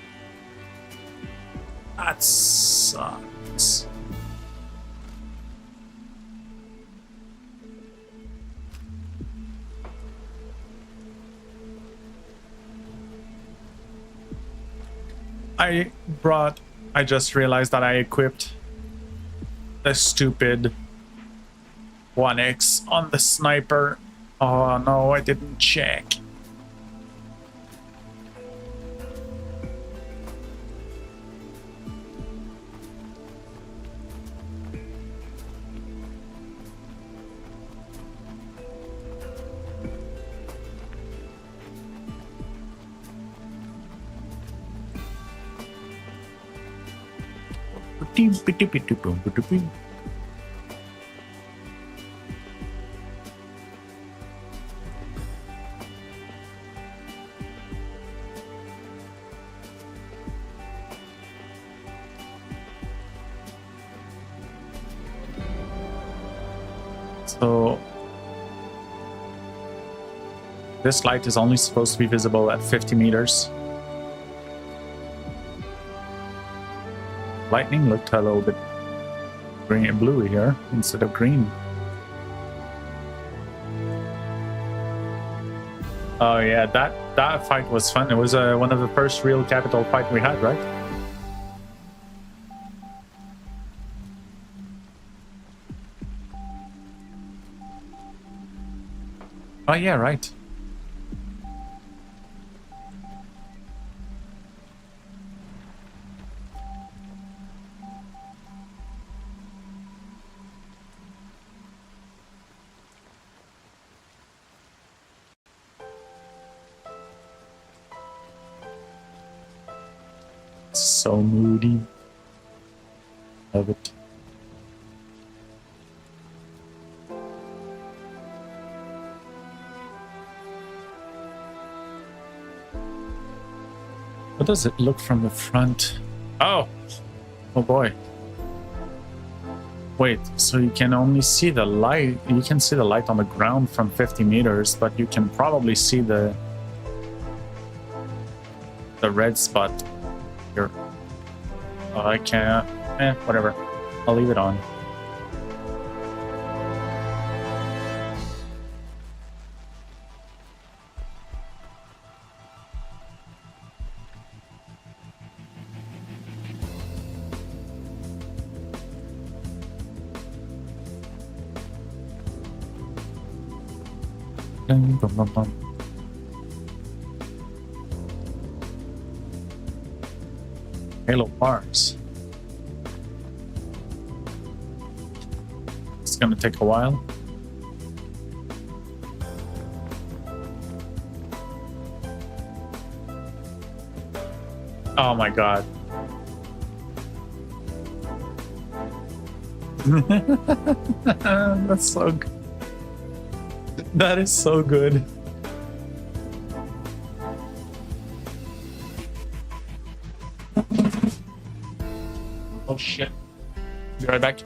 that sucks. I just realized that I equipped the stupid 1x on the sniper. Oh no, I didn't check. So this light is only supposed to be visible at 50 meters. lightning looked a little bit green and bluey here instead of green. Oh yeah, that fight was fun. It was one of the first real capital fight we had, right? Oh yeah, right. So moody. Love it. What does it look from the front? Oh! Oh boy. Wait, so you can only see the light. You can see the light on the ground from 50 meters, but you can probably see the red spot here. Oh, I can't. Whatever. I'll leave it on. Bum, bum, bum. Halo bars. It's gonna take a while. Oh my god. That's so good. That is so good. Oh shit. Be right back.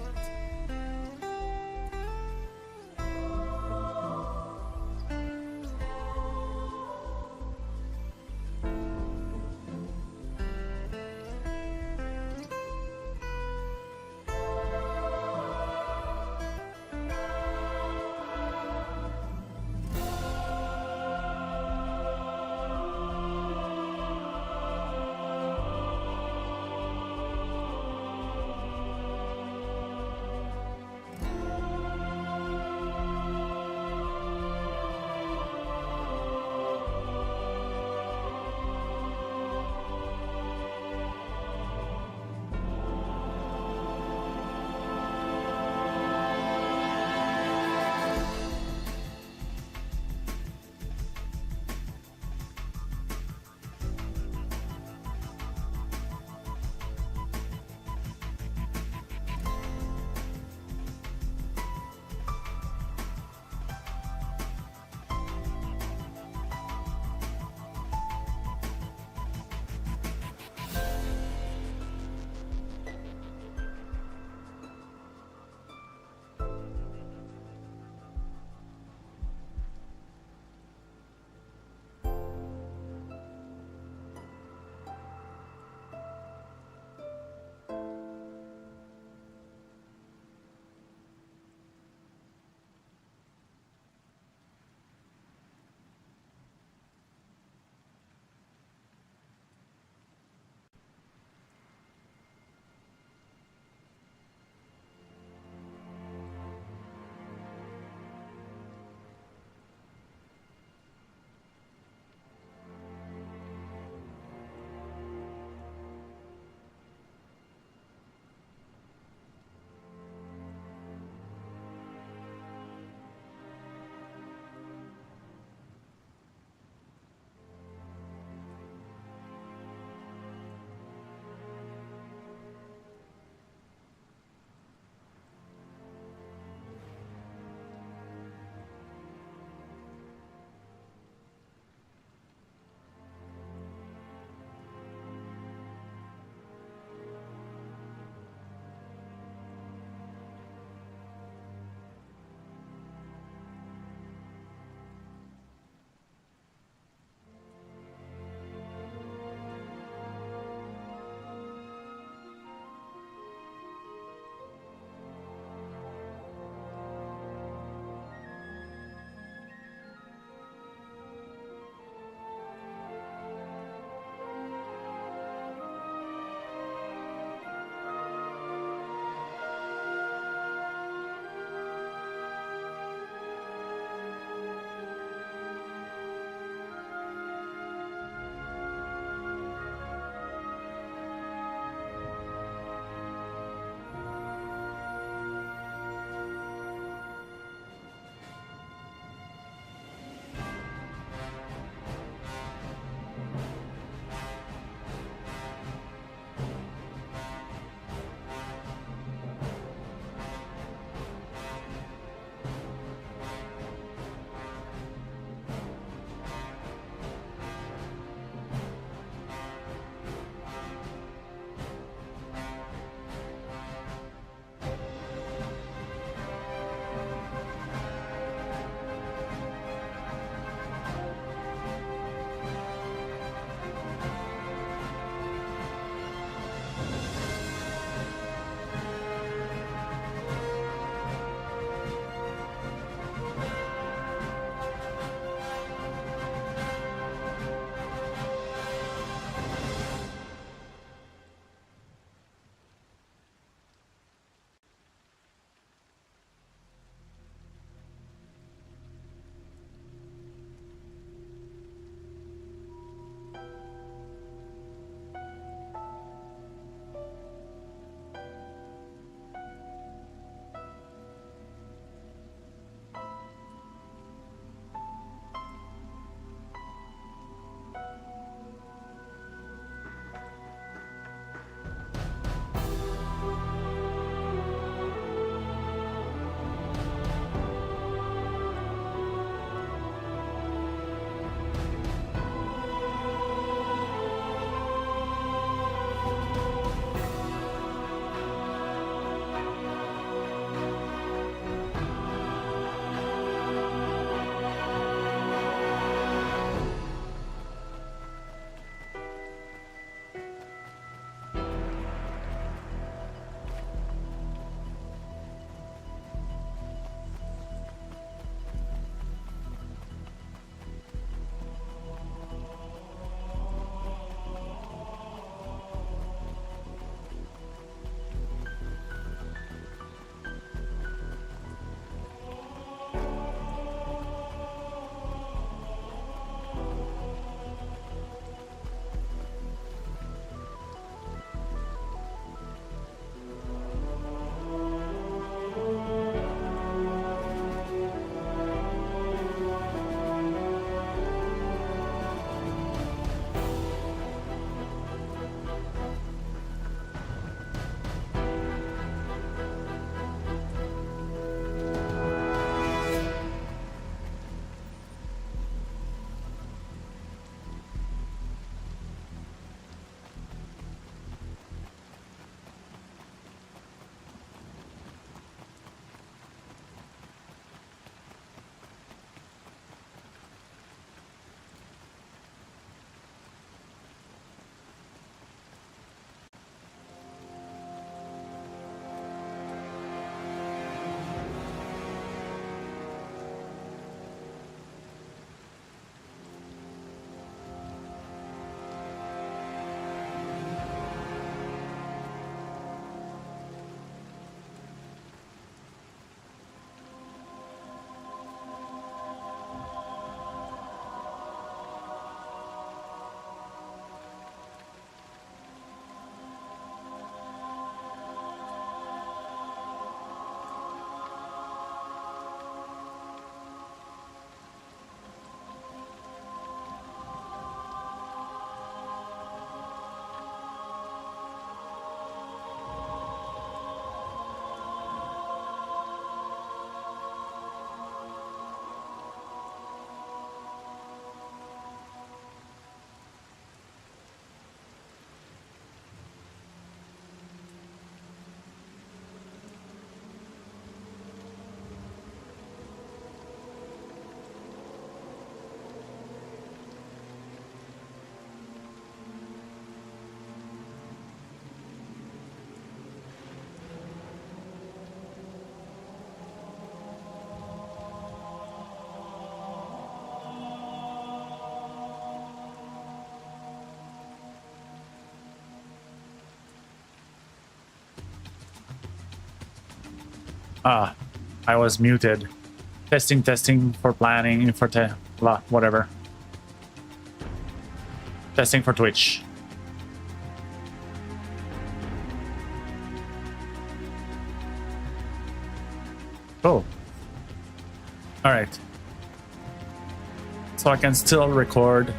Ah, I was muted. Testing for planning, for whatever. Testing for Twitch. Cool. Alright. So I can still record.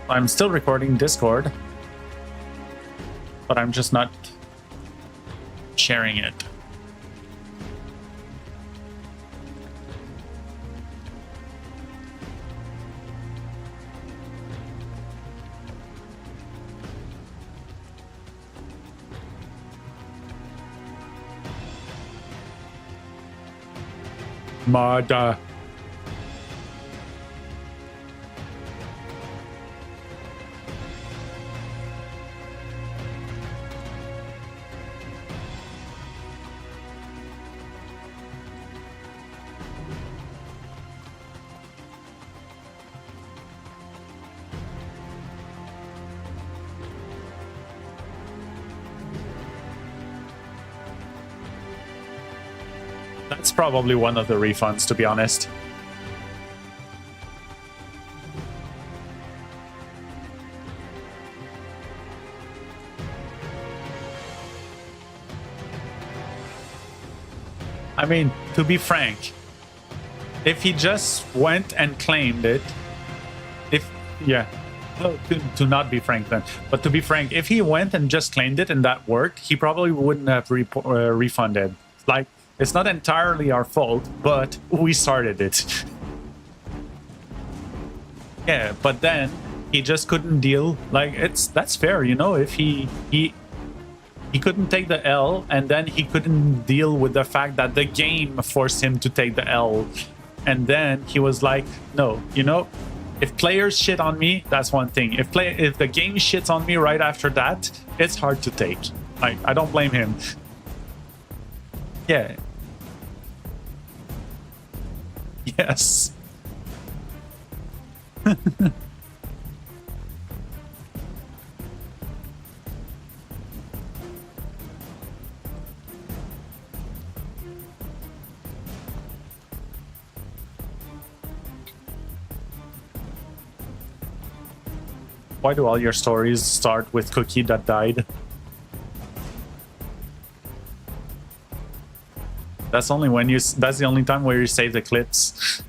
I'm still recording Discord, but I'm just not sharing it. Mada. That's probably one of the refunds, to be honest. I mean, to be frank, if he just went and claimed it, to not be frank then, but to be frank, if he went and just claimed it and that worked, he probably wouldn't have refunded. Like, it's not entirely our fault, but we started it. Yeah, but then he just couldn't deal. Like, that's fair, you know. If he couldn't take the L, and then he couldn't deal with the fact that the game forced him to take the L, and then he was like, no, you know, if players shit on me, that's one thing. If the game shits on me right after that, it's hard to take. Like, I don't blame him. Yeah. Yes. Why do all your stories start with cookie that died? That's only when you. That's the only time where you save the clips.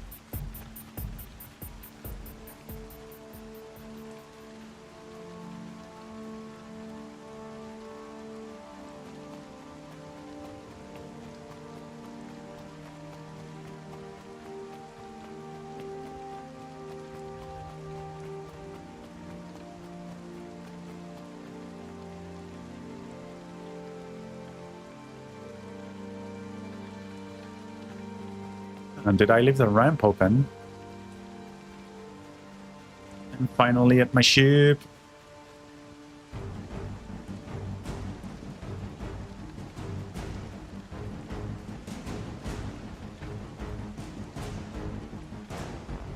And did I leave the ramp open? And finally at my ship.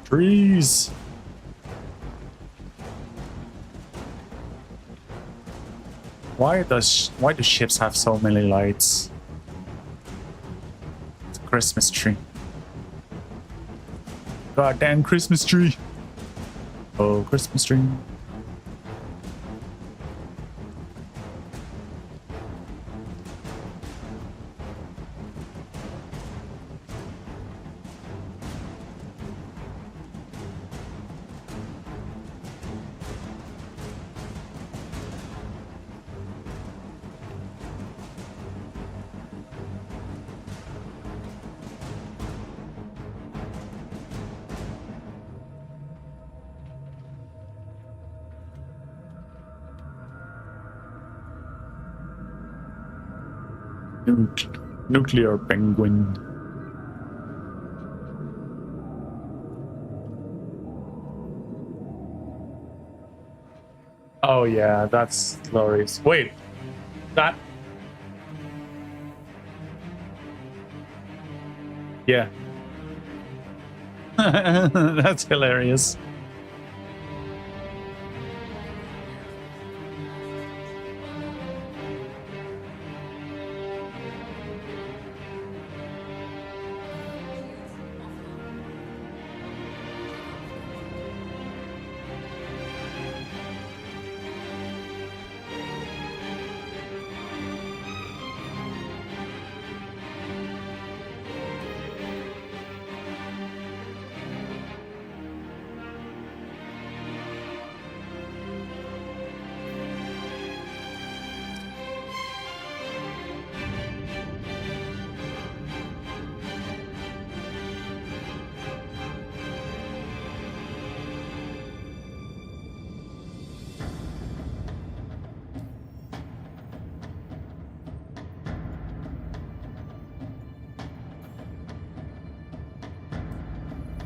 Trees. Why do ships have so many lights? It's a Christmas tree. Goddamn Christmas tree. Oh, Christmas tree. Nuclear penguin. Oh yeah, that's glorious. Wait, that... Yeah. That's hilarious.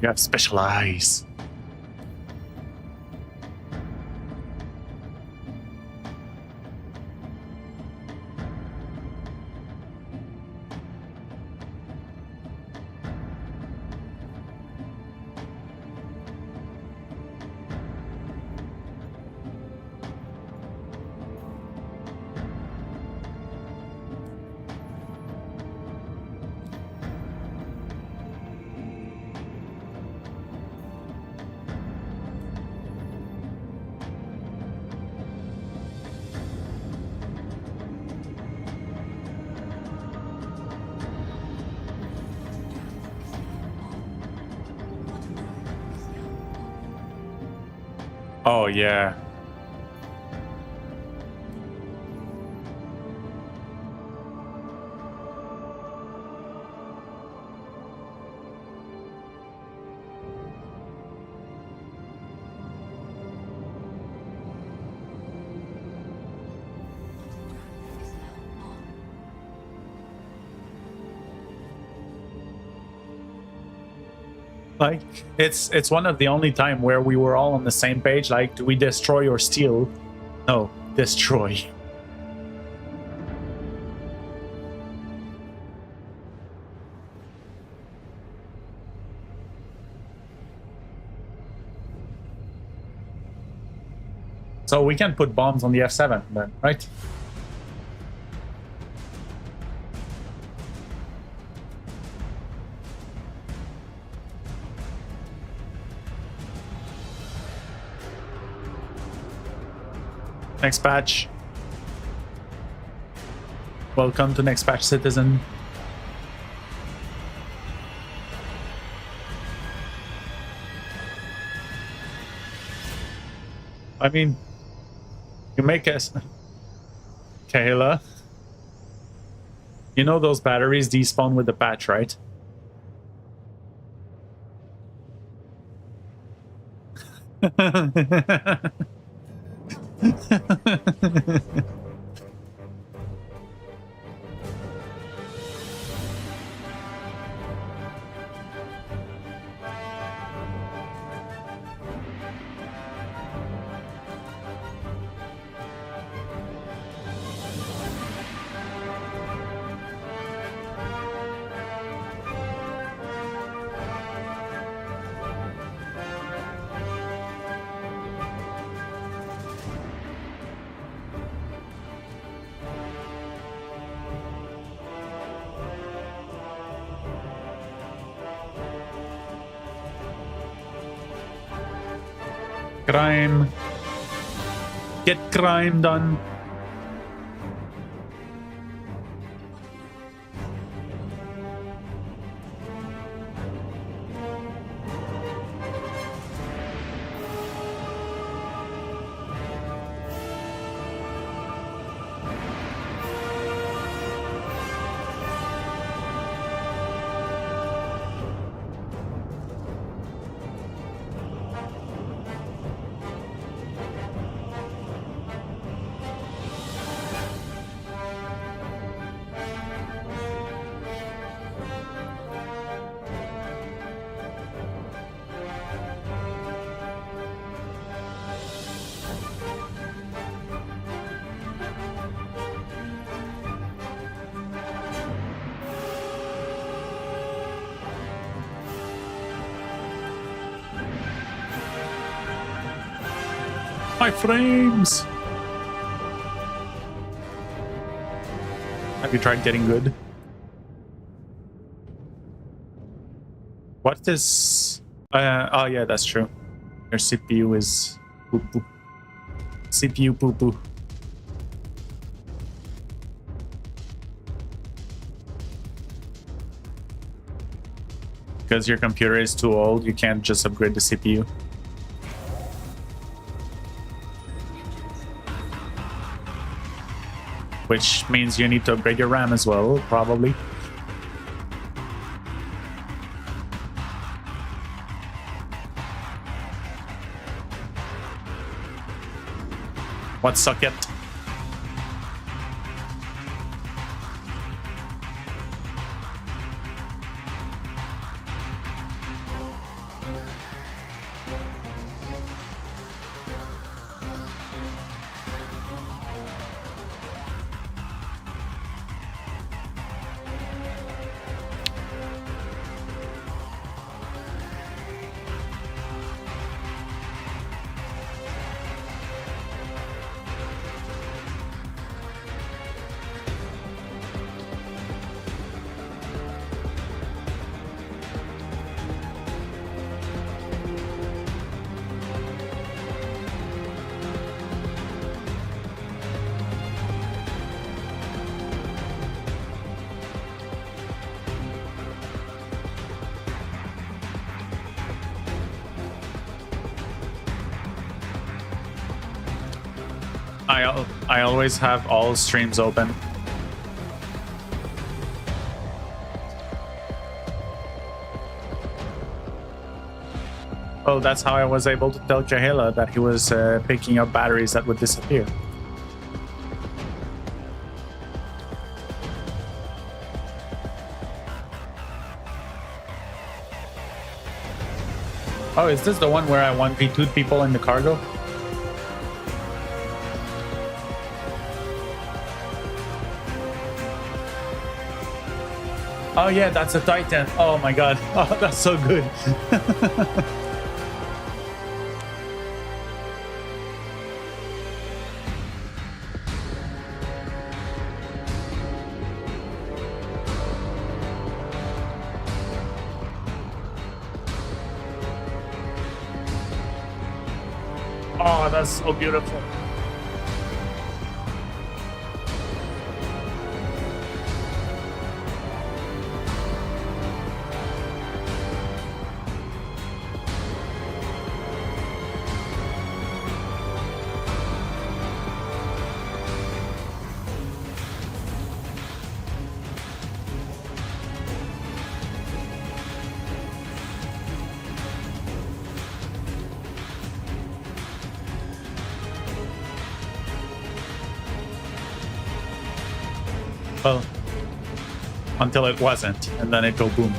You have special eyes. Oh, yeah. Like, it's one of the only time where we were all on the same page. Like, do we destroy or steal? No, destroy. So we can put bombs on the F7 then, right? Next patch. Welcome to next patch, citizen. I mean, you make us... Kayla. You know those batteries despawn with the patch, right? Crime. Get crime done. My frames! Have you tried getting good? What is... oh yeah, that's true. Your CPU is poo-poo. CPU poo-poo. Because your computer is too old, you can't just upgrade the CPU. Which means you need to upgrade your RAM as well, probably. What socket? I always have all streams open. Well, that's how I was able to tell Kahela that he was picking up batteries that would disappear. Oh, is this the one where I 1v2'd people in the cargo? Oh yeah, that's a Titan. Oh my god. Oh, that's so good. Oh, that's so beautiful. Well, until it wasn't, and then it go boom.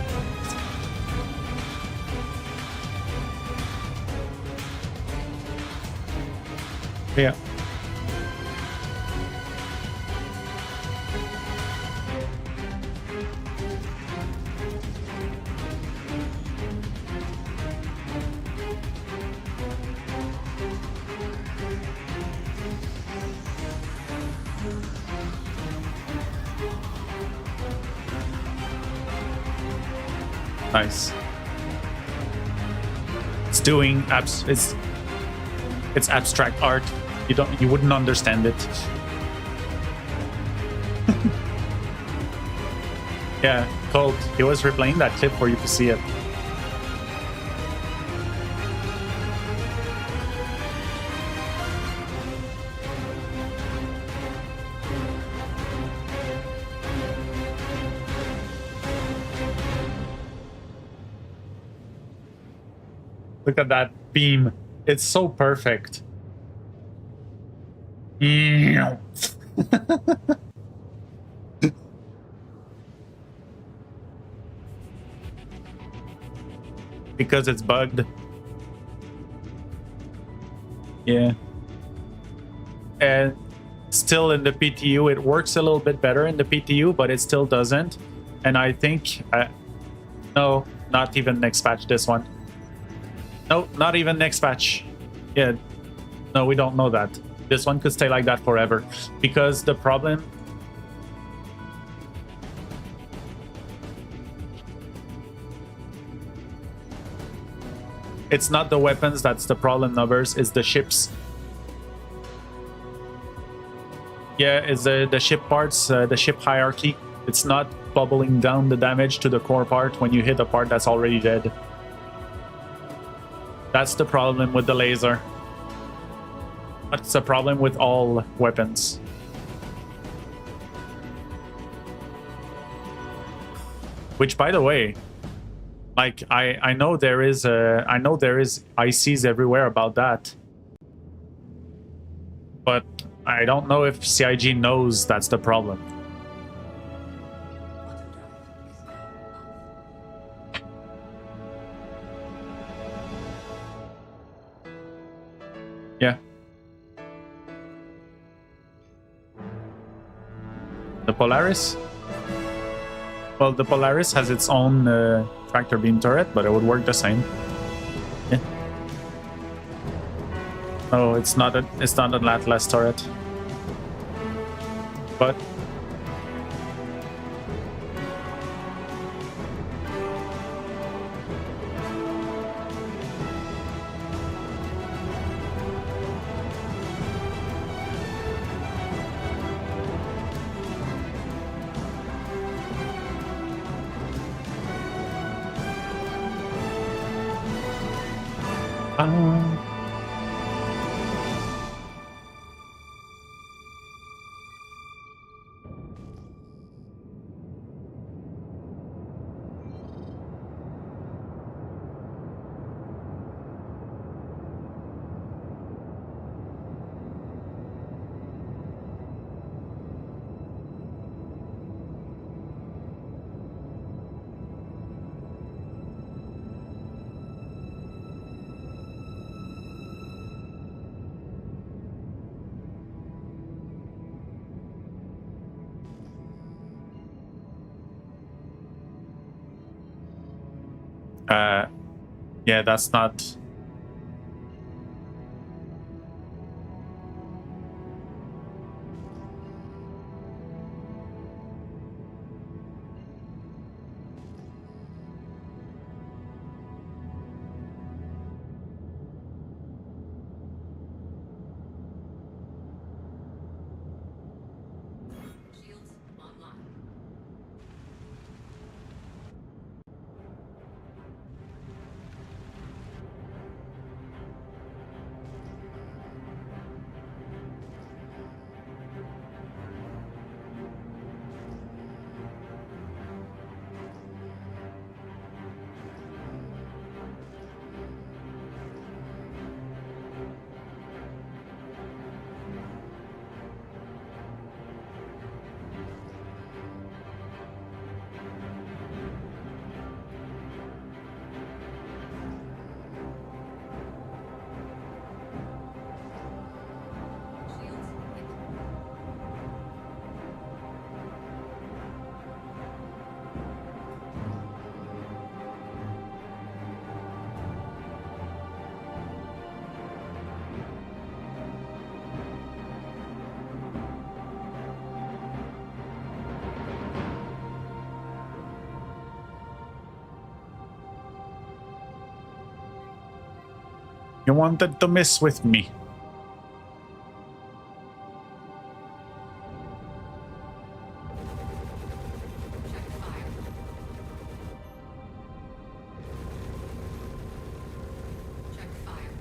Yeah. Nice. It's doing it's abstract art. You wouldn't understand it. Yeah, Colt. He was replaying that clip for you to see it. Look at that beam. It's so perfect. Because it's bugged. Yeah. And still in the PTU, it works a little bit better in the PTU, but it still doesn't. And I think... no, not even next patch, this one. No, not even next patch. Yeah. No, we don't know that. This one could stay like that forever. Because the problem... It's not the weapons that's the problem, Numbers. It's the ships. Yeah, it's the ship parts, the ship hierarchy. It's not bubbling down the damage to the core part when you hit a part that's already dead. That's the problem with the laser. That's a problem with all weapons. Which, by the way, like I know there is ICs everywhere about that, but I don't know if CIG knows that's the problem. Yeah. The Polaris? Well, the Polaris has its own tractor beam turret, but it would work the same. Yeah. Oh, it's not an Atlas turret. But Yeah, that's not. Shields online. Shields hit. You wanted to mess with me. Check fire. Check fire.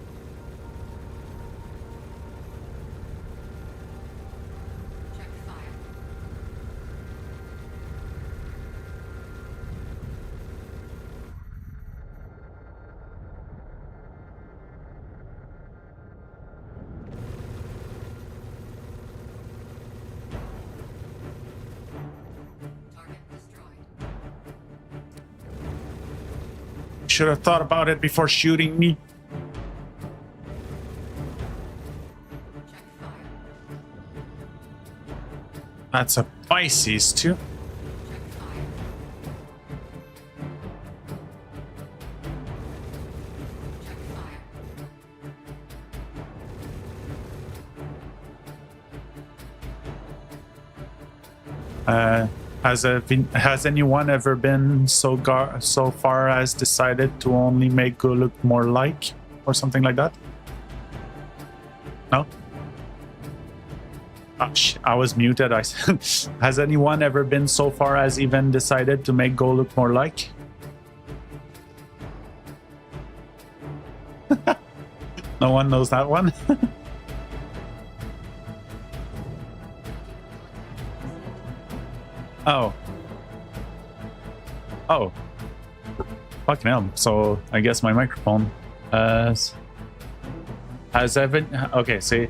Check fire. Target destroyed. Should have thought about it before shooting me. Check fire. That's a Pisces too. Check fire. Check fire. Has anyone ever been so far as decided to only make go look more like or something like that? No. Oh, I was muted. Has anyone ever been so far as even decided to make go look more like? No one knows that one. Oh. Oh. Fucking hell. So I guess my microphone has okay, see,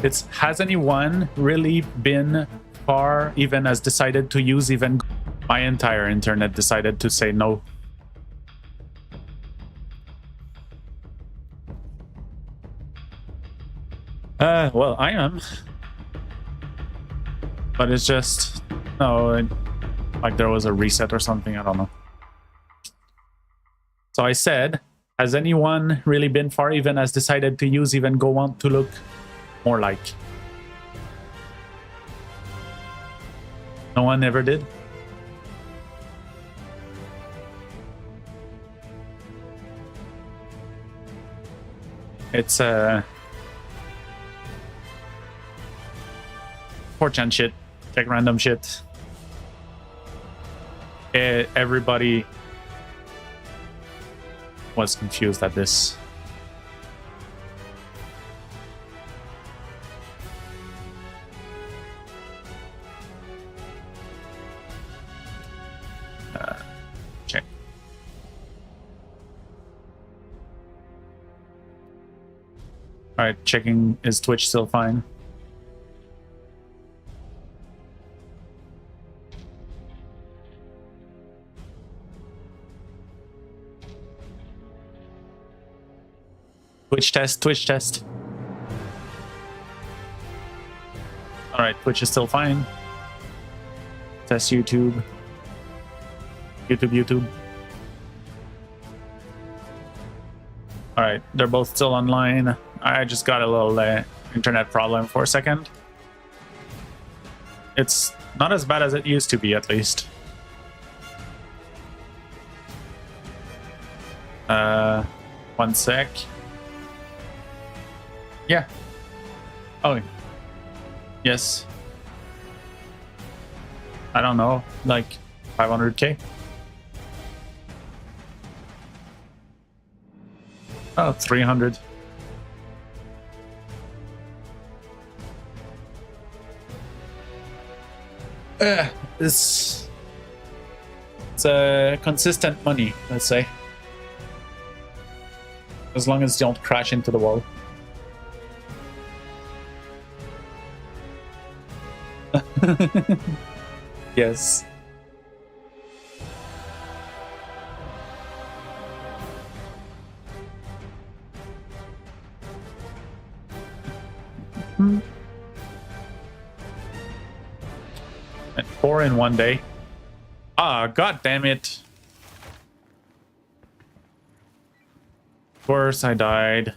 it's has anyone really been far even as decided to use even my entire internet decided to say no. Well, I am. But it's just no, like there was a reset or something, I don't know. So I said, has anyone really been far even as decided to use even go on to look more like? No one ever did? It's 4chan shit, like random shit. Everybody was confused at this. Check. All right, checking. Is Twitch still fine? Twitch test, Twitch test. All right, Twitch is still fine. Test YouTube. YouTube. All right, they're both still online. I just got a little internet problem for a second. It's not as bad as it used to be, at least. One sec. Yeah. Oh. Yes. I don't know, like 500k. Oh, 300. It's consistent money, let's say. As long as you don't crash into the wall. Yes. And 4 in one day. Ah, god damn it. Of course I died.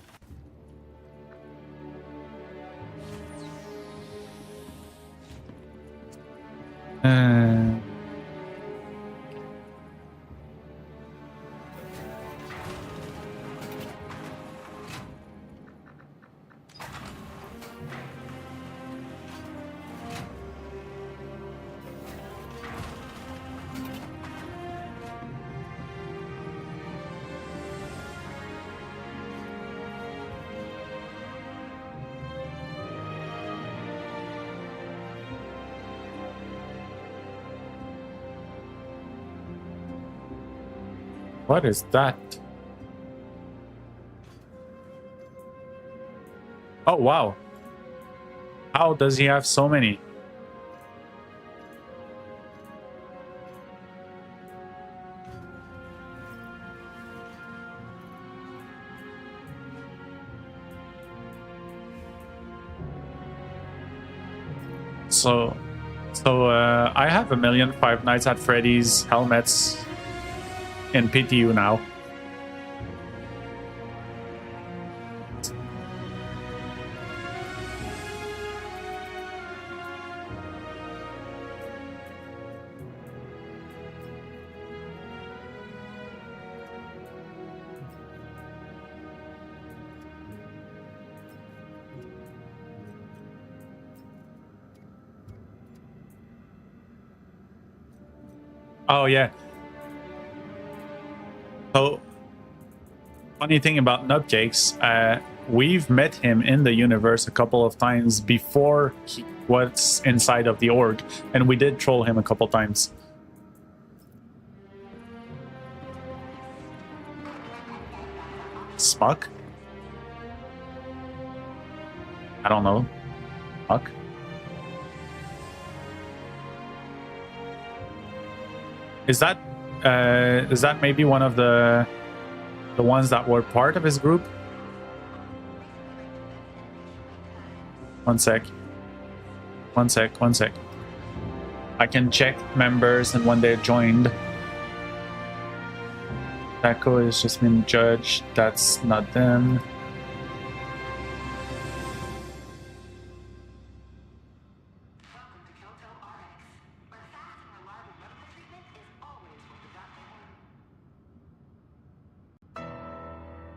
What is that? Oh, wow. How does he have so many? So I have 1,000,000 Five Nights at Freddy's helmets in PTU now. Oh, yeah. So, funny thing about Nutcakes, we've met him in the universe a couple of times before he was inside of the org, and we did troll him a couple times. Smuck? I don't know. Smuck? Is that maybe one of the ones that were part of his group? One sec. I can check members and when they joined. Taco has just been judged. That's not them.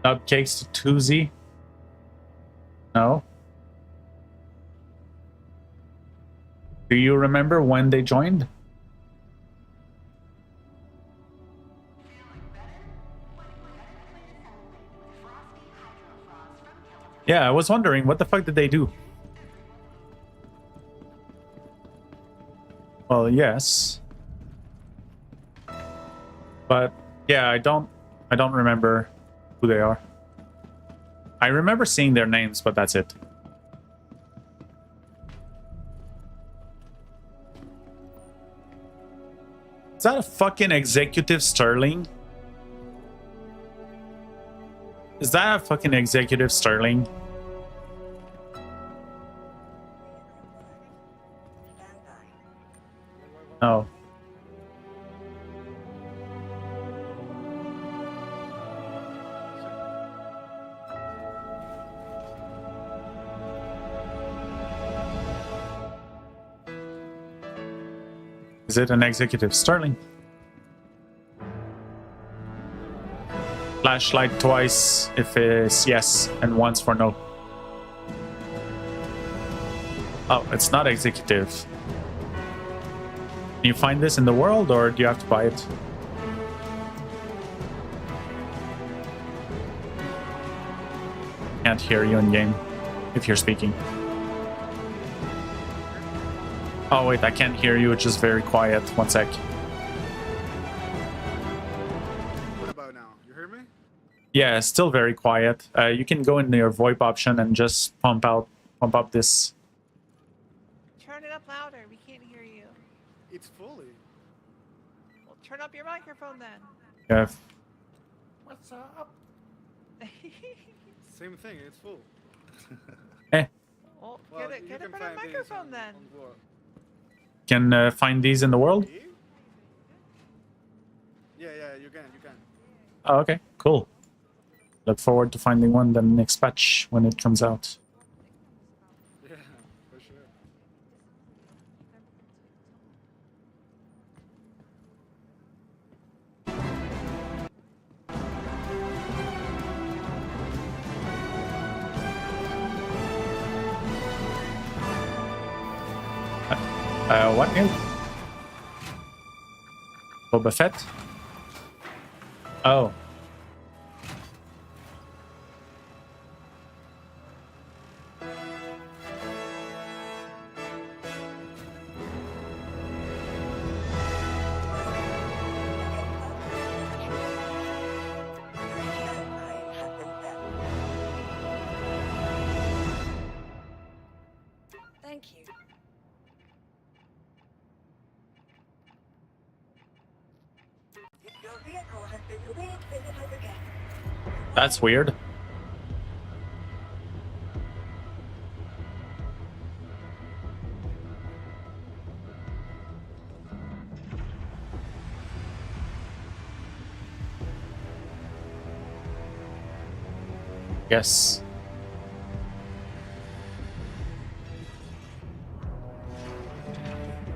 Cupcakes to Tuesday? No. Do you remember when they joined? Yeah, I was wondering, what the fuck did they do? Well, yes. But yeah, I don't remember who they are. I remember seeing their names, but that's it. Is that a fucking executive Sterling? Is that a fucking executive Sterling? Oh. Is it an executive? Sterling. Flashlight twice if it's yes, and once for no. Oh, it's not executive. Can you find this in the world, or do you have to buy it? Can't hear you in game if you're speaking. Oh wait, I can't hear you. It's just very quiet. One sec. What about now? You hear me? Yeah, still very quiet. You can go into your VoIP option and just pump up this. Turn it up louder. We can't hear you. It's fully. Well, turn up your microphone then. Yeah. What's up? Same thing. It's full. Well, Well, get you a can better find things microphone on- then. on Google. Can find these in the world. Yeah, you can. Oh, okay, cool. Look forward to finding one the next patch when it comes out. Yeah, for sure. What new? Boba Fett? Oh. Thank you. Your vehicle has been re-exhibited again. That's weird. Yes.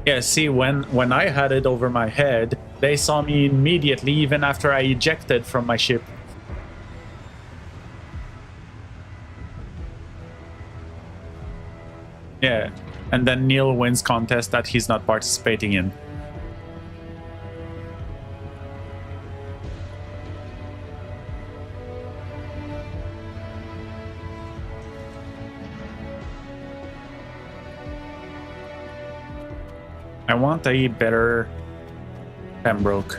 Yeah, see, when I had it over my head, they saw me immediately, even after I ejected from my ship. Yeah, and then Neil wins contest that he's not participating in. I want a better Pembroke.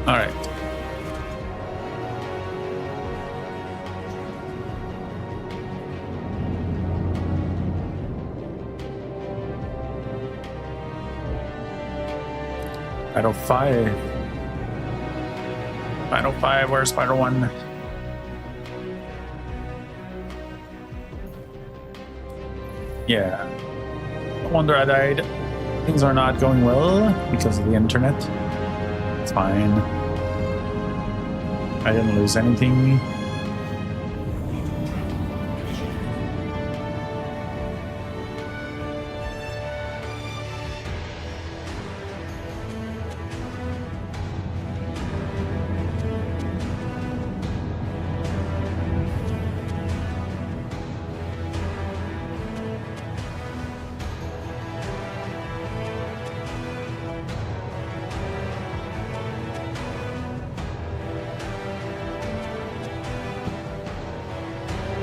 All right. Spider 5. Spider 5, where's Spider 1? Yeah. No wonder I died. Things are not going well because of the internet. It's fine. I didn't lose anything.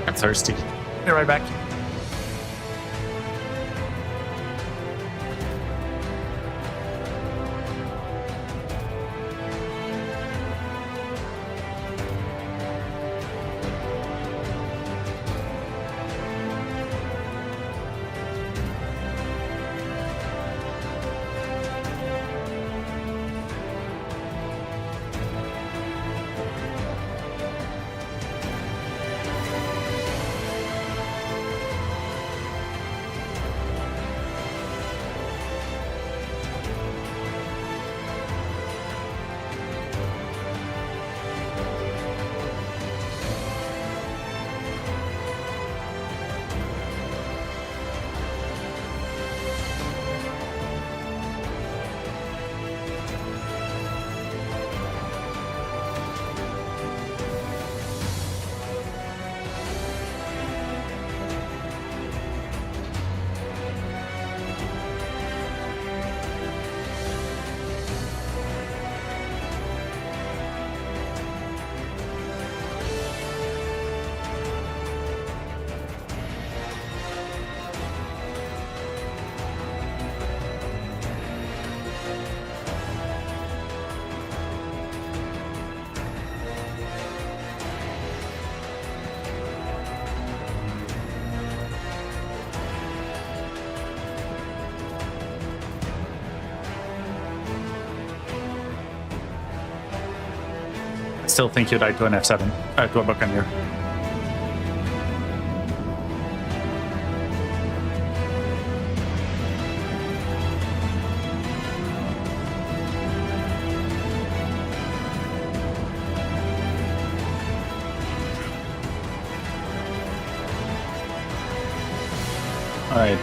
I'm thirsty. Be right back. still think you died to an F7, to a Buccaneer. All right.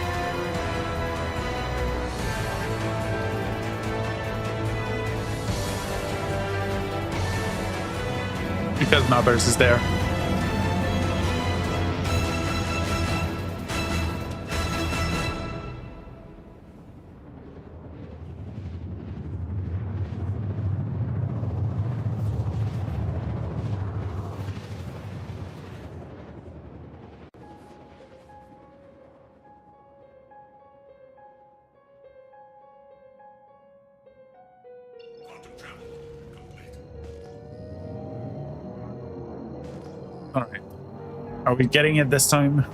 Because Nubbers is there. All right. Are we getting it this time?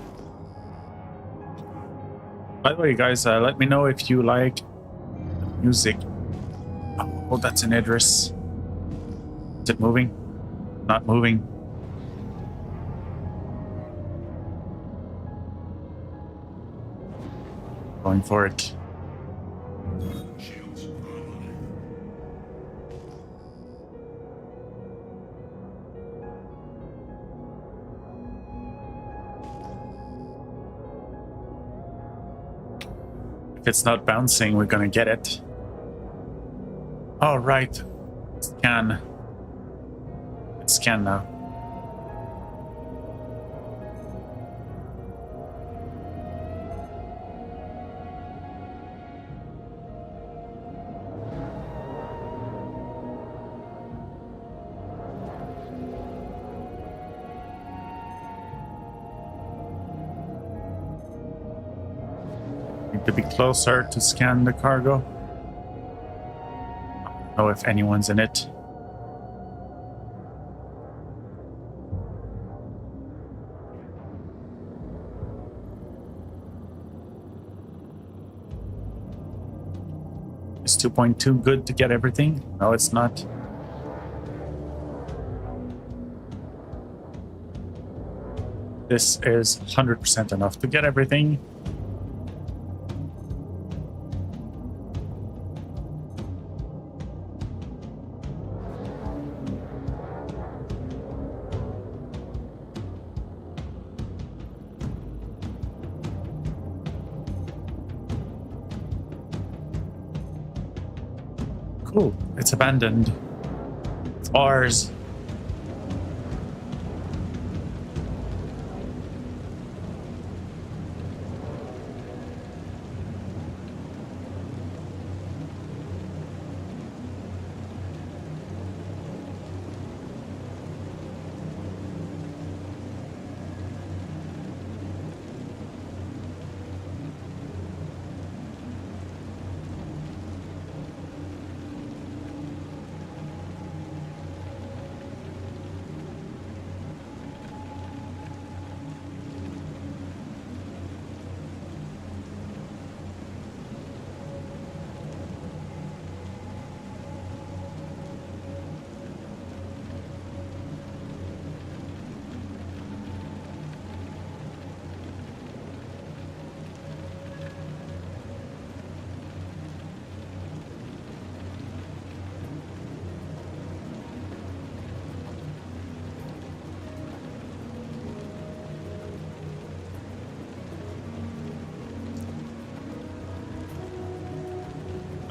By the way, guys, let me know if you like music. Oh, that's an Idris. Is it moving? Not moving. Going for it. If it's not bouncing, we're gonna get it. All right. Scan. It's scan now. Need to be closer to scan the cargo. I don't know if anyone's in it. Is 2.2 good to get everything? No, it's not. This is 100% enough to get everything. Cool. It's abandoned. It's ours.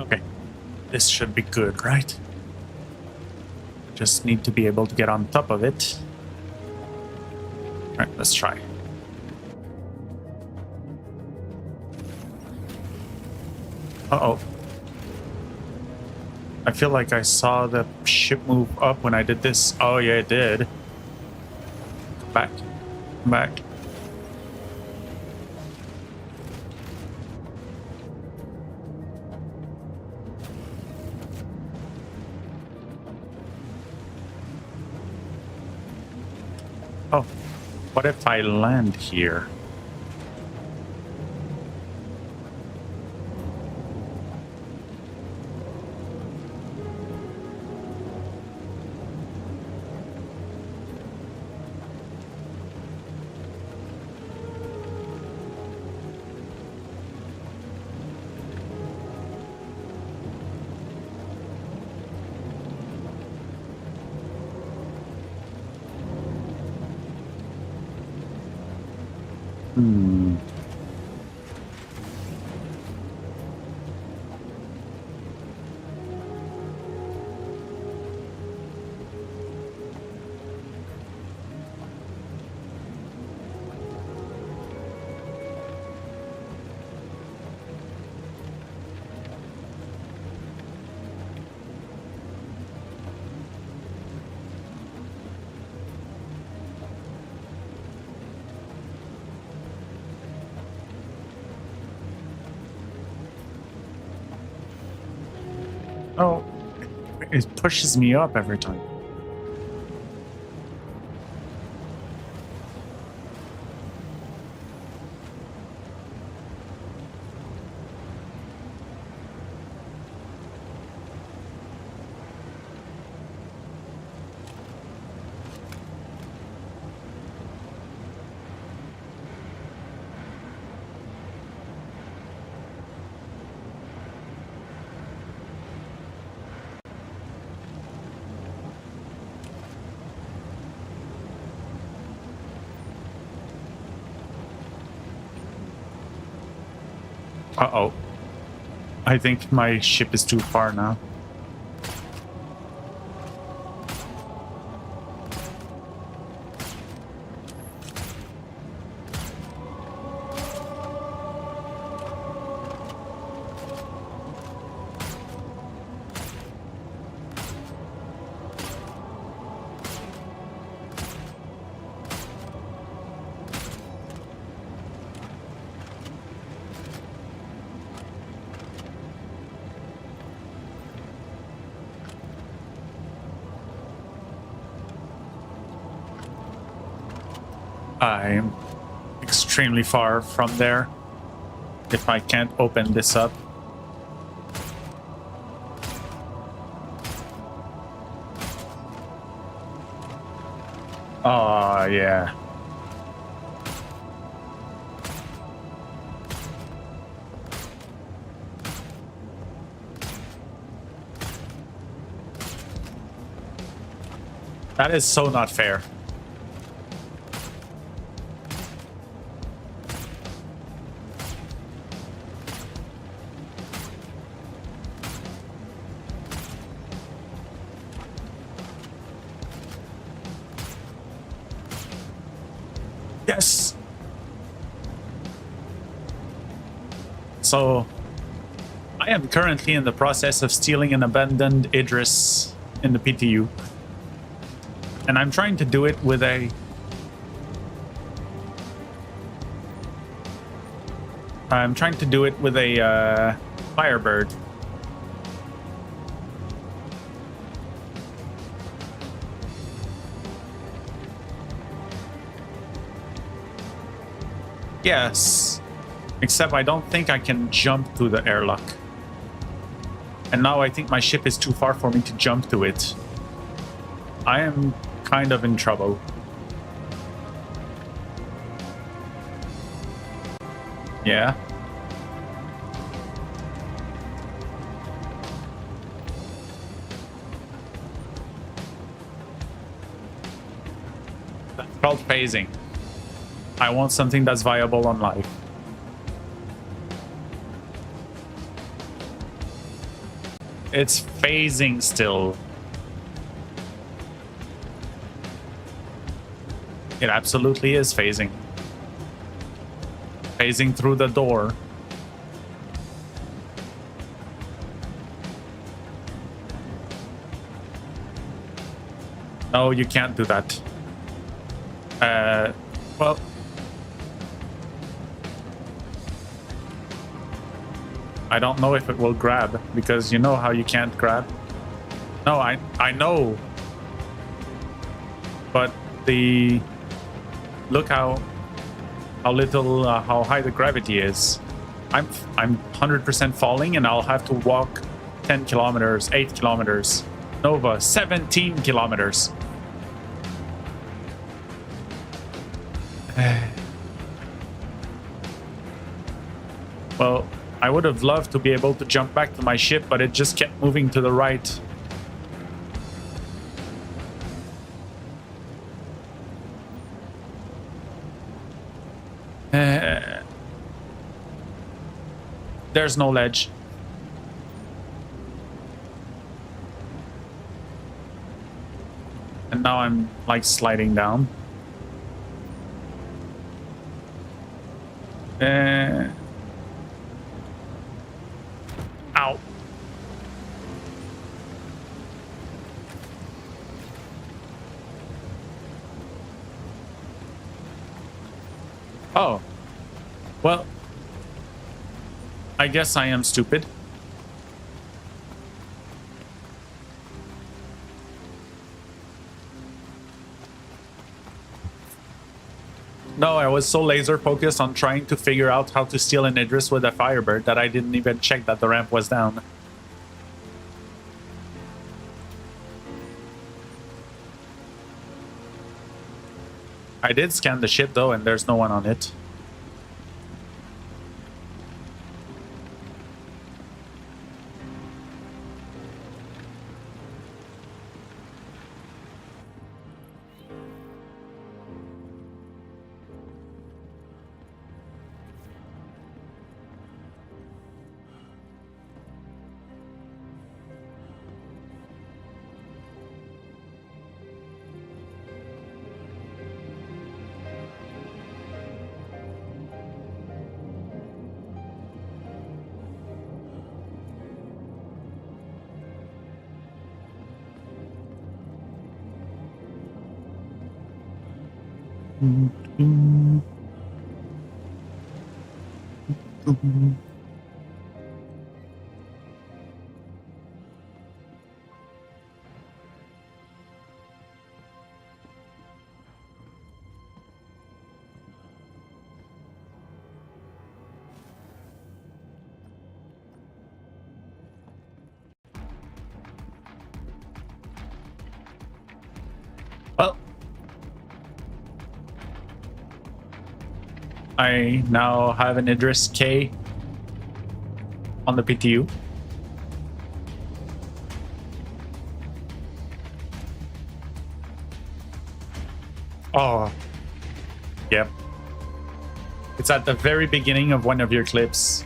Okay, this should be good, right? Just need to be able to get on top of it. All right, let's try. Uh-oh. I feel like I saw the ship move up when I did this. Oh, yeah, it did. Come back. Come back. Oh, what if I land here? Hmm. Oh, it pushes me up every time. Uh-oh. I think my ship is too far now. I'm extremely far from there if I can't open this up. Oh, yeah. That is so not fair. Yes. So, I am currently in the process of stealing an abandoned Idris in the PTU. And I'm trying to do it with a... Firebird. Yes. Except I don't think I can jump to the airlock. And now I think my ship is too far for me to jump to it. I am kind of in trouble. Yeah. That's called phasing. I want something that's viable on life. It's phasing still. It absolutely is phasing. Phasing through the door. No, you can't do that. Well... I don't know if it will grab, because you know how you can't grab. No, I know. But the... Look how little, how high the gravity is. I'm 100% falling, and I'll have to walk 10 kilometers, 8 kilometers. Nova, 17 kilometers. Well, I would have loved to be able to jump back to my ship, but it just kept moving to the right. There's no ledge. And now I'm like sliding down. Ow. Oh. Well, I guess I am stupid. No, I was so laser focused on trying to figure out how to steal an Idris with a Firebird that I didn't even check that the ramp was down. I did scan the ship though, and there's no one on it. Well, I now have an Idris K on the PTU. Oh, yep. It's at the very beginning of one of your clips.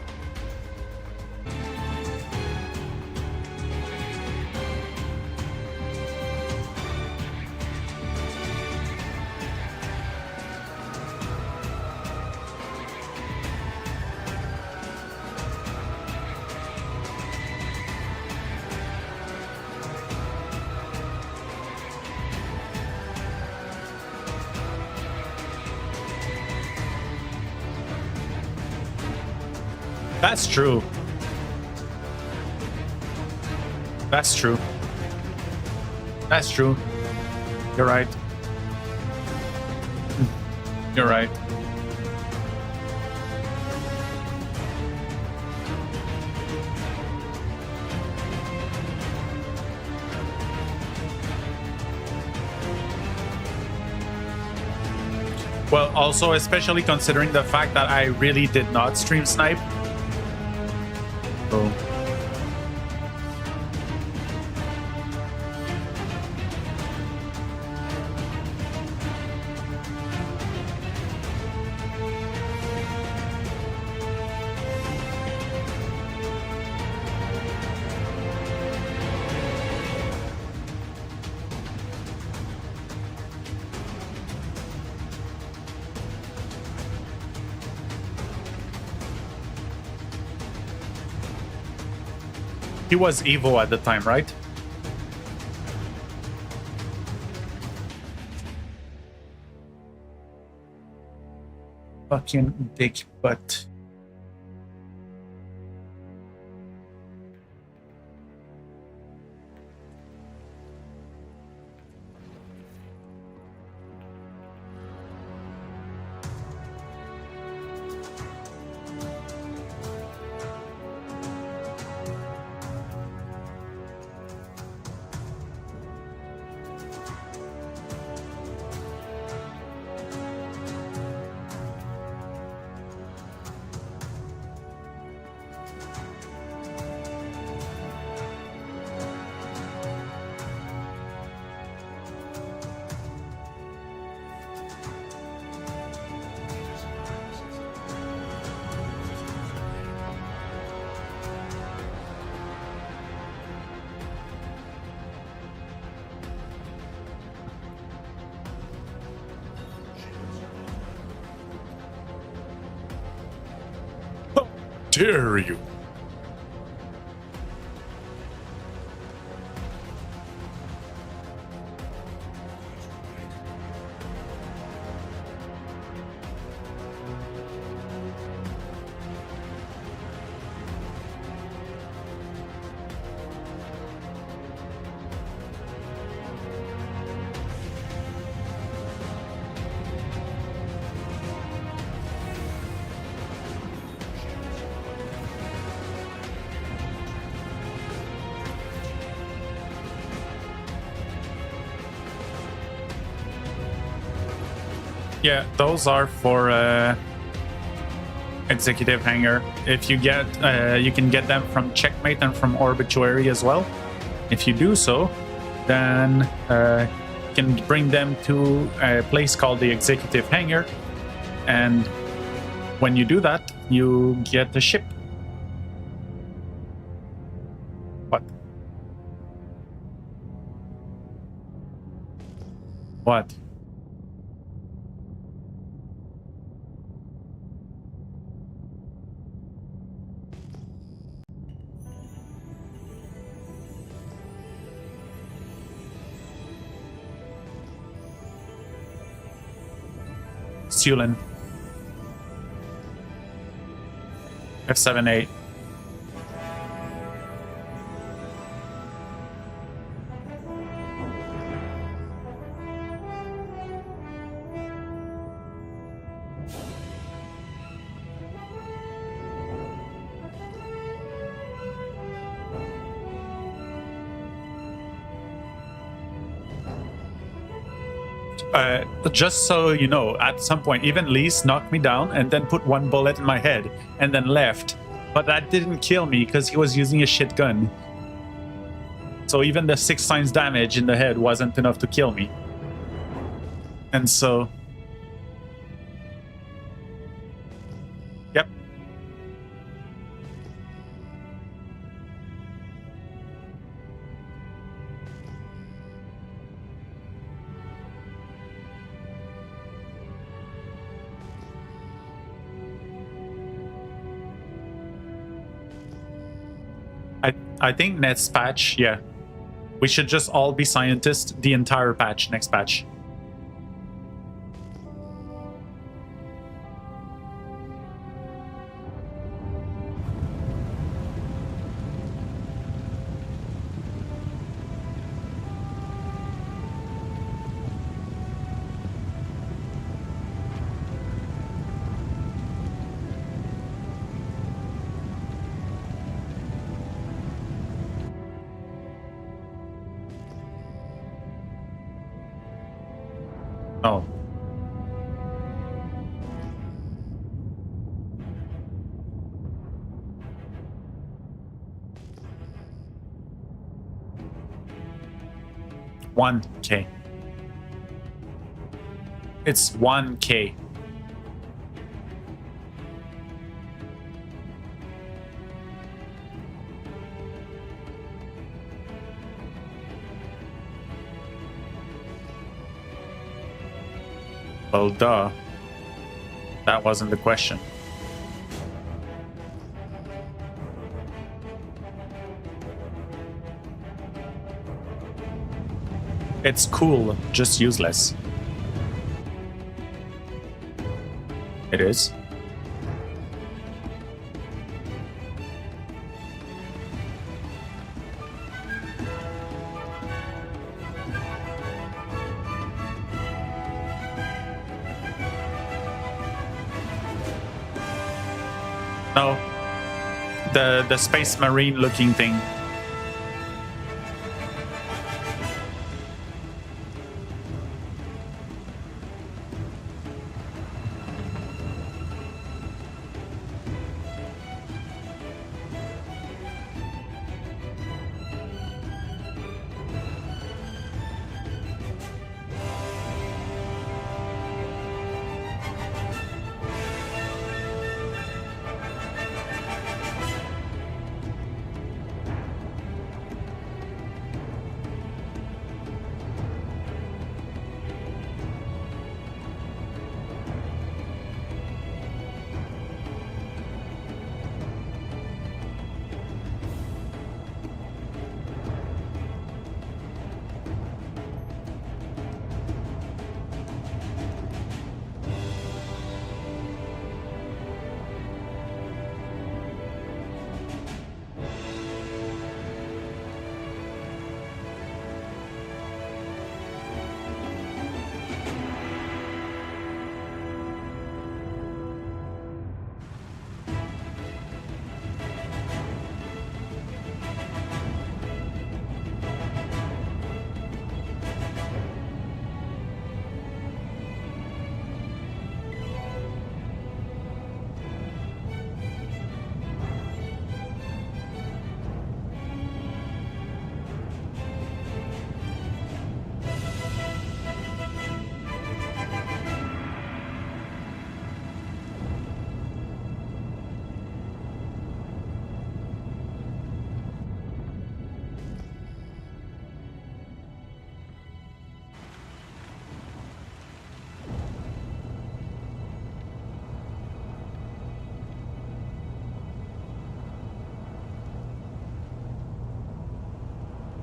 That's true. That's true. That's true. You're right. You're right. Well, also, especially considering the fact that I really did not stream snipe. So. He was evil at the time, right? Fucking dick butt. dare you? Yeah, those are for executive hangar. If you get, you can get them from Checkmate and from Obituary as well. If you do so, then you can bring them to a place called the executive hangar, and when you do that, you get the ship. What? What? Sulin. F78. Just so you know, at some point, even Lees knocked me down and then put one bullet in my head and then left. But that didn't kill me because he was using a shit gun. So even the 6 times damage in the head wasn't enough to kill me. And so... Yep. I think next patch, yeah. We should just all be scientists the entire patch, next patch. Oh. $1K. It's $1K. Well, duh. That wasn't the question. It's cool, just useless. It is. No. The Space Marine looking thing.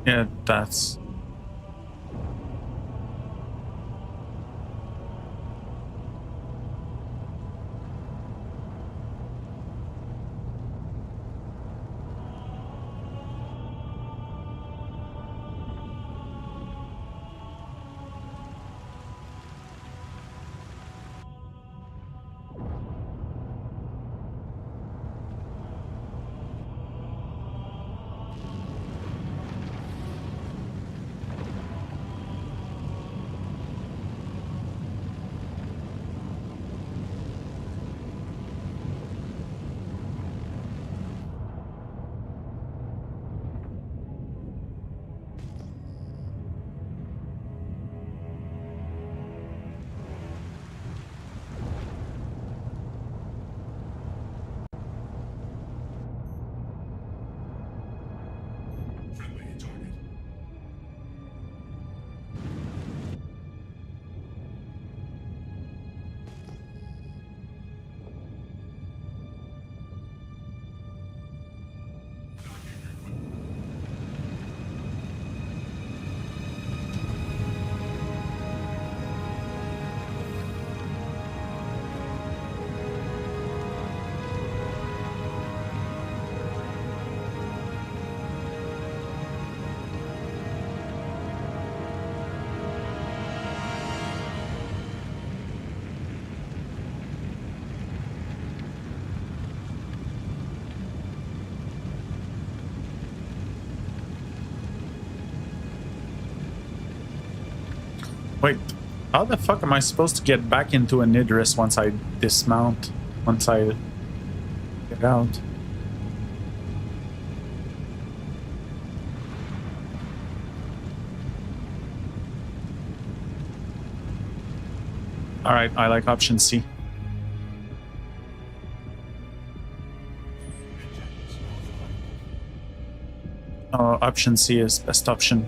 Yeah, that's... Wait, how the fuck am I supposed to get back into an Idris once I dismount? Once I get out? Alright, I like option C. Option C is best option.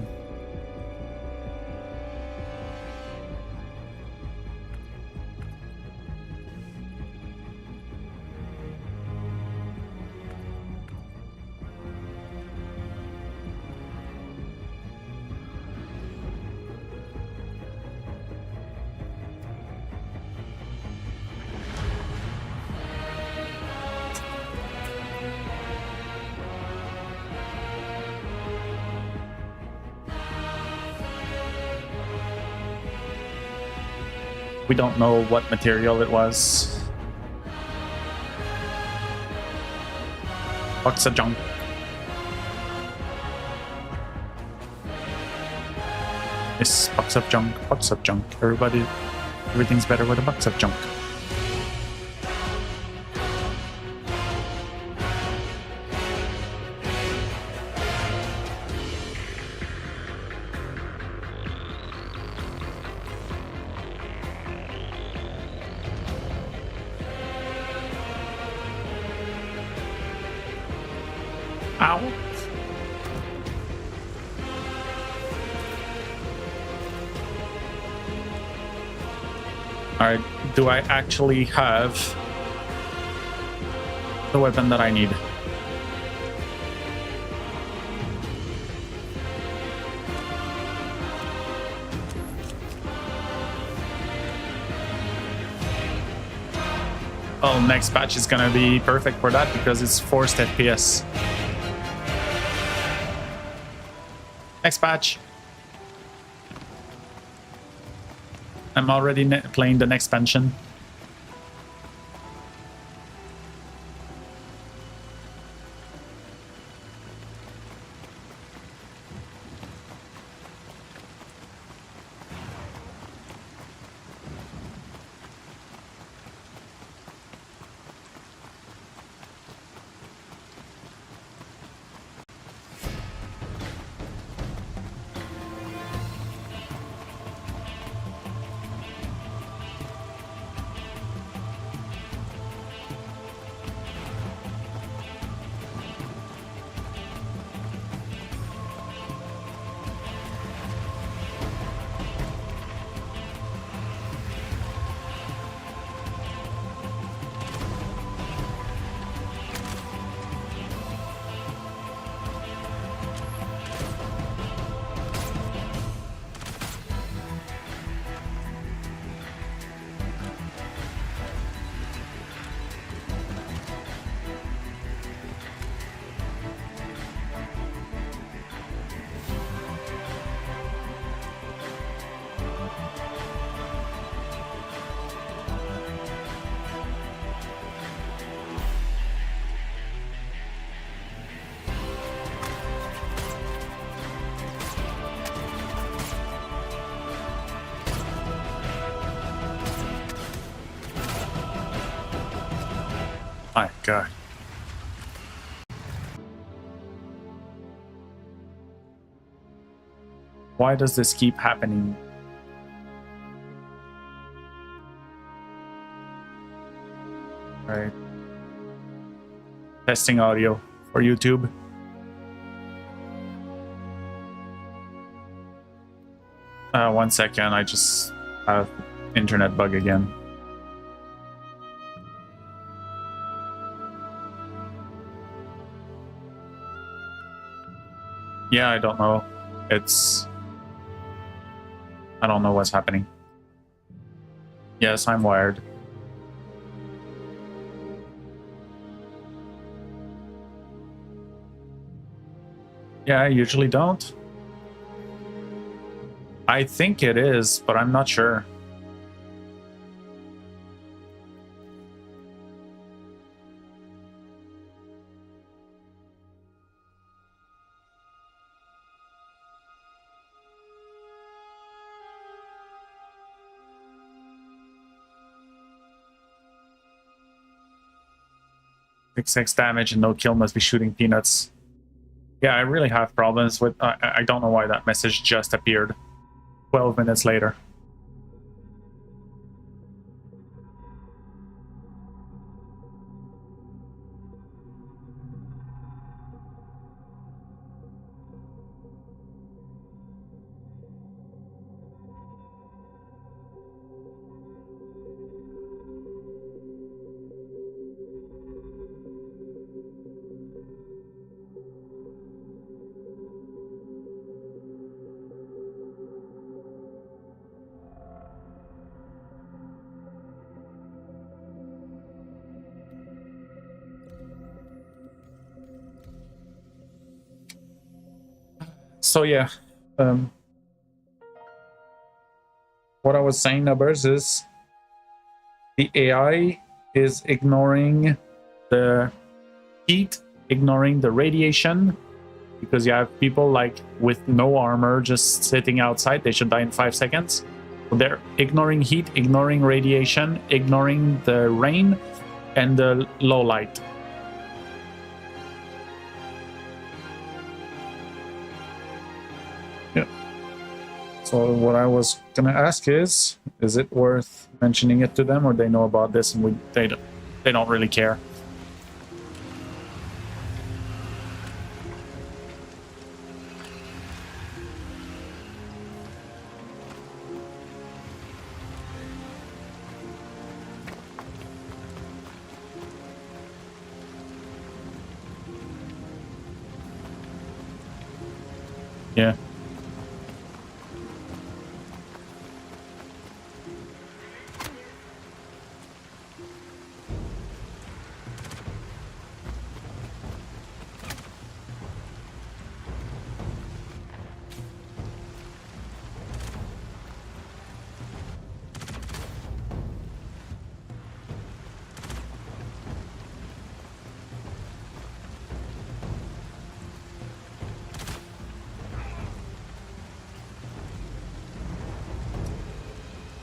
We don't know what material it was. Box of junk. This box of junk, box of junk. Everything's better with a box of junk. Ow. Alright, do I actually have the weapon that I need? Well, next patch is gonna be perfect for that because it's forced FPS. Next patch. I'm already playing the next expansion. My God. Why does this keep happening? Right. Testing audio for YouTube. One second, I just have internet bug again. Yeah, I don't know. I don't know what's happening. Yes, I'm wired. Yeah, I usually don't. I think it is, but I'm not sure. Six damage and no kill must be shooting peanuts. Yeah, I really have problems with... I don't know why that message just appeared 12 minutes later. So yeah, what I was saying, numbers, is the AI is ignoring the heat, ignoring the radiation, because you have people like with no armor just sitting outside. They should die in 5 seconds. So they're ignoring heat, ignoring radiation, ignoring the rain and the low light. Yeah. So what I was gonna ask is it worth mentioning it to them, or they know about this and they don't really care? Yeah.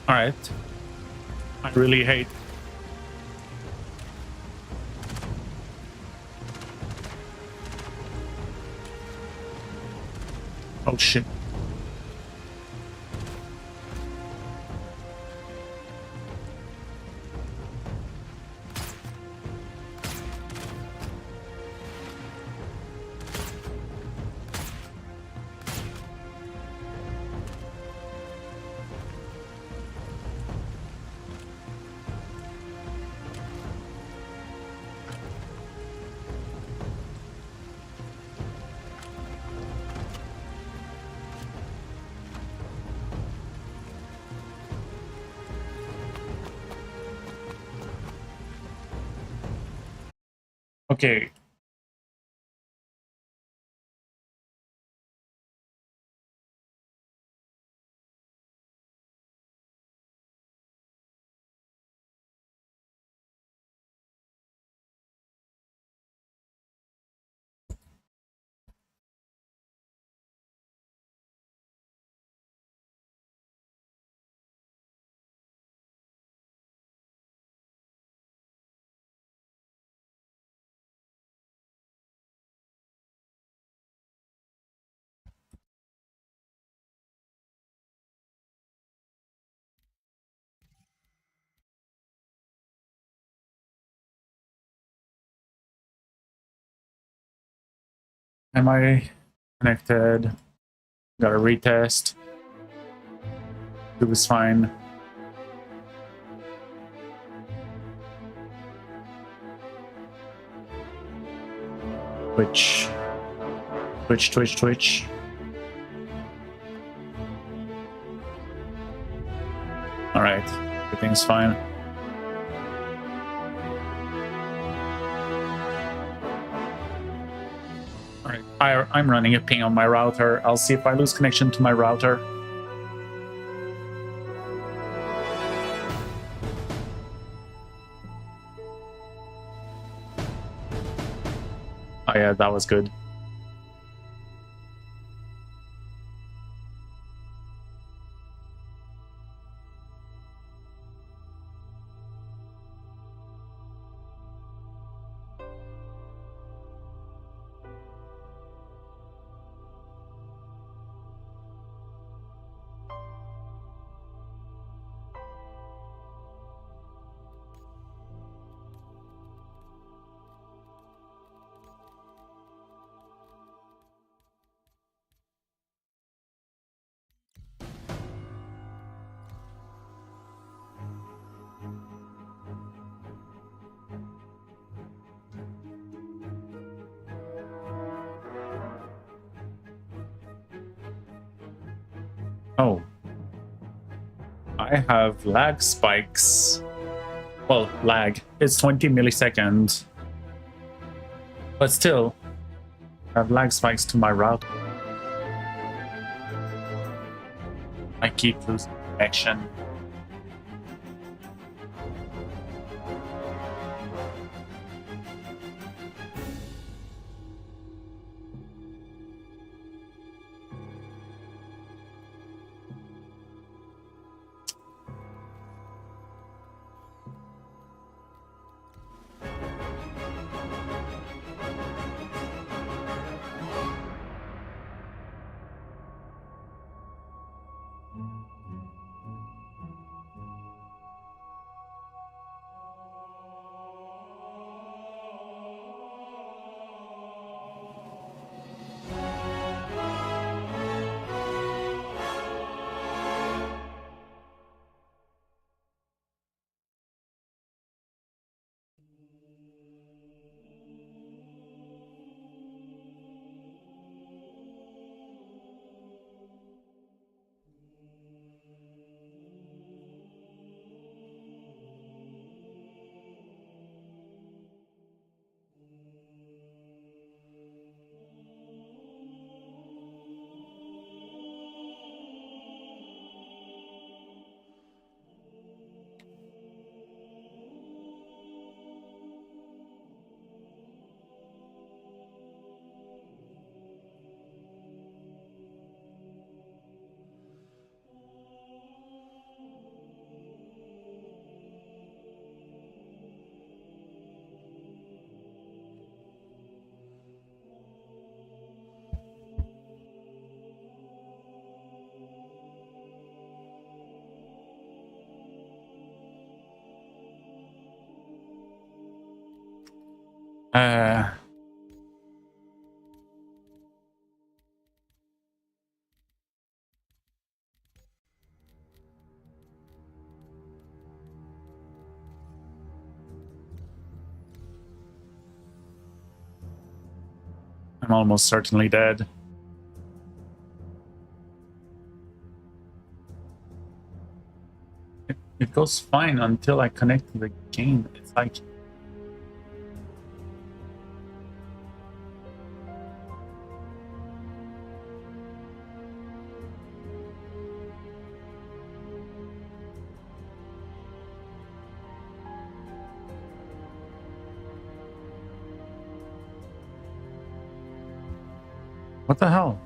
All right. I really hate. Oh shit. Okay. Am I connected? Gotta retest. It was fine. Twitch. Twitch. Alright, everything's fine. Alright, I'm running a ping on my router. I'll see if I lose connection to my router. Oh yeah, that was good. Oh. I have lag spikes. Well, lag. It's 20 milliseconds. But still, I have lag spikes to my router. I keep losing connection. I'm almost certainly dead. It goes fine until I connect to the game. It's like... What the hell?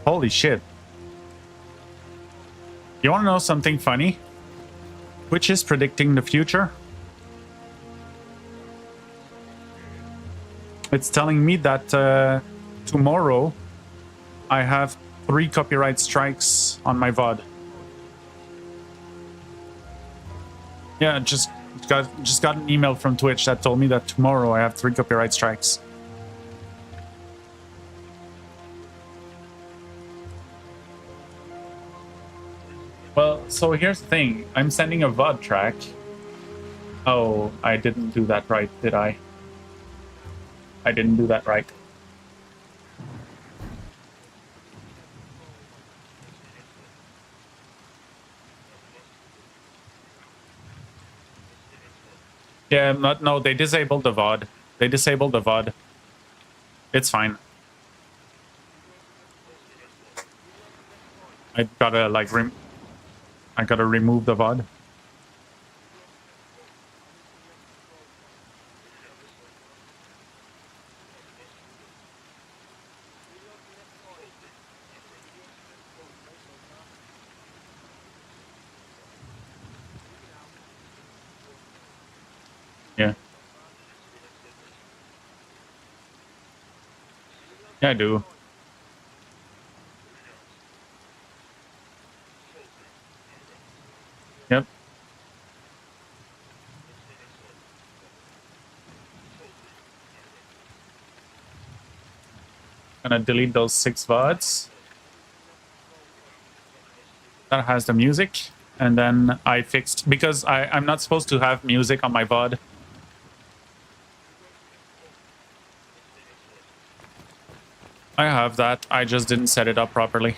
Holy shit. You want to know something funny? Which is predicting the future? It's telling me that tomorrow I have 3 copyright strikes on my VOD. Yeah, just got an email from Twitch that told me that tomorrow I have 3 copyright strikes. Well, so here's the thing. I'm sending a VOD track. Oh, I didn't do that right, did I? I didn't do that right. Yeah, no, they disabled the VOD. They disabled the VOD. It's fine. I gotta I gotta remove the VOD. Yeah. Yeah, I do. Yep. Gonna delete those 6 VODs. That has the music. And then I fixed, because I'm not supposed to have music on my VOD. I have that. I just didn't set it up properly.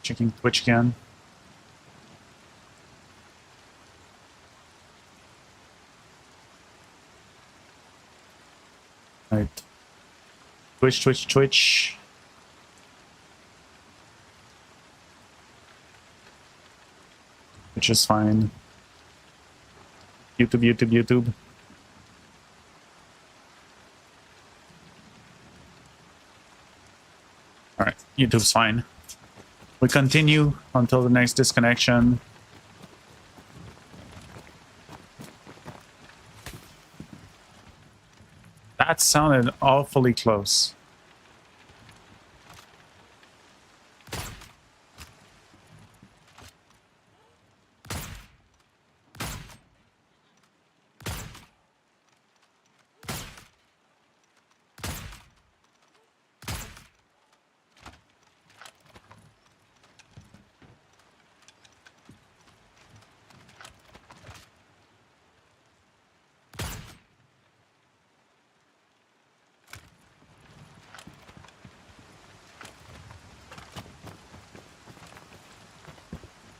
Checking Twitch again. Right. Twitch. Which is fine. YouTube. Alright, YouTube's fine. We continue until the next disconnection. That sounded awfully close.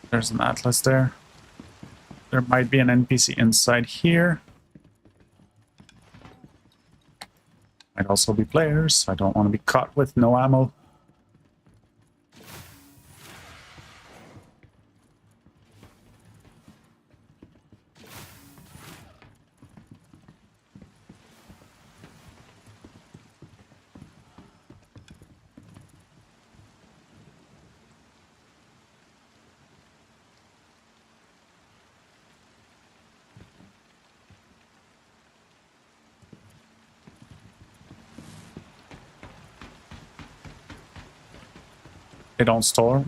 There's an atlas there. There might be an NPC inside here. Might also be players. I don't want to be caught with no ammo. They don't stow.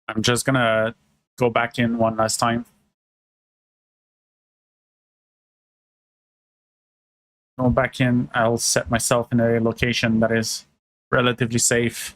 I'm just gonna go back in one last time. Go back in. I'll set myself in a location that is relatively safe.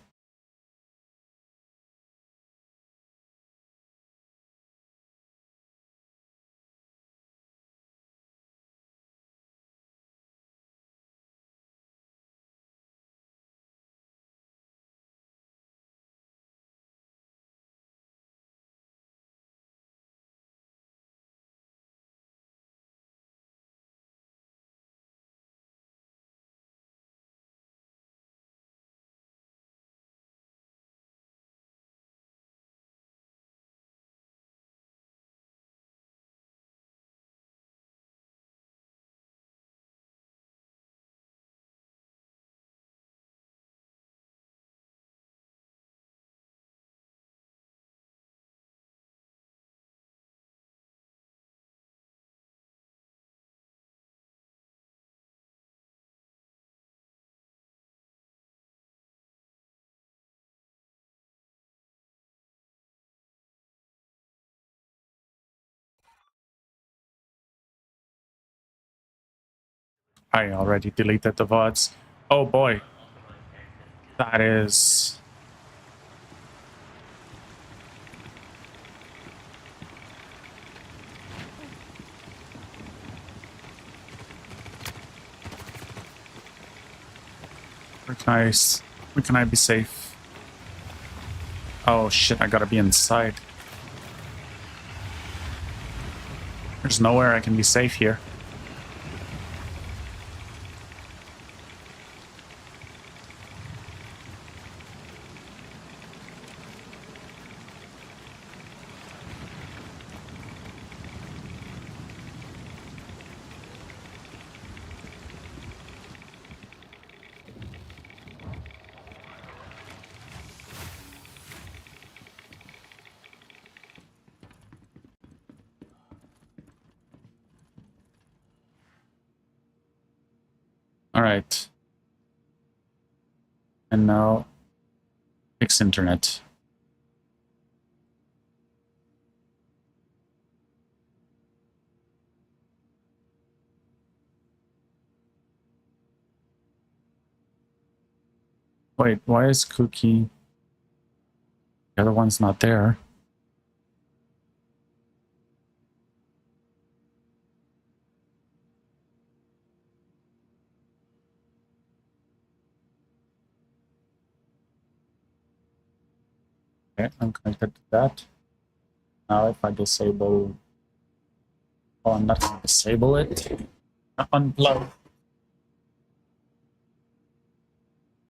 I already deleted the VODs. Oh boy. That is... Where can I be safe? Oh shit, I gotta be inside. There's nowhere I can be safe here. All right. And now, fix internet. Wait, why is Cookie... The other one's not there. Okay, I'm connected to that. Now if I disable... Oh, I'm not going to disable it. Unplug.